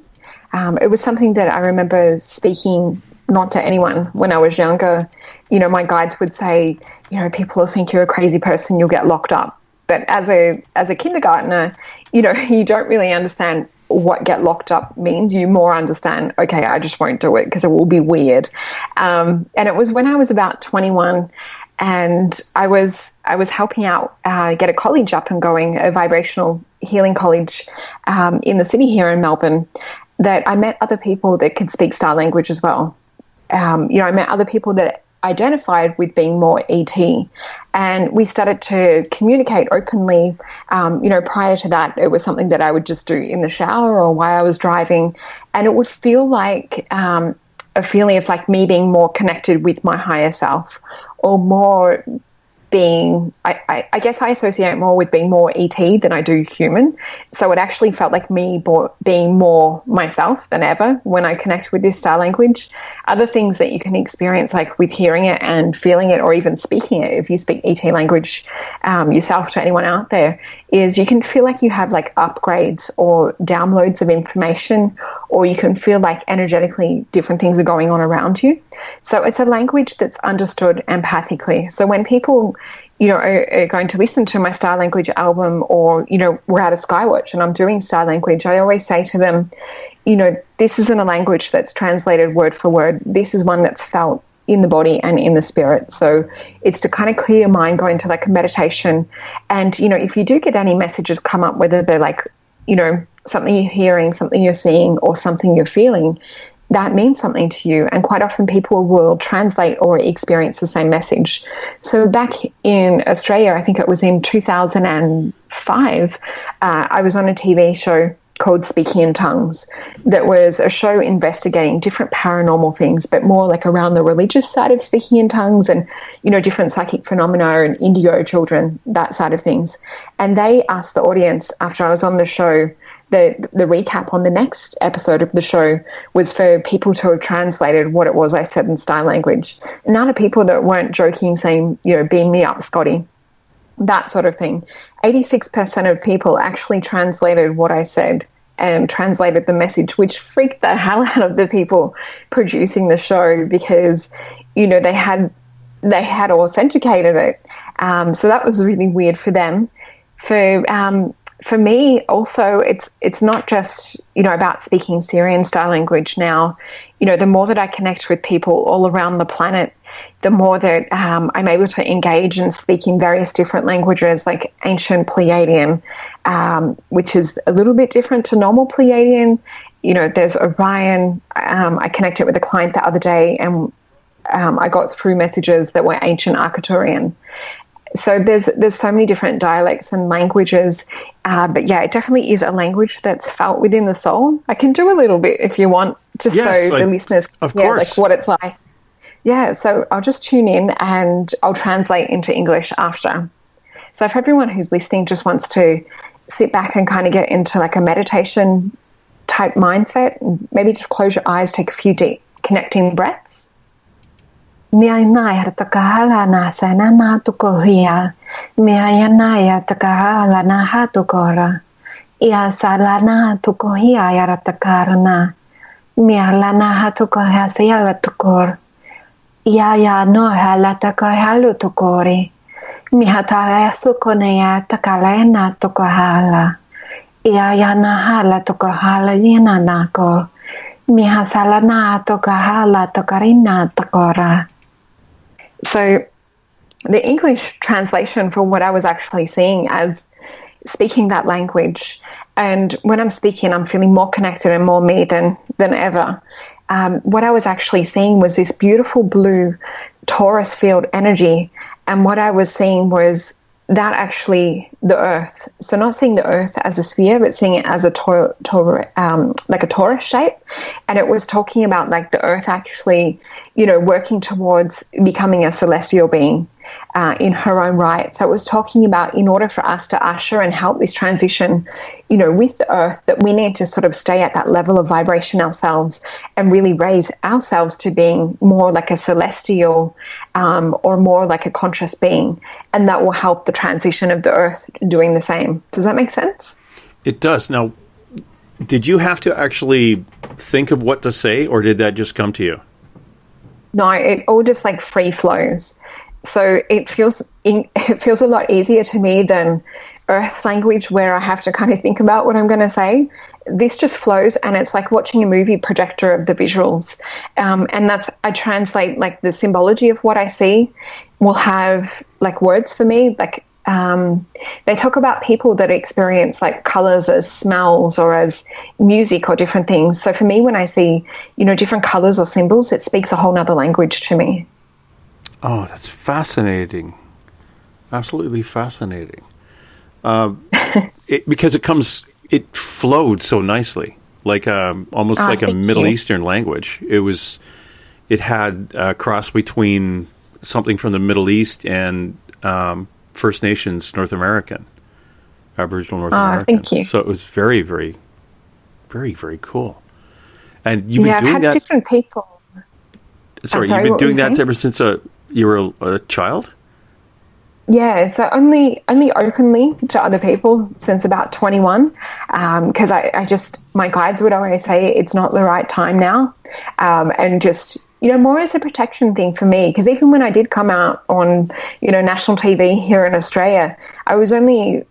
It was something that I remember speaking not to anyone when I was younger. You know, my guides would say, you know, people will think you're a crazy person, you'll get locked up. But as a kindergartner, you know, you don't really understand what get locked up means. You more understand, okay, I just won't do it because it will be weird. And it was when I was about 21 and I was helping out get a college up and going, a vibrational healing college in the city here in Melbourne, that I met other people that could speak star language as well. I met other people that identified with being more ET, and we started to communicate openly. Prior to that, it was something that I would just do in the shower or while I was driving, and it would feel like a feeling of like me being more connected with my higher self, or more being, I guess I associate more with being more ET than I do human. So it actually felt like me being more myself than ever when I connect with this star language. Other things that you can experience, like with hearing it and feeling it or even speaking it, if you speak ET language yourself to anyone out there, is you can feel like you have like upgrades or downloads of information, or you can feel like energetically different things are going on around you. So it's a language that's understood empathically. So when people, are going to listen to my star language album, or, we're at a Skywatch and I'm doing star language, I always say to them, this isn't a language that's translated word for word. This is one that's felt in the body and in the spirit. So it's to kind of clear your mind, go into like a meditation. And, if you do get any messages come up, whether they're like, something you're hearing, something you're seeing, or something you're feeling, that means something to you. And quite often people will translate or experience the same message. So back in Australia, I think it was in 2005, I was on a TV show called Speaking in Tongues, that was a show investigating different paranormal things, but more like around the religious side of speaking in tongues and, different psychic phenomena and indigo children, that side of things. And they asked the audience, after I was on the show, the recap on the next episode of the show was for people to have translated what it was I said in star language. And other people that weren't joking, saying, beam me up, Scotty, that sort of thing. 86% of people actually translated what I said and translated the message, which freaked the hell out of the people producing the show, because, they had authenticated it. So that was really weird for them. For me also, it's not just, about speaking Syrian star language now. The more that I connect with people all around the planet, the more that I'm able to engage and speak in various different languages, like ancient Pleiadian, which is a little bit different to normal Pleiadian. There's Orion. I connected with a client the other day, and I got through messages that were ancient Arcturian. So there's so many different dialects and languages, but yeah, it definitely is a language that's felt within the soul. I can do a little bit if you want, just so the listeners, of course, like what it's like. Yeah, so I'll just tune in and I'll translate into English after. So if everyone who's listening just wants to sit back and kind of get into like a meditation type mindset, maybe just close your eyes, take a few deep connecting breaths. Miayanaya takahala sanana tukohia. Miayanaya takahala nahatukora. Ia salana tukohia yaratakarana. Mialana hatukoha sayala tukor. Ia ya no halatakohalu tukori. Mihataya sukonaya takalena tukohala. Ia ya nahala tukohala yena nakor. Mihasalana tukohala tukarina takora. So the English translation for what I was actually seeing as speaking that language, and when I'm speaking, I'm feeling more connected and more me than ever. What I was actually seeing was this beautiful blue torus field energy, and what I was seeing was that actually the earth. So not seeing the earth as a sphere, but seeing it as a like a torus shape. And it was talking about like the earth actually, working towards becoming a celestial being in her own right. So it was talking about in order for us to usher and help this transition, with the earth, that we need to sort of stay at that level of vibration ourselves and really raise ourselves to being more like a celestial or more like a conscious being. And that will help the transition of the earth doing the same. Does that make sense? It does. Now, did you have to actually think of what to say, or did that just come to you? No, it all just like free flows. So it feels a lot easier to me than Earth language, where I have to kind of think about what I'm going to say. This just flows, and it's like watching a movie projector of the visuals. And that's, I translate like the symbology of what I see will have like words for me. Like they talk about people that experience like colors as smells or as music or different things. So for me, when I see, different colors or symbols, it speaks a whole nother language to me. Oh, that's fascinating. Absolutely fascinating. Because it flowed so nicely, like almost like a Middle Eastern language. It had a cross between something from the Middle East and First Nations Aboriginal North American. Thank you. So it was very, very, very, very cool. And you've been doing I've that. had different people. Sorry, you've been doing that ever since you were a child? Yeah, so only openly to other people since about 21, because I just, my guides would always say it's not the right time now, and just, more as a protection thing for me, because even when I did come out on, national TV here in Australia, I was only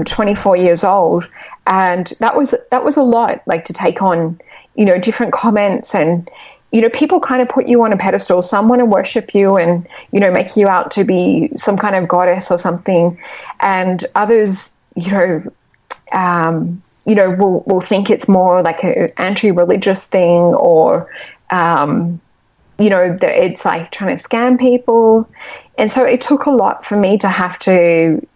24 years old, and that was a lot, like to take on, different comments and, people kind of put you on a pedestal. Some want to worship you and, make you out to be some kind of goddess or something. And others, will think it's more like an anti-religious thing, or, that it's like trying to scam people. And so it took a lot for me to have to,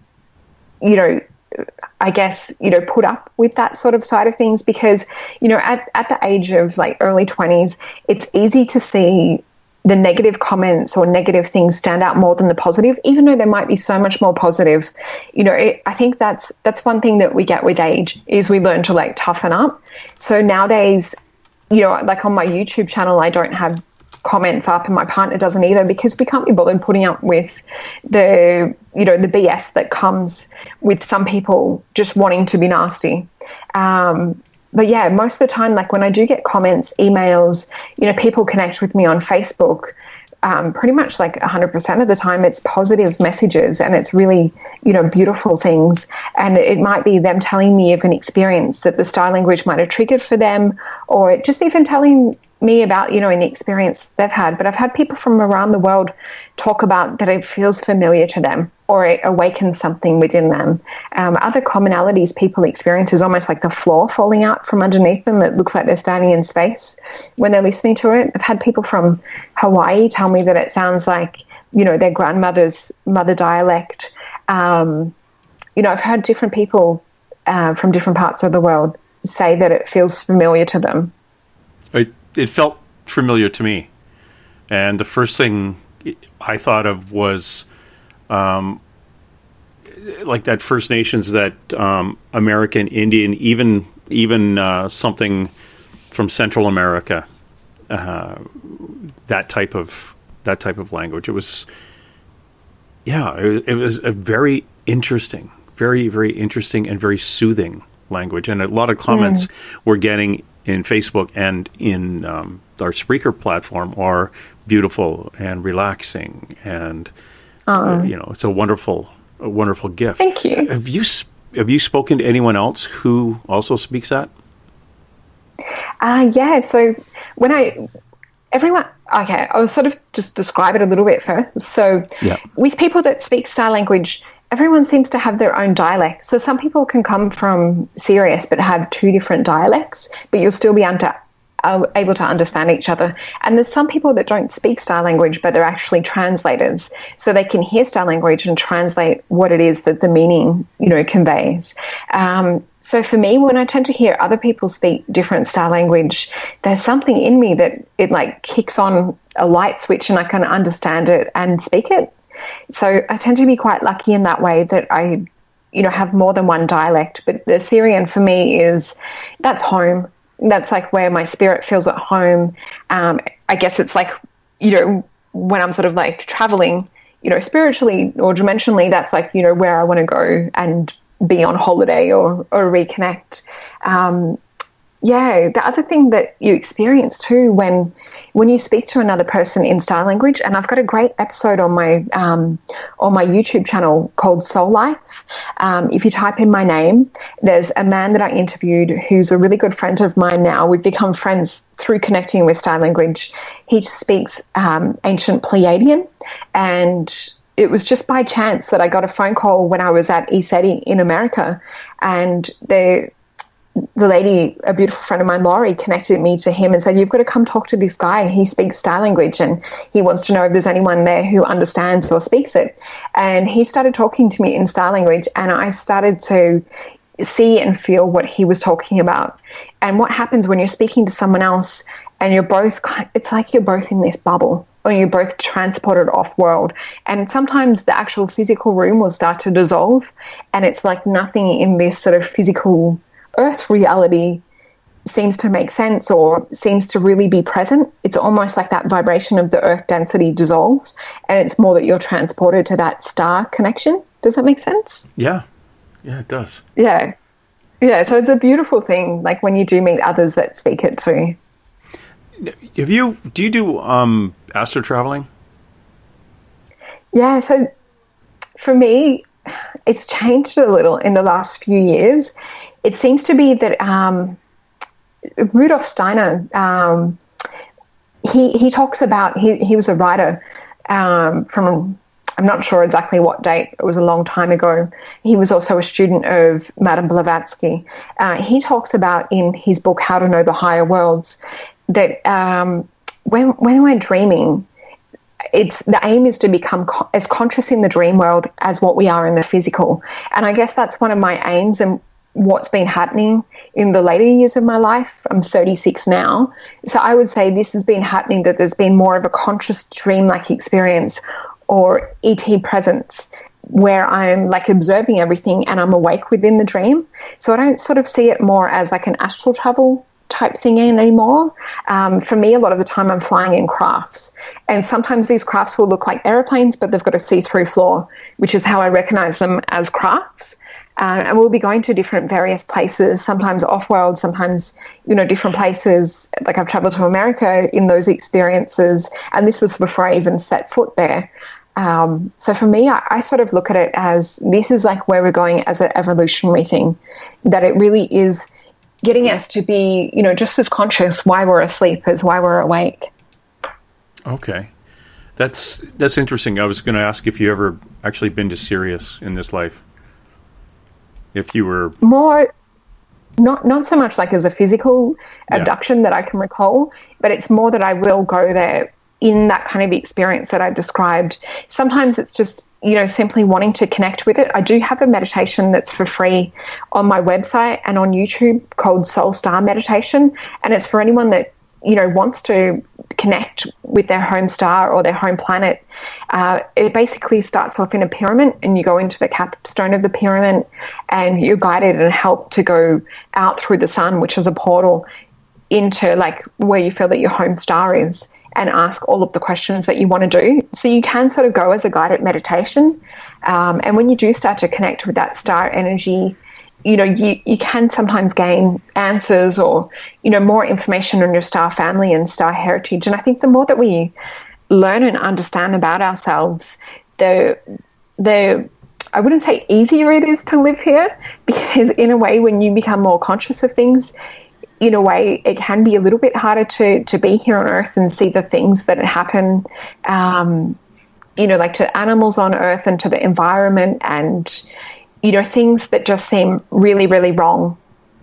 I guess, put up with that sort of side of things, because, at the age of like early 20s, it's easy to see the negative comments or negative things stand out more than the positive, even though there might be so much more positive. I think that's one thing that we get with age, is we learn to like toughen up. So nowadays, like on my YouTube channel, I don't have comments up, and my partner doesn't either, because we can't be bothered putting up with the the BS that comes with some people just wanting to be nasty. But yeah, most of the time, like when I do get comments, emails, people connect with me on Facebook, pretty much like 100% of the time it's positive messages, and it's really, beautiful things. And it might be them telling me of an experience that the star language might have triggered for them, or just even telling me about, an experience they've had. But I've had people from around the world talk about that it feels familiar to them. or it awakens something within them. Other commonalities people experience is almost like the floor falling out from underneath them. It looks like they're standing in space when they're listening to it. I've had people from Hawaii tell me that it sounds like, their grandmother's mother dialect. I've heard different people from different parts of the world say that it feels familiar to them. It felt familiar to me. And the first thing I thought of was like that First Nations, that American Indian, even something from Central America, that type of language. It was a very interesting, very, very interesting and very soothing language. And a lot of comments we're getting in Facebook and in our Spreaker platform are beautiful and relaxing, and it's a wonderful gift. Thank you. Have you spoken to anyone else who also speaks that? Yeah. So I'll sort of just describe it a little bit first. So with people that speak star language, everyone seems to have their own dialect. So some people can come from Sirius but have two different dialects, but you'll still be able to understand each other. And there's some people that don't speak star language, but they're actually translators. So they can hear star language and translate what it is that the meaning, conveys. So for me, when I tend to hear other people speak different star language, there's something in me that it like kicks on a light switch and I can understand it and speak it. So I tend to be quite lucky in that way that I, have more than one dialect. But the Syrian for me that's home. That's like where my spirit feels at home. I guess it's like, when I'm sort of like traveling, spiritually or dimensionally, that's like, where I want to go and be on holiday or reconnect. The other thing that you experience too when you speak to another person in star language, and I've got a great episode on my YouTube channel called Soul Life. If you type in my name, there's a man that I interviewed who's a really good friend of mine now. We've become friends through connecting with star language. He speaks ancient Pleiadian, and it was just by chance that I got a phone call when I was at ECETI in America, and the lady, a beautiful friend of mine, Laurie, connected me to him and said, "You've got to come talk to this guy. He speaks star language and he wants to know if there's anyone there who understands or speaks it." And he started talking to me in star language, and I started to see and feel what he was talking about. And what happens when you're speaking to someone else and it's like you're both in this bubble, or you're both transported off-world. And sometimes the actual physical room will start to dissolve, and it's like nothing in this sort of physical Earth reality seems to make sense or seems to really be present. It's almost like that vibration of the Earth density dissolves, and it's more that you're transported to that star connection. Does that make sense? Yeah, it does. Yeah. So it's a beautiful thing, like when you do meet others that speak it too. Do you do astro traveling? Yeah, so for me, it's changed a little in the last few years. It seems to be that Rudolf Steiner, he talks about, he was a writer from, I'm not sure exactly what date, it was a long time ago. He was also a student of Madame Blavatsky. He talks about in his book, How to Know the Higher Worlds, that when we're dreaming, the aim is to become as conscious in the dream world as what we are in the physical. And I guess that's one of my aims and what's been happening in the later years of my life. I'm 36 now. So I would say this has been happening, that there's been more of a conscious dream-like experience or ET presence where I'm like observing everything and I'm awake within the dream. So I don't sort of see it more as like an astral travel type thing anymore. For me, a lot of the time I'm flying in crafts, and sometimes these crafts will look like airplanes, but they've got a see-through floor, which is how I recognize them as crafts. And we'll be going to different various places, sometimes off-world, sometimes, different places. Like I've traveled to America in those experiences, and this was before I even set foot there. So for me, I sort of look at it as this is like where we're going as an evolutionary thing, that it really is getting us to be, just as conscious while we're asleep as while we're awake. Okay. That's interesting. I was going to ask if you ever actually been to Sirius in this life. If you were more, not so much like as a physical abduction that I can recall, but it's more that I will go there in that kind of experience that I described. Sometimes it's just, simply wanting to connect with it. I do have a meditation that's for free on my website and on YouTube called Soul Star Meditation, and it's for anyone that wants to connect with their home star or their home planet. It basically starts off in a pyramid, and you go into the capstone of the pyramid, and you're guided and helped to go out through the sun, which is a portal, into like where you feel that your home star is, and ask all of the questions that you want to do. So you can sort of go as a guided meditation. And when you do start to connect with that star energy, you can sometimes gain answers or, more information on your star family and star heritage. And I think the more that we learn and understand about ourselves, the I wouldn't say easier it is to live here, because in a way, when you become more conscious of things, in a way, it can be a little bit harder to be here on Earth and see the things that happen, like to animals on Earth and to the environment, and things that just seem really, really wrong.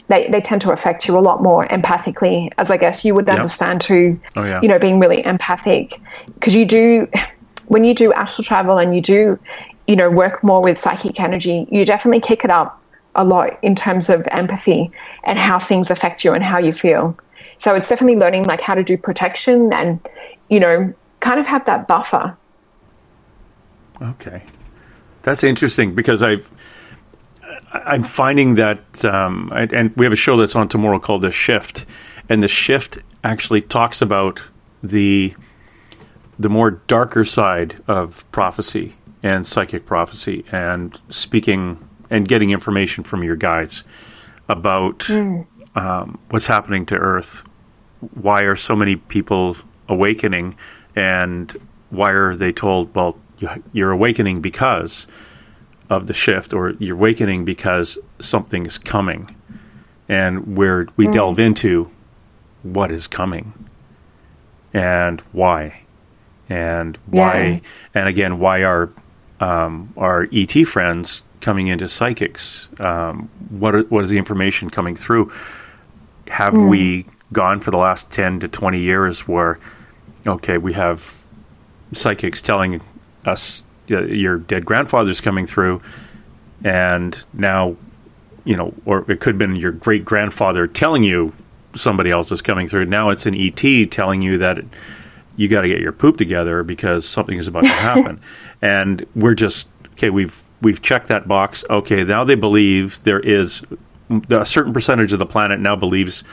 They tend to affect you a lot more empathically, as I guess you would understand too. Oh, yeah. Being really empathic, because when you do astral travel and you do, work more with psychic energy, you definitely kick it up a lot in terms of empathy and how things affect you and how you feel. So it's definitely learning like how to do protection and, kind of have that buffer. Okay. That's interesting, because I'm finding that, and we have a show that's on tomorrow called The Shift, and The Shift actually talks about the more darker side of prophecy and psychic prophecy, and speaking and getting information from your guides about what's happening to Earth. Why are so many people awakening, and why are they told, well, you're awakening because of the shift, or you're awakening because something's coming, and where we delve into what is coming and why, and again, why are our ET friends coming into psychics? What is the information coming through? Have we gone for the last 10 to 20 years where, okay, we have psychics telling us your dead grandfather's coming through, and now, or it could have been your great grandfather telling you somebody else is coming through. Now it's an ET telling you that you got to get your poop together because something is about to happen. And we're just, okay, we've checked that box. Okay, now they believe there is a certain percentage of the planet now believes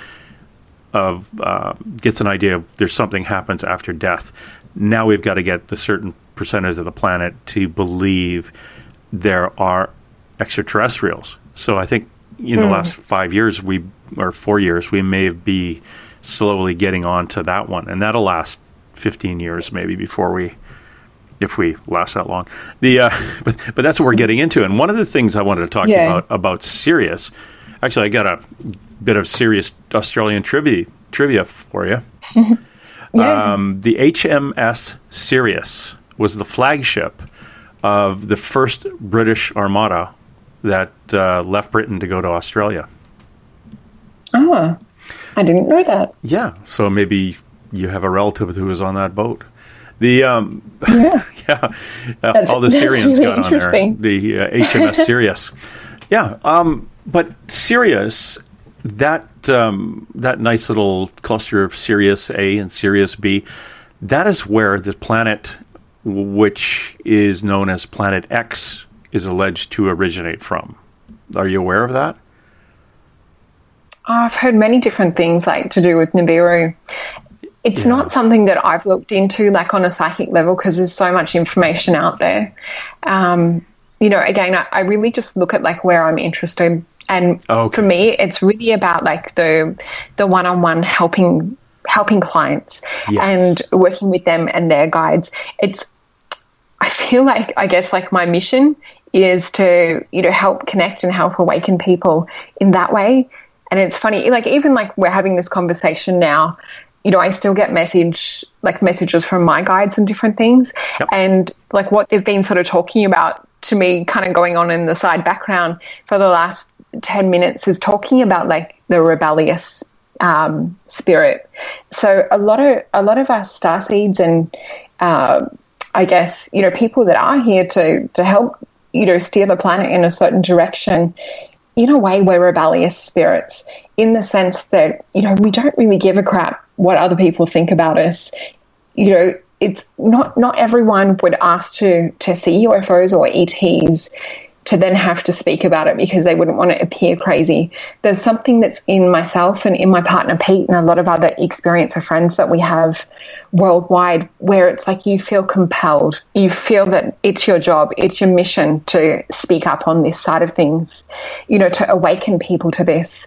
gets an idea of there's something happens after death. Now we've got to get the certain percentage of the planet to believe there are extraterrestrials. So I think in the last 5 years, or 4 years, we may be slowly getting on to that one, and that'll last 15 years maybe if we last that long. But that's what we're getting into. And one of the things I wanted to talk about Sirius, actually, I got a bit of serious Australian trivia for you. The HMS Sirius was the flagship of the first British Armada that left Britain to go to Australia. Oh, I didn't know that. Yeah, so maybe you have a relative who was on that boat. The all the Syrians really got on there. The HMS Sirius. Yeah, but Sirius, that nice little cluster of Sirius A and Sirius B, that is where the planet, which is known as Planet X, is alleged to originate from. Are you aware of that? I've heard many different things like to do with Nibiru. It's not something that I've looked into like on a psychic level because there's so much information out there. Again, I really just look at like where I'm interested. And for me, it's really about like the one-on-one helping clients and working with them and their guides. I feel like, I guess, like my mission is to, help connect and help awaken people in that way. And it's funny, like even like we're having this conversation now, I still get messages from my guides and different things. Yep. And like what they've been sort of talking about to me, kind of going on in the side background for the last 10 minutes, is talking about like the rebellious spirit. So a lot of our starseeds and I guess, people that are here to help, steer the planet in a certain direction, in a way we're rebellious spirits, in the sense that, we don't really give a crap what other people think about us. It's not everyone would ask to see UFOs or ETs to then have to speak about it because they wouldn't want to appear crazy. There's something that's in myself and in my partner Pete and a lot of other experiencer friends that we have worldwide, where it's like you feel compelled. You feel that it's your job, it's your mission to speak up on this side of things, to awaken people to this.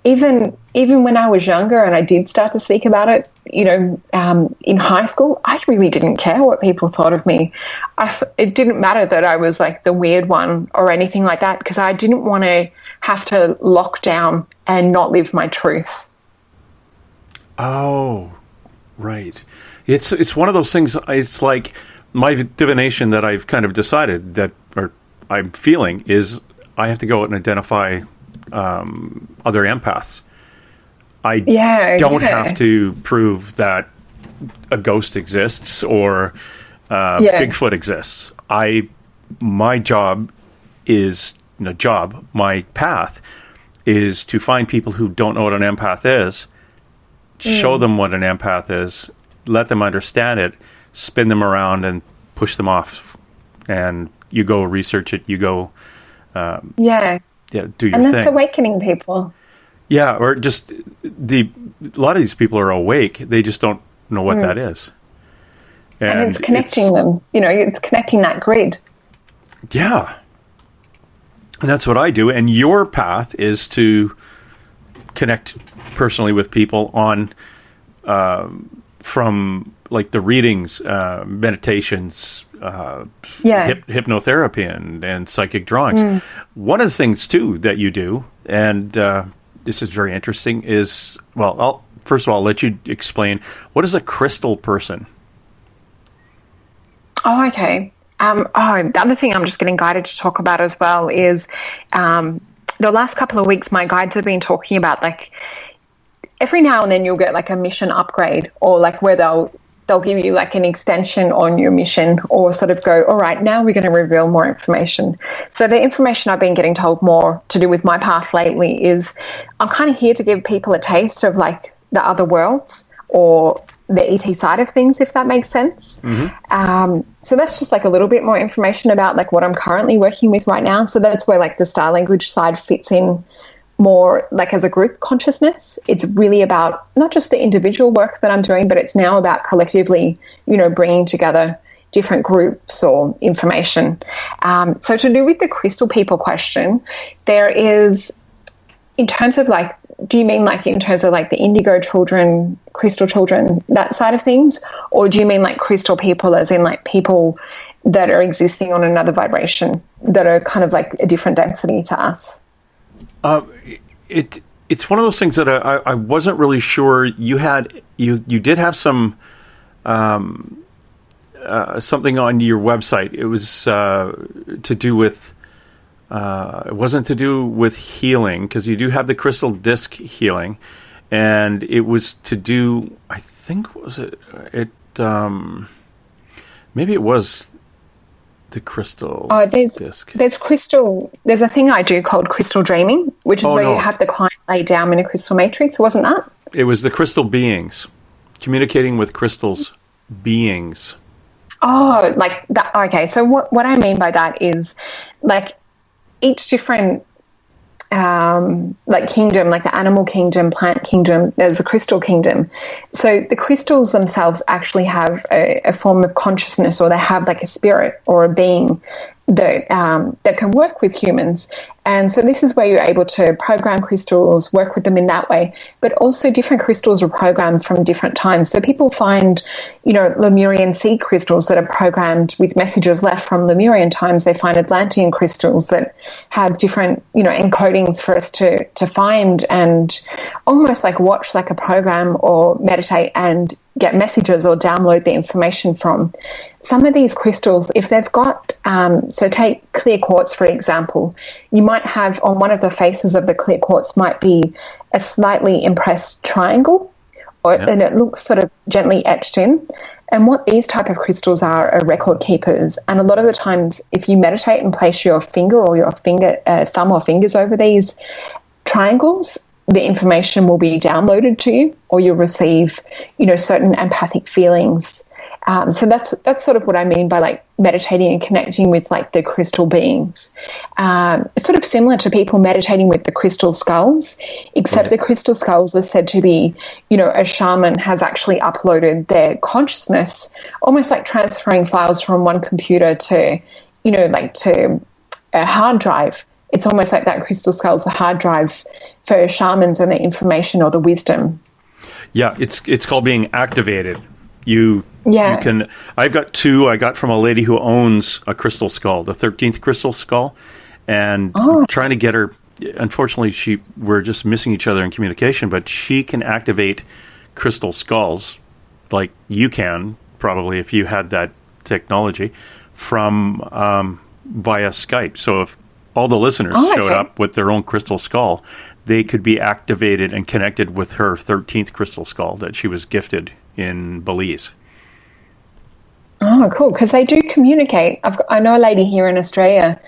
Even when I was younger and I did start to speak about it, in high school, I really didn't care what people thought of me. It didn't matter that I was like the weird one or anything like that, because I didn't want to have to lock down and not live my truth. Oh, right. It's one of those things. It's like my divination that I've kind of decided that, or I'm feeling, is I have to go out and identify other empaths. I don't have to prove that a ghost exists or Bigfoot exists. My job is my path is to find people who don't know what an empath is, show them what an empath is, let them understand it, spin them around and push them off, and you go research it, you go do your thing. And that's awakening people. Yeah, or just a lot of these people are awake. They just don't know what that is. And it's connecting them. It's connecting that grid. Yeah. And that's what I do. And your path is to connect personally with people on from like the readings, meditations, hypnotherapy and psychic drawings. One of the things, too, that you do, and this is very interesting, is, first of all, I'll let you explain, what is a crystal person? Oh, okay. The other thing I'm just getting guided to talk about as well is the last couple of weeks my guides have been talking about, like, every now and then you'll get like a mission upgrade, or like where they'll give you like an extension on your mission, or sort of go, all right, now we're going to reveal more information. So the information I've been getting told more to do with my path lately is I'm kind of here to give people a taste of like the other worlds or the ET side of things, if that makes sense. So that's just like a little bit more information about like what I'm currently working with right now. So that's where like the star language side fits in more like as a group consciousness. It's really about not just the individual work that I'm doing, but it's now about collectively, bringing together different groups or information. So to do with the crystal people question, there is, in terms of like, do you mean like in terms of like the indigo children, crystal children, that side of things? Or do you mean like crystal people as in like people that are existing on another vibration that are kind of like a different density to us? It's one of those things that I wasn't really sure. You did have some something on your website. It was to do with it wasn't to do with healing, because you do have the crystal disc healing, and it was to do, I think, maybe it was the crystal disc. There's crystal. There's a thing I do called crystal dreaming, which is you have the client lay down in a crystal matrix. Wasn't that? It was the crystal beings, communicating with crystals beings. Oh, like that. Okay, so what I mean by that is like each different like kingdom, like the animal kingdom, plant kingdom, there's a crystal kingdom. So the crystals themselves actually have a form of consciousness, or they have like a spirit or a being that can work with humans. And so this is where you're able to program crystals, work with them in that way. But also different crystals are programmed from different times. So people find, Lemurian seed crystals that are programmed with messages left from Lemurian times. They find Atlantean crystals that have different, encodings for us to to find and almost like watch like a program or meditate and get messages or download the information from. Some of these crystals, if they've got, so take clear quartz, for example, you might have on one of the faces of the clear quartz might be a slightly impressed triangle, and it looks sort of gently etched in. And what these type of crystals are record keepers. And a lot of the times, if you meditate and place your finger or your thumb or fingers over these triangles, the information will be downloaded to you, or you'll receive, certain empathic feelings. So that's sort of what I mean by like meditating and connecting with like the crystal beings. It's sort of similar to people meditating with the crystal skulls, except the crystal skulls are said to be, a shaman has actually uploaded their consciousness, almost like transferring files from one computer to, to a hard drive. It's almost like that crystal skull is a hard drive for shamans and the information or the wisdom. Yeah, it's called being activated. You can. I've got two. I got from a lady who owns a crystal skull, the 13th crystal skull, and trying to get her. Unfortunately, we're just missing each other in communication. But she can activate crystal skulls, like you can probably if you had that technology, from via Skype. So if all the listeners showed up with their own crystal skull, they could be activated and connected with her 13th crystal skull that she was gifted in Belize. Oh, cool, because they do communicate. I know a lady here in Australia,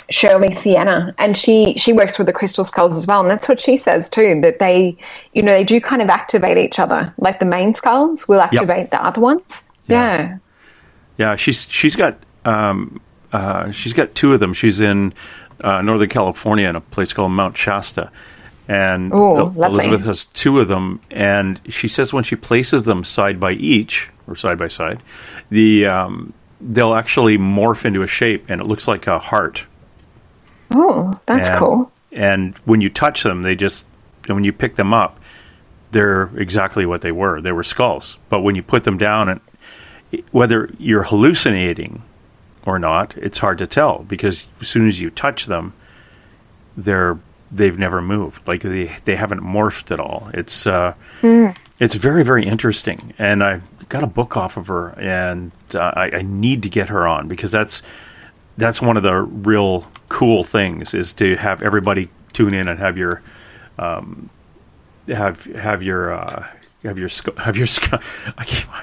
Shirley Sienna, and she works with the crystal skulls as well, and that's what she says too, that they, they do kind of activate each other. Like the main skulls will activate the other ones. Yeah. Yeah, she's got two of them. She's in Northern California in a place called Mount Shasta. And Elizabeth has two of them, and she says when she places them side by side, they'll actually morph into a shape, and it looks like a heart. Oh, that's cool. And when you touch them, when you pick them up, they're exactly what they were. They were skulls. But when you put them down, and whether you're hallucinating or not, it's hard to tell, because as soon as you touch them, they've never moved. Like they haven't morphed at all. It's very, very interesting. And I got a book off of her, and I need to get her on, because that's one of the real cool things, is to have everybody tune in and have your skull.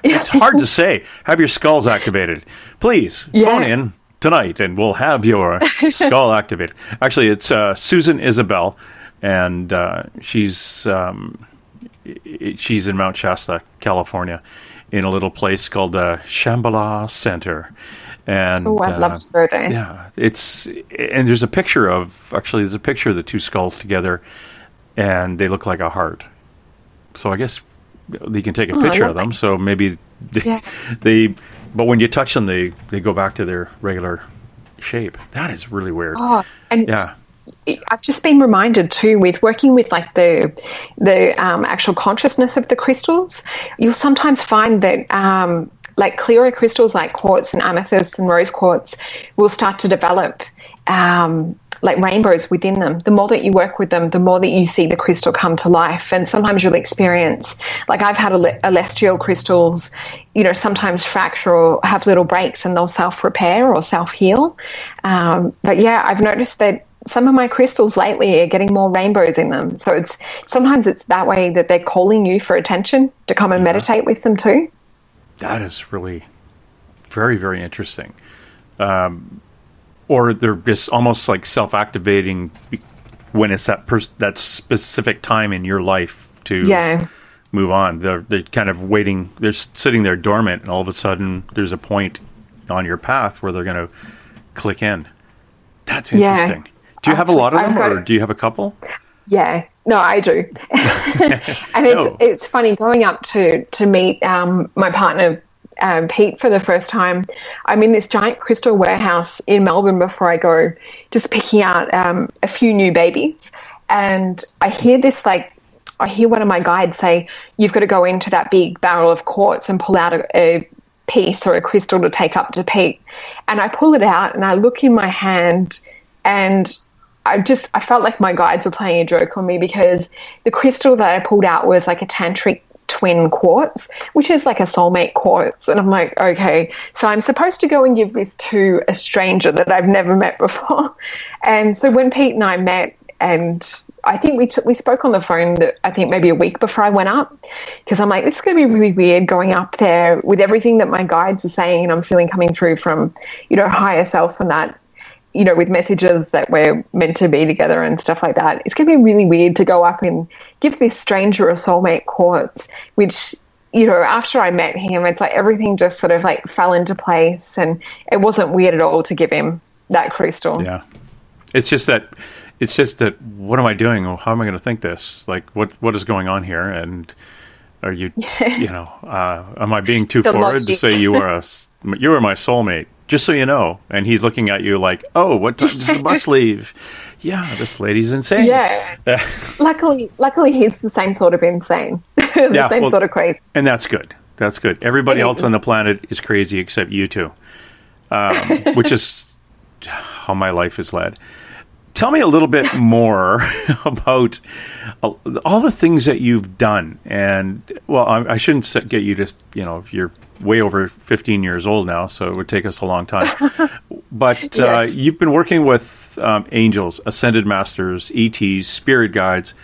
It's hard to say. Have your skulls activated. Please phone in tonight, and we'll have your skull activated. Actually, it's Susan Isabel, and she's in Mount Shasta, California, in a little place called the Shambhala Center. And I'd love to go there. Yeah, and there's a picture of the two skulls together, and they look like a heart. So I guess you can take a picture of them. So maybe but when you touch them, they go back to their regular shape. That is really weird. Oh, and I've just been reminded too, with working with like the actual consciousness of the crystals, you'll sometimes find that like clearer crystals like quartz and amethyst and rose quartz will start to develop like rainbows within them. The more that you work with them, the more that you see the crystal come to life. And sometimes you'll experience, like I've had celestial crystals, sometimes fracture or have little breaks, and they'll self-repair or self-heal. But yeah, I've noticed that some of my crystals lately are getting more rainbows in them. So sometimes it's that way that they're calling you for attention to come and meditate with them too. That is really very, very interesting. Or they're just almost like self-activating when it's that specific time in your life to move on. They're kind of waiting. They're sitting there dormant, and all of a sudden there's a point on your path where they're going to click in. That's interesting. Do you have a lot of them, or do you have a couple? Yeah, no, I do. And it's funny going up to meet my partner, Pete, for the first time. I'm in this giant crystal warehouse in Melbourne before I go, just picking out a few new babies. And I hear one of my guides say, you've got to go into that big barrel of quartz and pull out a piece or a crystal to take up to Pete. And I pull it out and I look in my hand, and I felt like my guides were playing a joke on me, because the crystal that I pulled out was like a tantric twin quartz, which is like a soulmate quartz. And I'm like, okay, so I'm supposed to go and give this to a stranger that I've never met before. And so when Pete and I met, and I think we spoke on the phone, I think maybe a week before I went up, because I'm like, this is going to be really weird going up there with everything that my guides are saying and I'm feeling coming through from, higher self and that, with messages that we're meant to be together and stuff like that. It's going to be really weird to go up and give this stranger a soulmate quartz, which, after I met him, it's like everything just sort of like fell into place, and it wasn't weird at all to give him that crystal. Yeah. It's just that, what am I doing? How am I going to think this? Like, what is going on here? And are you, am I being too forward to say you are my soulmate? Just so you know. And he's looking at you like, oh, what time does the bus leave? Yeah, this lady's insane. Yeah. Luckily, he's the same sort of insane. Same sort of crazy. And that's good. That's good. Everybody else on the planet is crazy except you two, which is how my life is led. Tell me a little bit more about all the things that you've done. And, well, I shouldn't get you to, you're way over 15 years old now, so it would take us a long time. But yes. You've been working with angels, ascended masters, ETs, spirit guides.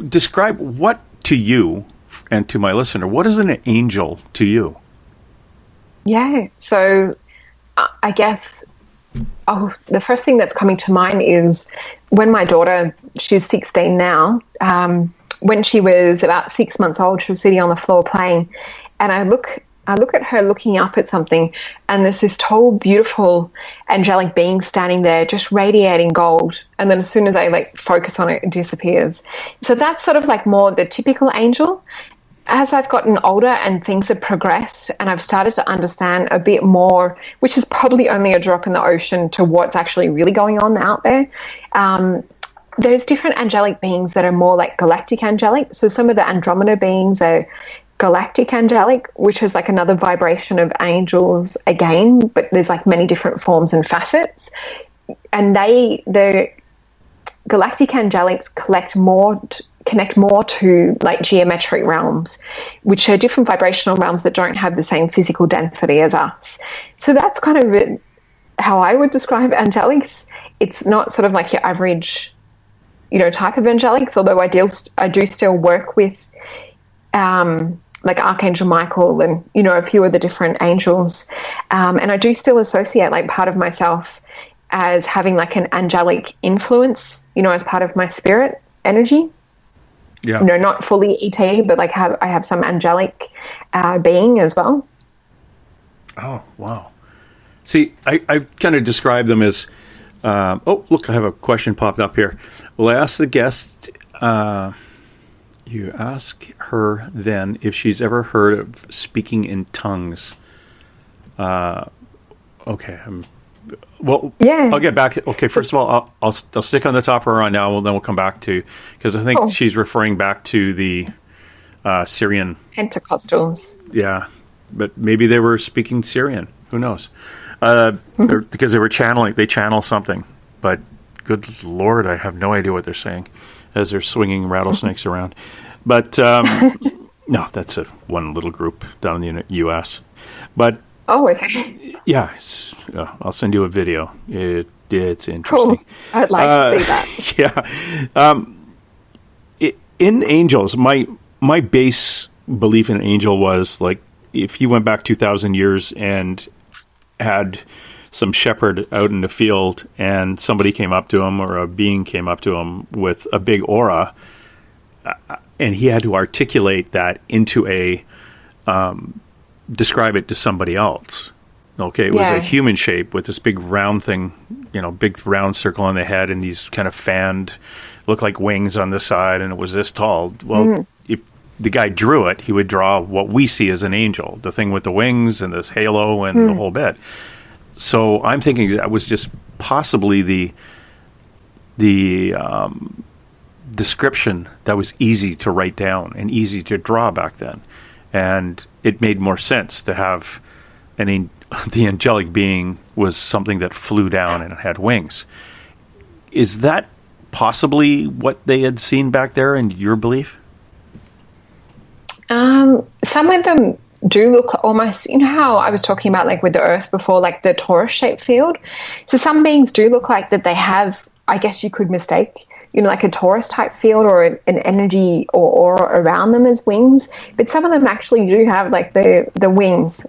Describe what to you and to my listener, what is an angel to you? Yeah, so I guess... the first thing that's coming to mind is when my daughter, she's 16 now, when she was about 6 months old, she was sitting on the floor playing, and I look at her looking up at something, and there's this tall, beautiful, angelic being standing there just radiating gold, and then as soon as I focus on it, it disappears. So that's sort of like more the typical angel. As I've gotten older and things have progressed and I've started to understand a bit more, which is probably only a drop in the ocean to what's actually really going on out there, there's different angelic beings that are more like galactic angelic. So some of the Andromeda beings are galactic angelic, which is like another vibration of angels again, but there's like many different forms and facets. And the galactic angelics connect more to like geometric realms, which are different vibrational realms that don't have the same physical density as us. So that's kind of how I would describe angelics. It's not sort of like your average, type of angelics, although I do still work with like Archangel Michael and, a few of the different angels. And I do still associate like part of myself as having like an angelic influence, as part of my spirit energy. Yeah. Not fully ET, but like I have some angelic being as well. Oh, wow. See, I kind of describe them as, oh, look, I have a question popped up here. Well, I asked the guest, you ask her then if she's ever heard of speaking in tongues. Okay, well, yeah. I'll get back. Okay, first of all, I'll stick on the top of her on now. Then we'll come back to, because I think she's referring back to the Syrian Pentecostals. Yeah, but maybe they were speaking Syrian. Who knows? Because they channel something. But good Lord, I have no idea what they're saying as they're swinging rattlesnakes around. But no, that's one little group down in the U.S. But. Oh, okay. Yeah, I'll send you a video. It's interesting. Cool. I'd like to see that. Yeah. In angels, my base belief in angel was like if you went back 2,000 years and had some shepherd out in the field and somebody came up to him or a being came up to him with a big aura, and he had to articulate that into a describe it to somebody else. Okay, it was a human shape with this big round thing, big round circle on the head and these kind of fanned, look like wings on the side, and it was this tall. Well, if the guy drew it, he would draw what we see as an angel, the thing with the wings and this halo and the whole bit. So I'm thinking that was just possibly the description that was easy to write down and easy to draw back then. And it made more sense to have the angelic being was something that flew down and had wings. Is that possibly what they had seen back there in your belief? Some of them do look almost, you know how I was talking about like with the Earth before, like the torus-shaped field? So some beings do look like that they have, I guess you could mistake, you know, like a torus-type field or an energy or aura around them as wings. But some of them actually do have like the wings,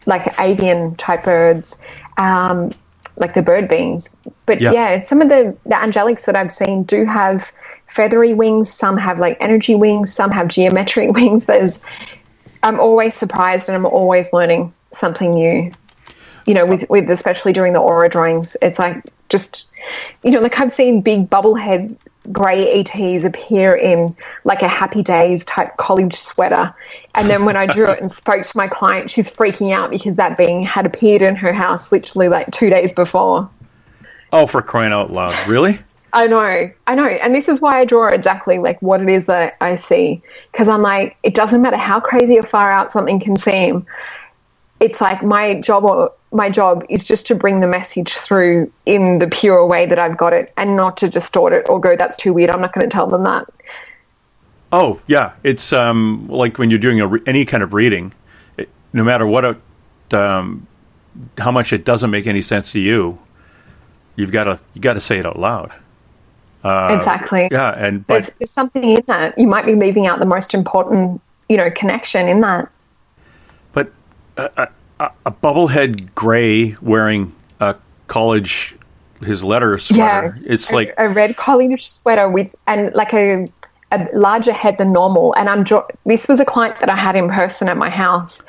like avian-type birds, like the bird beings. But yeah, some of the angelics that I've seen do have feathery wings. Some have like energy wings. Some have geometric wings. I'm always surprised and I'm always learning something new, you know, with especially during the aura drawings. It's like just, you know, like I've seen big bubblehead grey ETs appear in like a Happy Days type college sweater. And then when I drew it and spoke to my client, she's freaking out because that being had appeared in her house literally like 2 days before. Oh, for crying out loud. Really? I know. And this is why I draw exactly like what it is that I see. Because I'm like, it doesn't matter how crazy or far out something can seem. It's like my job is just to bring the message through in the pure way that I've got it and not to distort it or go, that's too weird, I'm not going to tell them that. Oh, yeah. It's like when you're doing any kind of reading, no matter what, how much it doesn't make any sense to you, you got to say it out loud. Exactly. Yeah, there's something in that. You might be leaving out the most important, you know, connection in that. But a bubblehead gray wearing a college, his letter sweater. Yeah, it's like a red college sweater with and like a larger head than normal. And this was a client that I had in person at my house,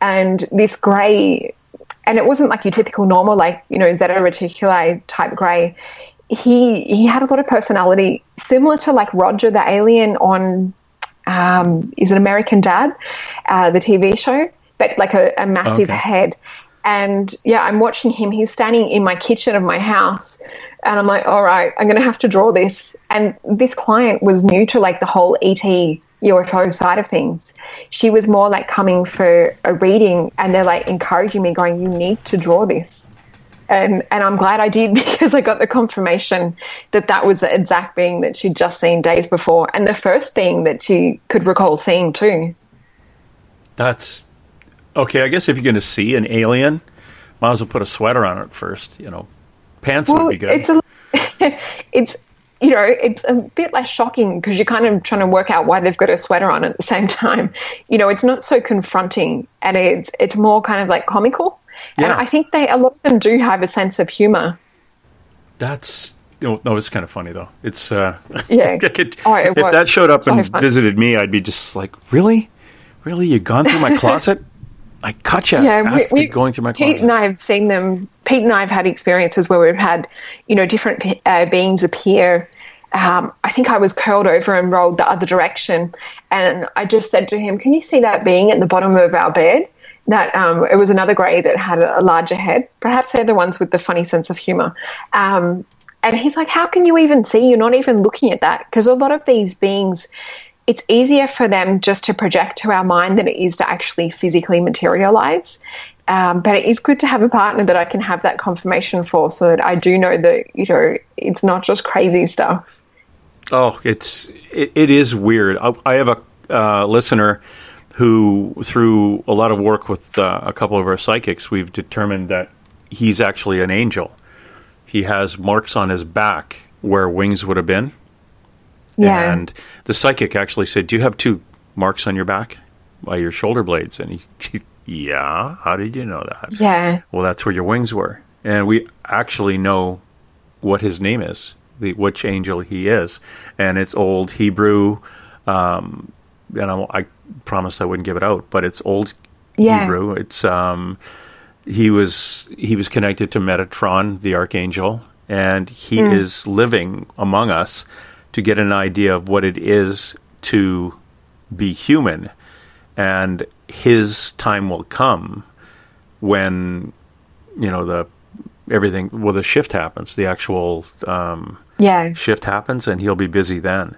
and this gray, and it wasn't like your typical normal, like, you know, Zeta Reticuli type gray. He had a lot of personality, similar to like Roger the alien on, is it American Dad, the TV show, but like a massive head. And yeah, I'm watching him. He's standing in my kitchen of my house, and I'm like, all right, I'm going to have to draw this. And this client was new to like the whole ET UFO side of things. She was more like coming for a reading, and they're like encouraging me, going, you need to draw this. And I'm glad I did, because I got the confirmation that was the exact being that she'd just seen days before, and the first being that she could recall seeing too. That's okay. I guess if you're going to see an alien, might as well put a sweater on it first. You know, pants would be good. It's you know, it's a bit less shocking because you're kind of trying to work out why they've got a sweater on at the same time. You know, it's not so confronting, and it's more kind of like comical. Yeah. And I think a lot of them do have a sense of humor. That's, no, it's kind of funny though. It's, yeah. If that showed up and visited me, I'd be just like, really? You've gone through my closet? I cut you after going through my closet. Pete and I have seen them. Pete and I have had experiences where we've had, you know, different beings appear. I think I was curled over and rolled the other direction. And I just said to him, can you see that being at the bottom of our bed? That it was another grey that had a larger head. Perhaps they're the ones with the funny sense of humour. And he's like, how can you even see? You're not even looking at that. Because a lot of these beings, it's easier for them just to project to our mind than it is to actually physically materialise. But it is good to have a partner that I can have that confirmation for, so that I do know that, you know, it's not just crazy stuff. Oh, it is weird. I have a listener who, through a lot of work with a couple of our psychics, we've determined that he's actually an angel. He has marks on his back where wings would have been. Yeah. And the psychic actually said, do you have 2 marks on your back by your shoulder blades? And he yeah, how did you know that? Yeah. Well, that's where your wings were. And we actually know what his name is, which angel he is. And it's old Hebrew, I promised I wouldn't give it out, but it's old Hebrew. It's he was connected to Metatron, the archangel, and he is living among us to get an idea of what it is to be human. And his time will come when, you know, the shift happens, the actual shift happens, and he'll be busy then.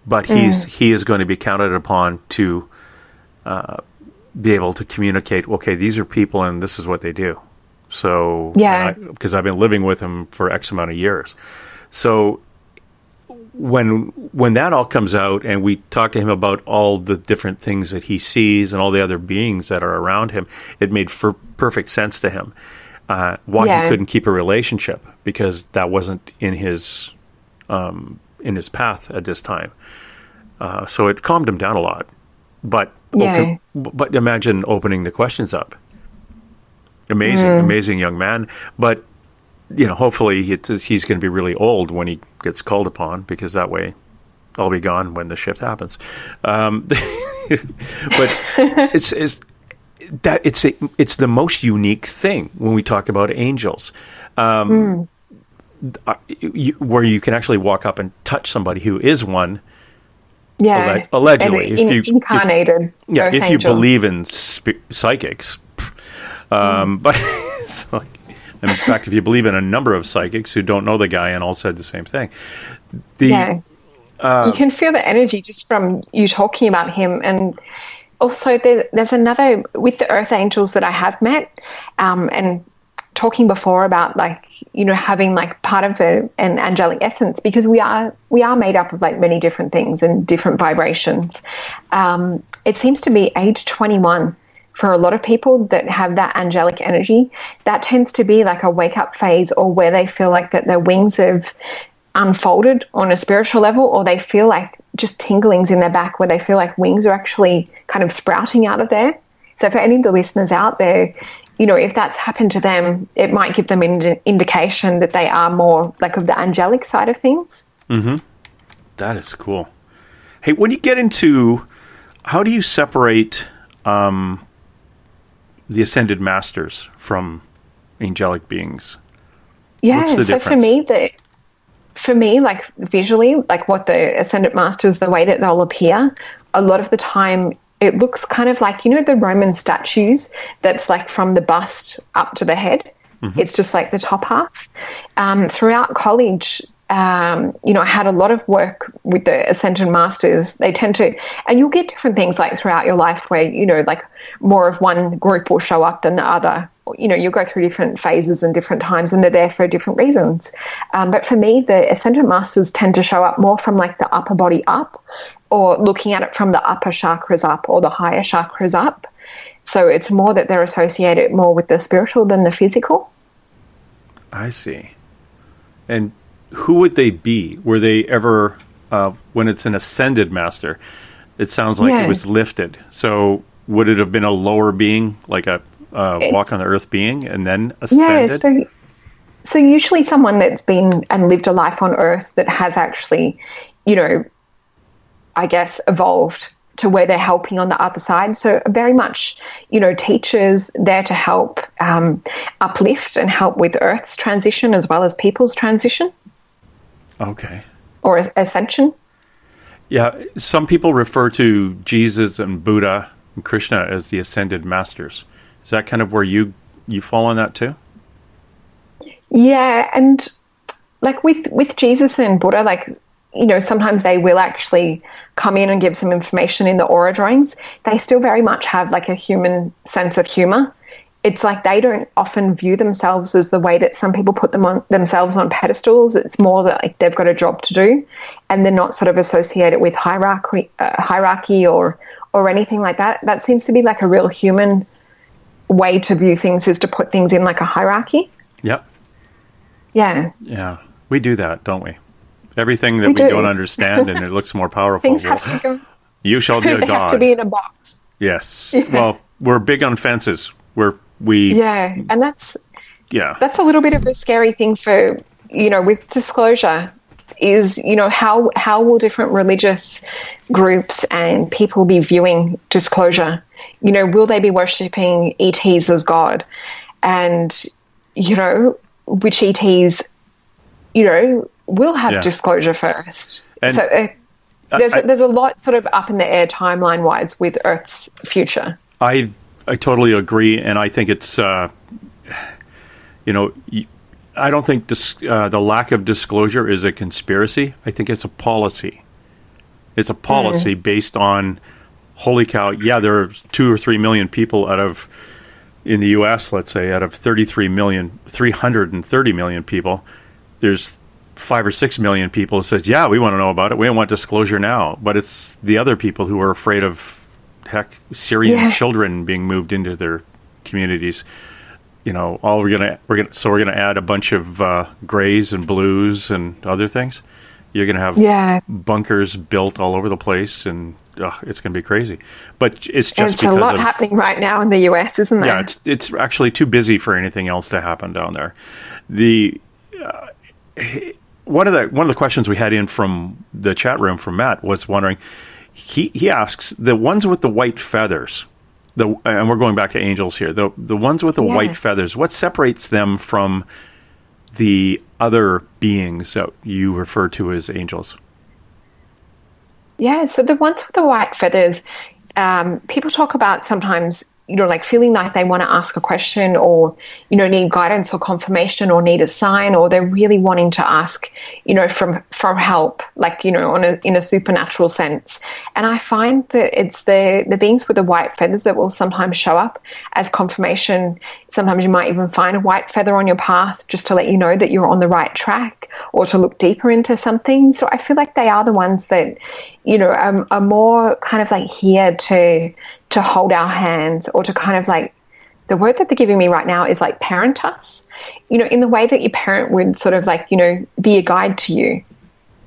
But he is going to be counted upon to be able to communicate, okay, these are people and this is what they do. So, because I've been living with him for X amount of years. So when that all comes out and we talk to him about all the different things that he sees and all the other beings that are around him, it made perfect sense to him. Why he couldn't keep a relationship, because that wasn't in his path at this time. So it calmed him down a lot. But imagine opening the questions up. Amazing young man. But hopefully he's going to be really old when he gets called upon, because that way I'll be gone when the shift happens. But it's the most unique thing when we talk about angels, where you can actually walk up and touch somebody who is one. Yeah, allegedly, incarnated. If you believe in psychics, but it's like, in fact, if you believe in a number of psychics who don't know the guy and all said the same thing, you can feel the energy just from you talking about him. And also, there's another with the Earth Angels that I have met, and talking before about having part of an angelic essence, because we are made up of many different things and different vibrations. It seems to be age 21 for a lot of people that have that angelic energy. That tends to be like a wake up phase, or where they feel like that their wings have unfolded on a spiritual level, or they feel like just tinglings in their back where they feel like wings are actually kind of sprouting out of there. So for any of the listeners out there, if that's happened to them, it might give them an indication that they are more of the angelic side of things. Mm-hmm. That is cool. Hey, when you get into, how do you separate the ascended masters from angelic beings? What's the difference? for me, visually, what the ascended masters, the way that they'll appear, a lot of the time it looks kind of like, the Roman statues that's from the bust up to the head. Mm-hmm. It's just the top half. Throughout college, I had a lot of work with the ascended masters. They tend to, and you'll get different things throughout your life where, more of one group will show up than the other. You'll go through different phases and different times, and they're there for different reasons. But for me, the ascended masters tend to show up more from the upper body up, or looking at it from the upper chakras up or the higher chakras up. So it's more that they're associated more with the spiritual than the physical. I see. And who would they be? Were they ever, when it's an ascended master, it sounds like it was lifted. So would it have been a lower being, like a walk on the earth being, and then ascended? Yeah, so usually someone that's been and lived a life on earth that has actually, I guess, evolved to where they're helping on the other side. So very much, teachers there to help uplift and help with Earth's transition as well as people's transition. Okay. Or ascension. Yeah, some people refer to Jesus and Buddha and Krishna as the ascended masters. Is that kind of where you fall on that too? Yeah, and with Jesus and Buddha, sometimes they will actually come in and give some information in the aura drawings. They still very much have a human sense of humor. It's they don't often view themselves as the way that some people put themselves on pedestals. It's more that they've got a job to do, and they're not sort of associated with hierarchy or anything like that. That seems to be a real human way to view things, is to put things in a hierarchy. Yep. Yeah. Yeah. We do that, don't we? Everything that we don't understand and it looks more powerful. Things have to go. You shall be a god. They have to be in a box. Yes. Yeah. Well, we're big on fences. Yeah, and that's a little bit of a scary thing for, with disclosure, is, how will different religious groups and people be viewing disclosure? Will they be worshipping ETs as God? And, which ETs, will have disclosure first. And so there's a lot sort of up in the air timeline-wise with Earth's future. I totally agree, and I think it's, I don't think the lack of disclosure is a conspiracy. I think it's a policy. It's a policy based on holy cow, yeah, there are 2 or 3 million people in the U.S., let's say, out of 330 million people, there's 5 or 6 million people who says, yeah, we want to know about it. We don't want disclosure now. But it's the other people who are afraid of, Syrian children being moved into their communities. You know, we're gonna add a bunch of grays and blues and other things. You're gonna have bunkers built all over the place, and it's gonna be crazy. But it's just because a lot happening right now in the US, isn't there? Yeah, it's actually too busy for anything else to happen down there. One of the questions we had in from the chat room from Matt was wondering. He asks, the ones with the white feathers, and we're going back to angels here, the ones with the white feathers, what separates them from the other beings that you refer to as angels? Yeah, so the ones with the white feathers, people talk about sometimes, like feeling like they want to ask a question or, need guidance or confirmation or need a sign, or they're really wanting to ask, for help, like, in a supernatural sense. And I find that it's the beings with the white feathers that will sometimes show up as confirmation. Sometimes you might even find a white feather on your path just to let you know that you're on the right track or to look deeper into something. So I feel like they are the ones that, are more kind of like here to hold our hands, or to kind of like, the word that they're giving me right now is like parent us, in the way that your parent would sort of like, be a guide to you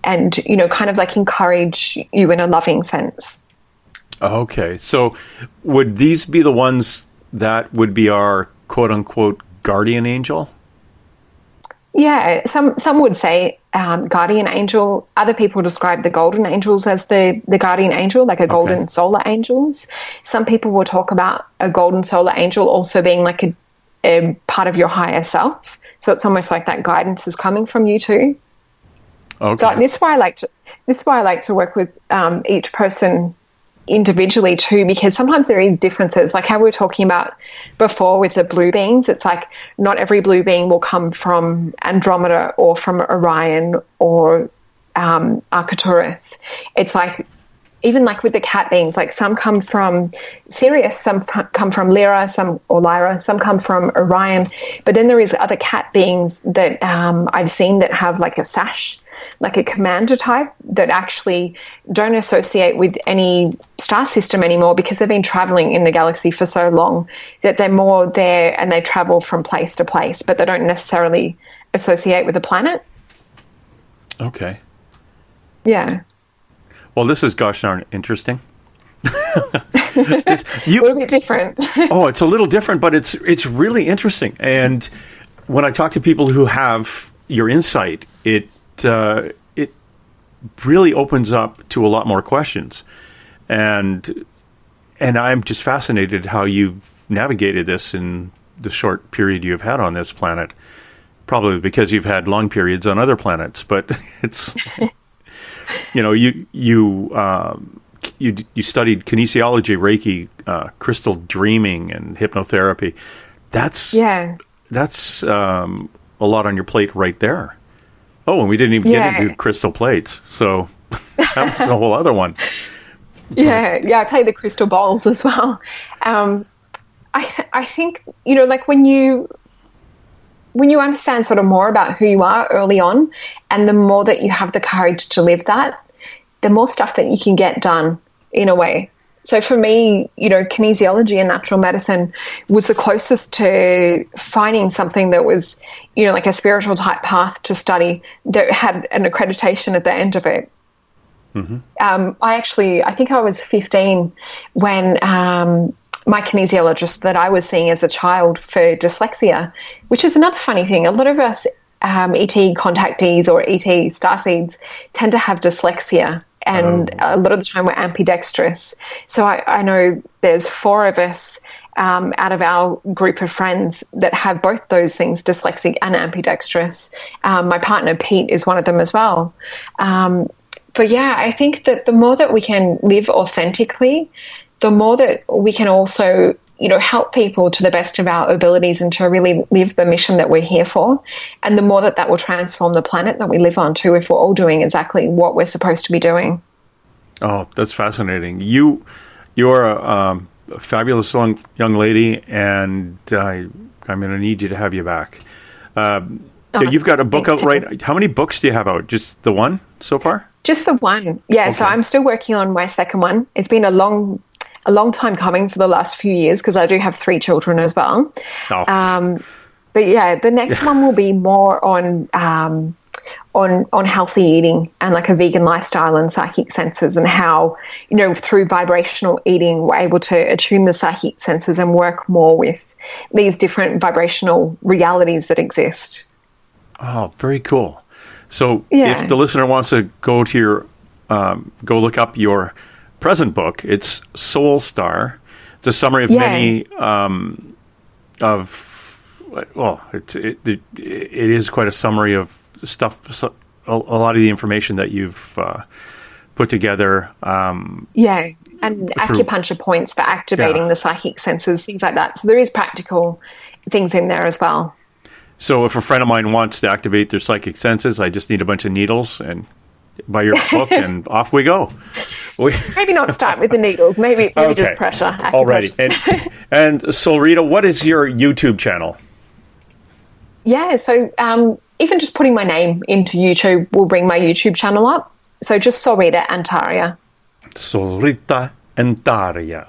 and, kind of like encourage you in a loving sense. Okay. So would these be the ones that would be our quote unquote guardian angel? Yeah, some would say guardian angel. Other people describe the golden angels as the guardian angel, like a golden solar angels. Some people will talk about a golden solar angel also being like a part of your higher self. So it's almost like that guidance is coming from you too. Okay. So this is why I like to work with each person individually too, because sometimes there is differences, like how we were talking about before with the blue beings. It's like not every blue being will come from Andromeda or from Orion or Arcturus. It's like even like with the cat beings, like some come from Sirius, some come from Lyra, some come from Orion, but then there is other cat beings that I've seen that have like a sash, like a commander type, that actually don't associate with any star system anymore because they've been traveling in the galaxy for so long that they're more there and they travel from place to place, but they don't necessarily associate with a planet. Okay. Yeah. Well, this is gosh darn interesting. A little bit different. Oh, it's a little different, but it's really interesting. And when I talk to people who have your insight, it really opens up to a lot more questions. And I'm just fascinated how you've navigated this in the short period you've had on this planet. Probably because you've had long periods on other planets, but it's you studied kinesiology, Reiki, crystal dreaming, and hypnotherapy. That's a lot on your plate right there. Oh, and we didn't even get into crystal plates, so that was a whole other one. Yeah, I play the crystal bowls as well. I think, like when you understand sort of more about who you are early on, and the more that you have the courage to live that, the more stuff that you can get done in a way. So for me, kinesiology and natural medicine was the closest to finding something that was, like a spiritual type path to study that had an accreditation at the end of it. Mm-hmm. I think I was 15 when my kinesiologist that I was seeing as a child for dyslexia, which is another funny thing. A lot of us ET contactees or ET starseeds tend to have dyslexia, and a lot of the time we're ambidextrous. So I know there's 4 of us out of our group of friends that have both those things, dyslexic and ambidextrous. My partner Pete is one of them as well. But yeah, I think that the more that we can live authentically, the more that we can also, help people to the best of our abilities and to really live the mission that we're here for. And the more that will transform the planet that we live on too, if we're all doing exactly what we're supposed to be doing. Oh, that's fascinating. You You're a fabulous young lady, and I'm going to need you to have you back. You've got a book out, right? How many books do you have out? Just the one so far? Just the one. Yeah. Okay. So I'm still working on my second one. It's been a long time coming for the last few years because I do have 3 children as well. Oh. But yeah, the next one will be more on healthy eating and like a vegan lifestyle and psychic senses, and how, through vibrational eating, we're able to attune the psychic senses and work more with these different vibrational realities that exist. Oh, very cool. So if the listener wants to go to your, go look up your present book, it's Soul Star. It's a summary of many it is quite a summary of stuff, a lot of the information that you've put together. And acupuncture points for activating the psychic senses, things like that. So there is practical things in there as well. So if a friend of mine wants to activate their psychic senses, I just need a bunch of needles and buy your book and off we go. Maybe not start with the needles. Maybe just pressure. Alrighty. And Solreta, what is your YouTube channel? Yeah, so even just putting my name into YouTube will bring my YouTube channel up. So just Solreta Antaria. Solreta Antaria.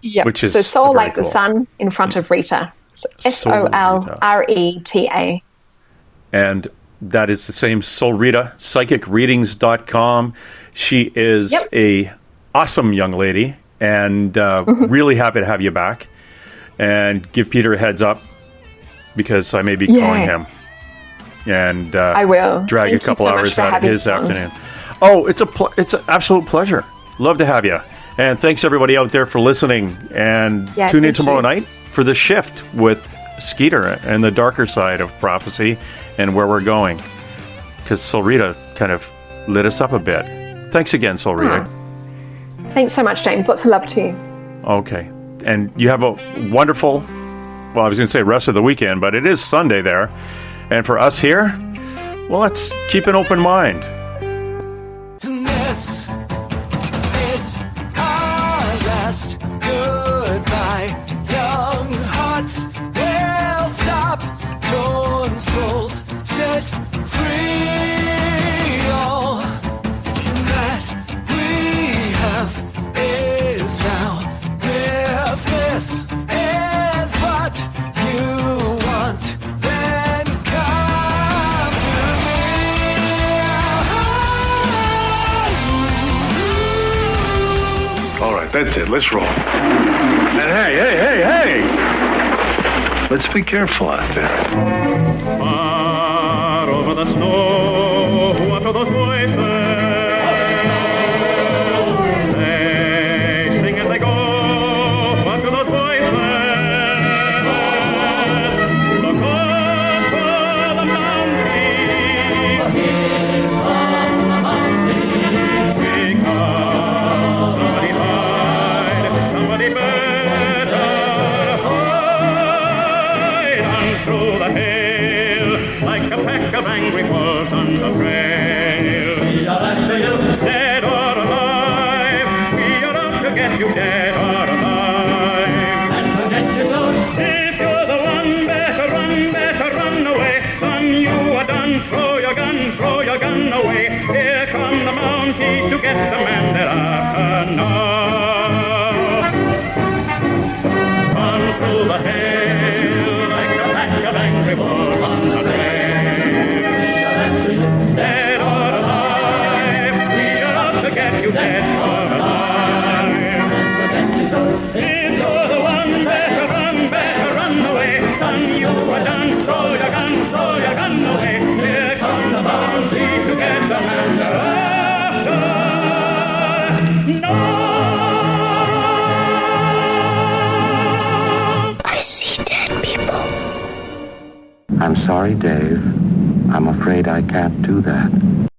Yeah. Which is so Sol like cool. The sun in front of Rita. So Solreta. And that is the same Solreta, psychicreadings.com. She is a awesome young lady, and really happy to have you back. And give Peter a heads up, because I may be calling him. And I will drag Thank a couple you so hours much for out of his having afternoon. Oh, it's an absolute pleasure. Love to have you. And thanks everybody out there for listening. And tune in tomorrow night for The Shift with Skeeter and the darker side of prophecy and where we're going. Because Solreta kind of lit us up a bit. Thanks again, Solreta. Thanks so much, James. Lots of love to you. Okay. And you have a wonderful, well, I was going to say rest of the weekend, but it is Sunday there. And for us here, well, let's keep an open mind. This is our last goodbye. Young hearts will stop. Torn souls set free. All that we have is now. If this is what you want, then come to me. All right, that's it. Let's roll. And hey! Let's be careful out there. Far over the snow, what are those voices? They sing and they go, what are those voices? Look over the mountain, because somebody died, somebody better hide on through the hill, like a pack of angry wolves on the trail. We are after you, dead or alive. We are out to get you, dead or alive. And forget your soul. If you're the one, better run away. Son, you are done. Throw your gun away. Here come the Mounties to get the man they're after now. Run through the hill like a pack of angry wolves on the trail. Dead or alive, we are out to get you, dead or alive. If you're the one, better run away. Son, you are done. Throw your gun away. Here come the Mounties to get the man they're after. No. I see dead people. I'm sorry, Dave. I'm afraid I can't do that.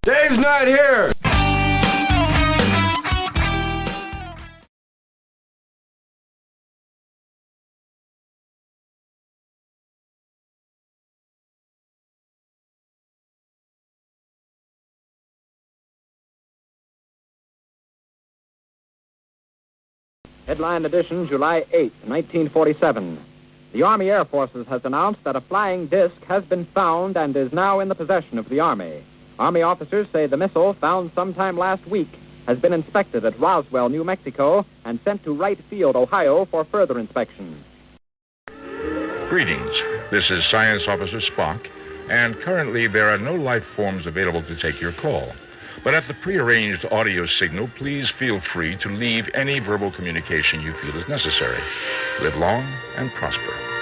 Dave's not here! Headline edition, July 8, 1947. The Army Air Forces has announced that a flying disc has been found and is now in the possession of the Army. Army officers say the missile, found sometime last week, has been inspected at Roswell, New Mexico, and sent to Wright Field, Ohio, for further inspection. Greetings. This is Science Officer Spock, and currently there are no life forms available to take your call. But at the prearranged audio signal, please feel free to leave any verbal communication you feel is necessary. Live long and prosper.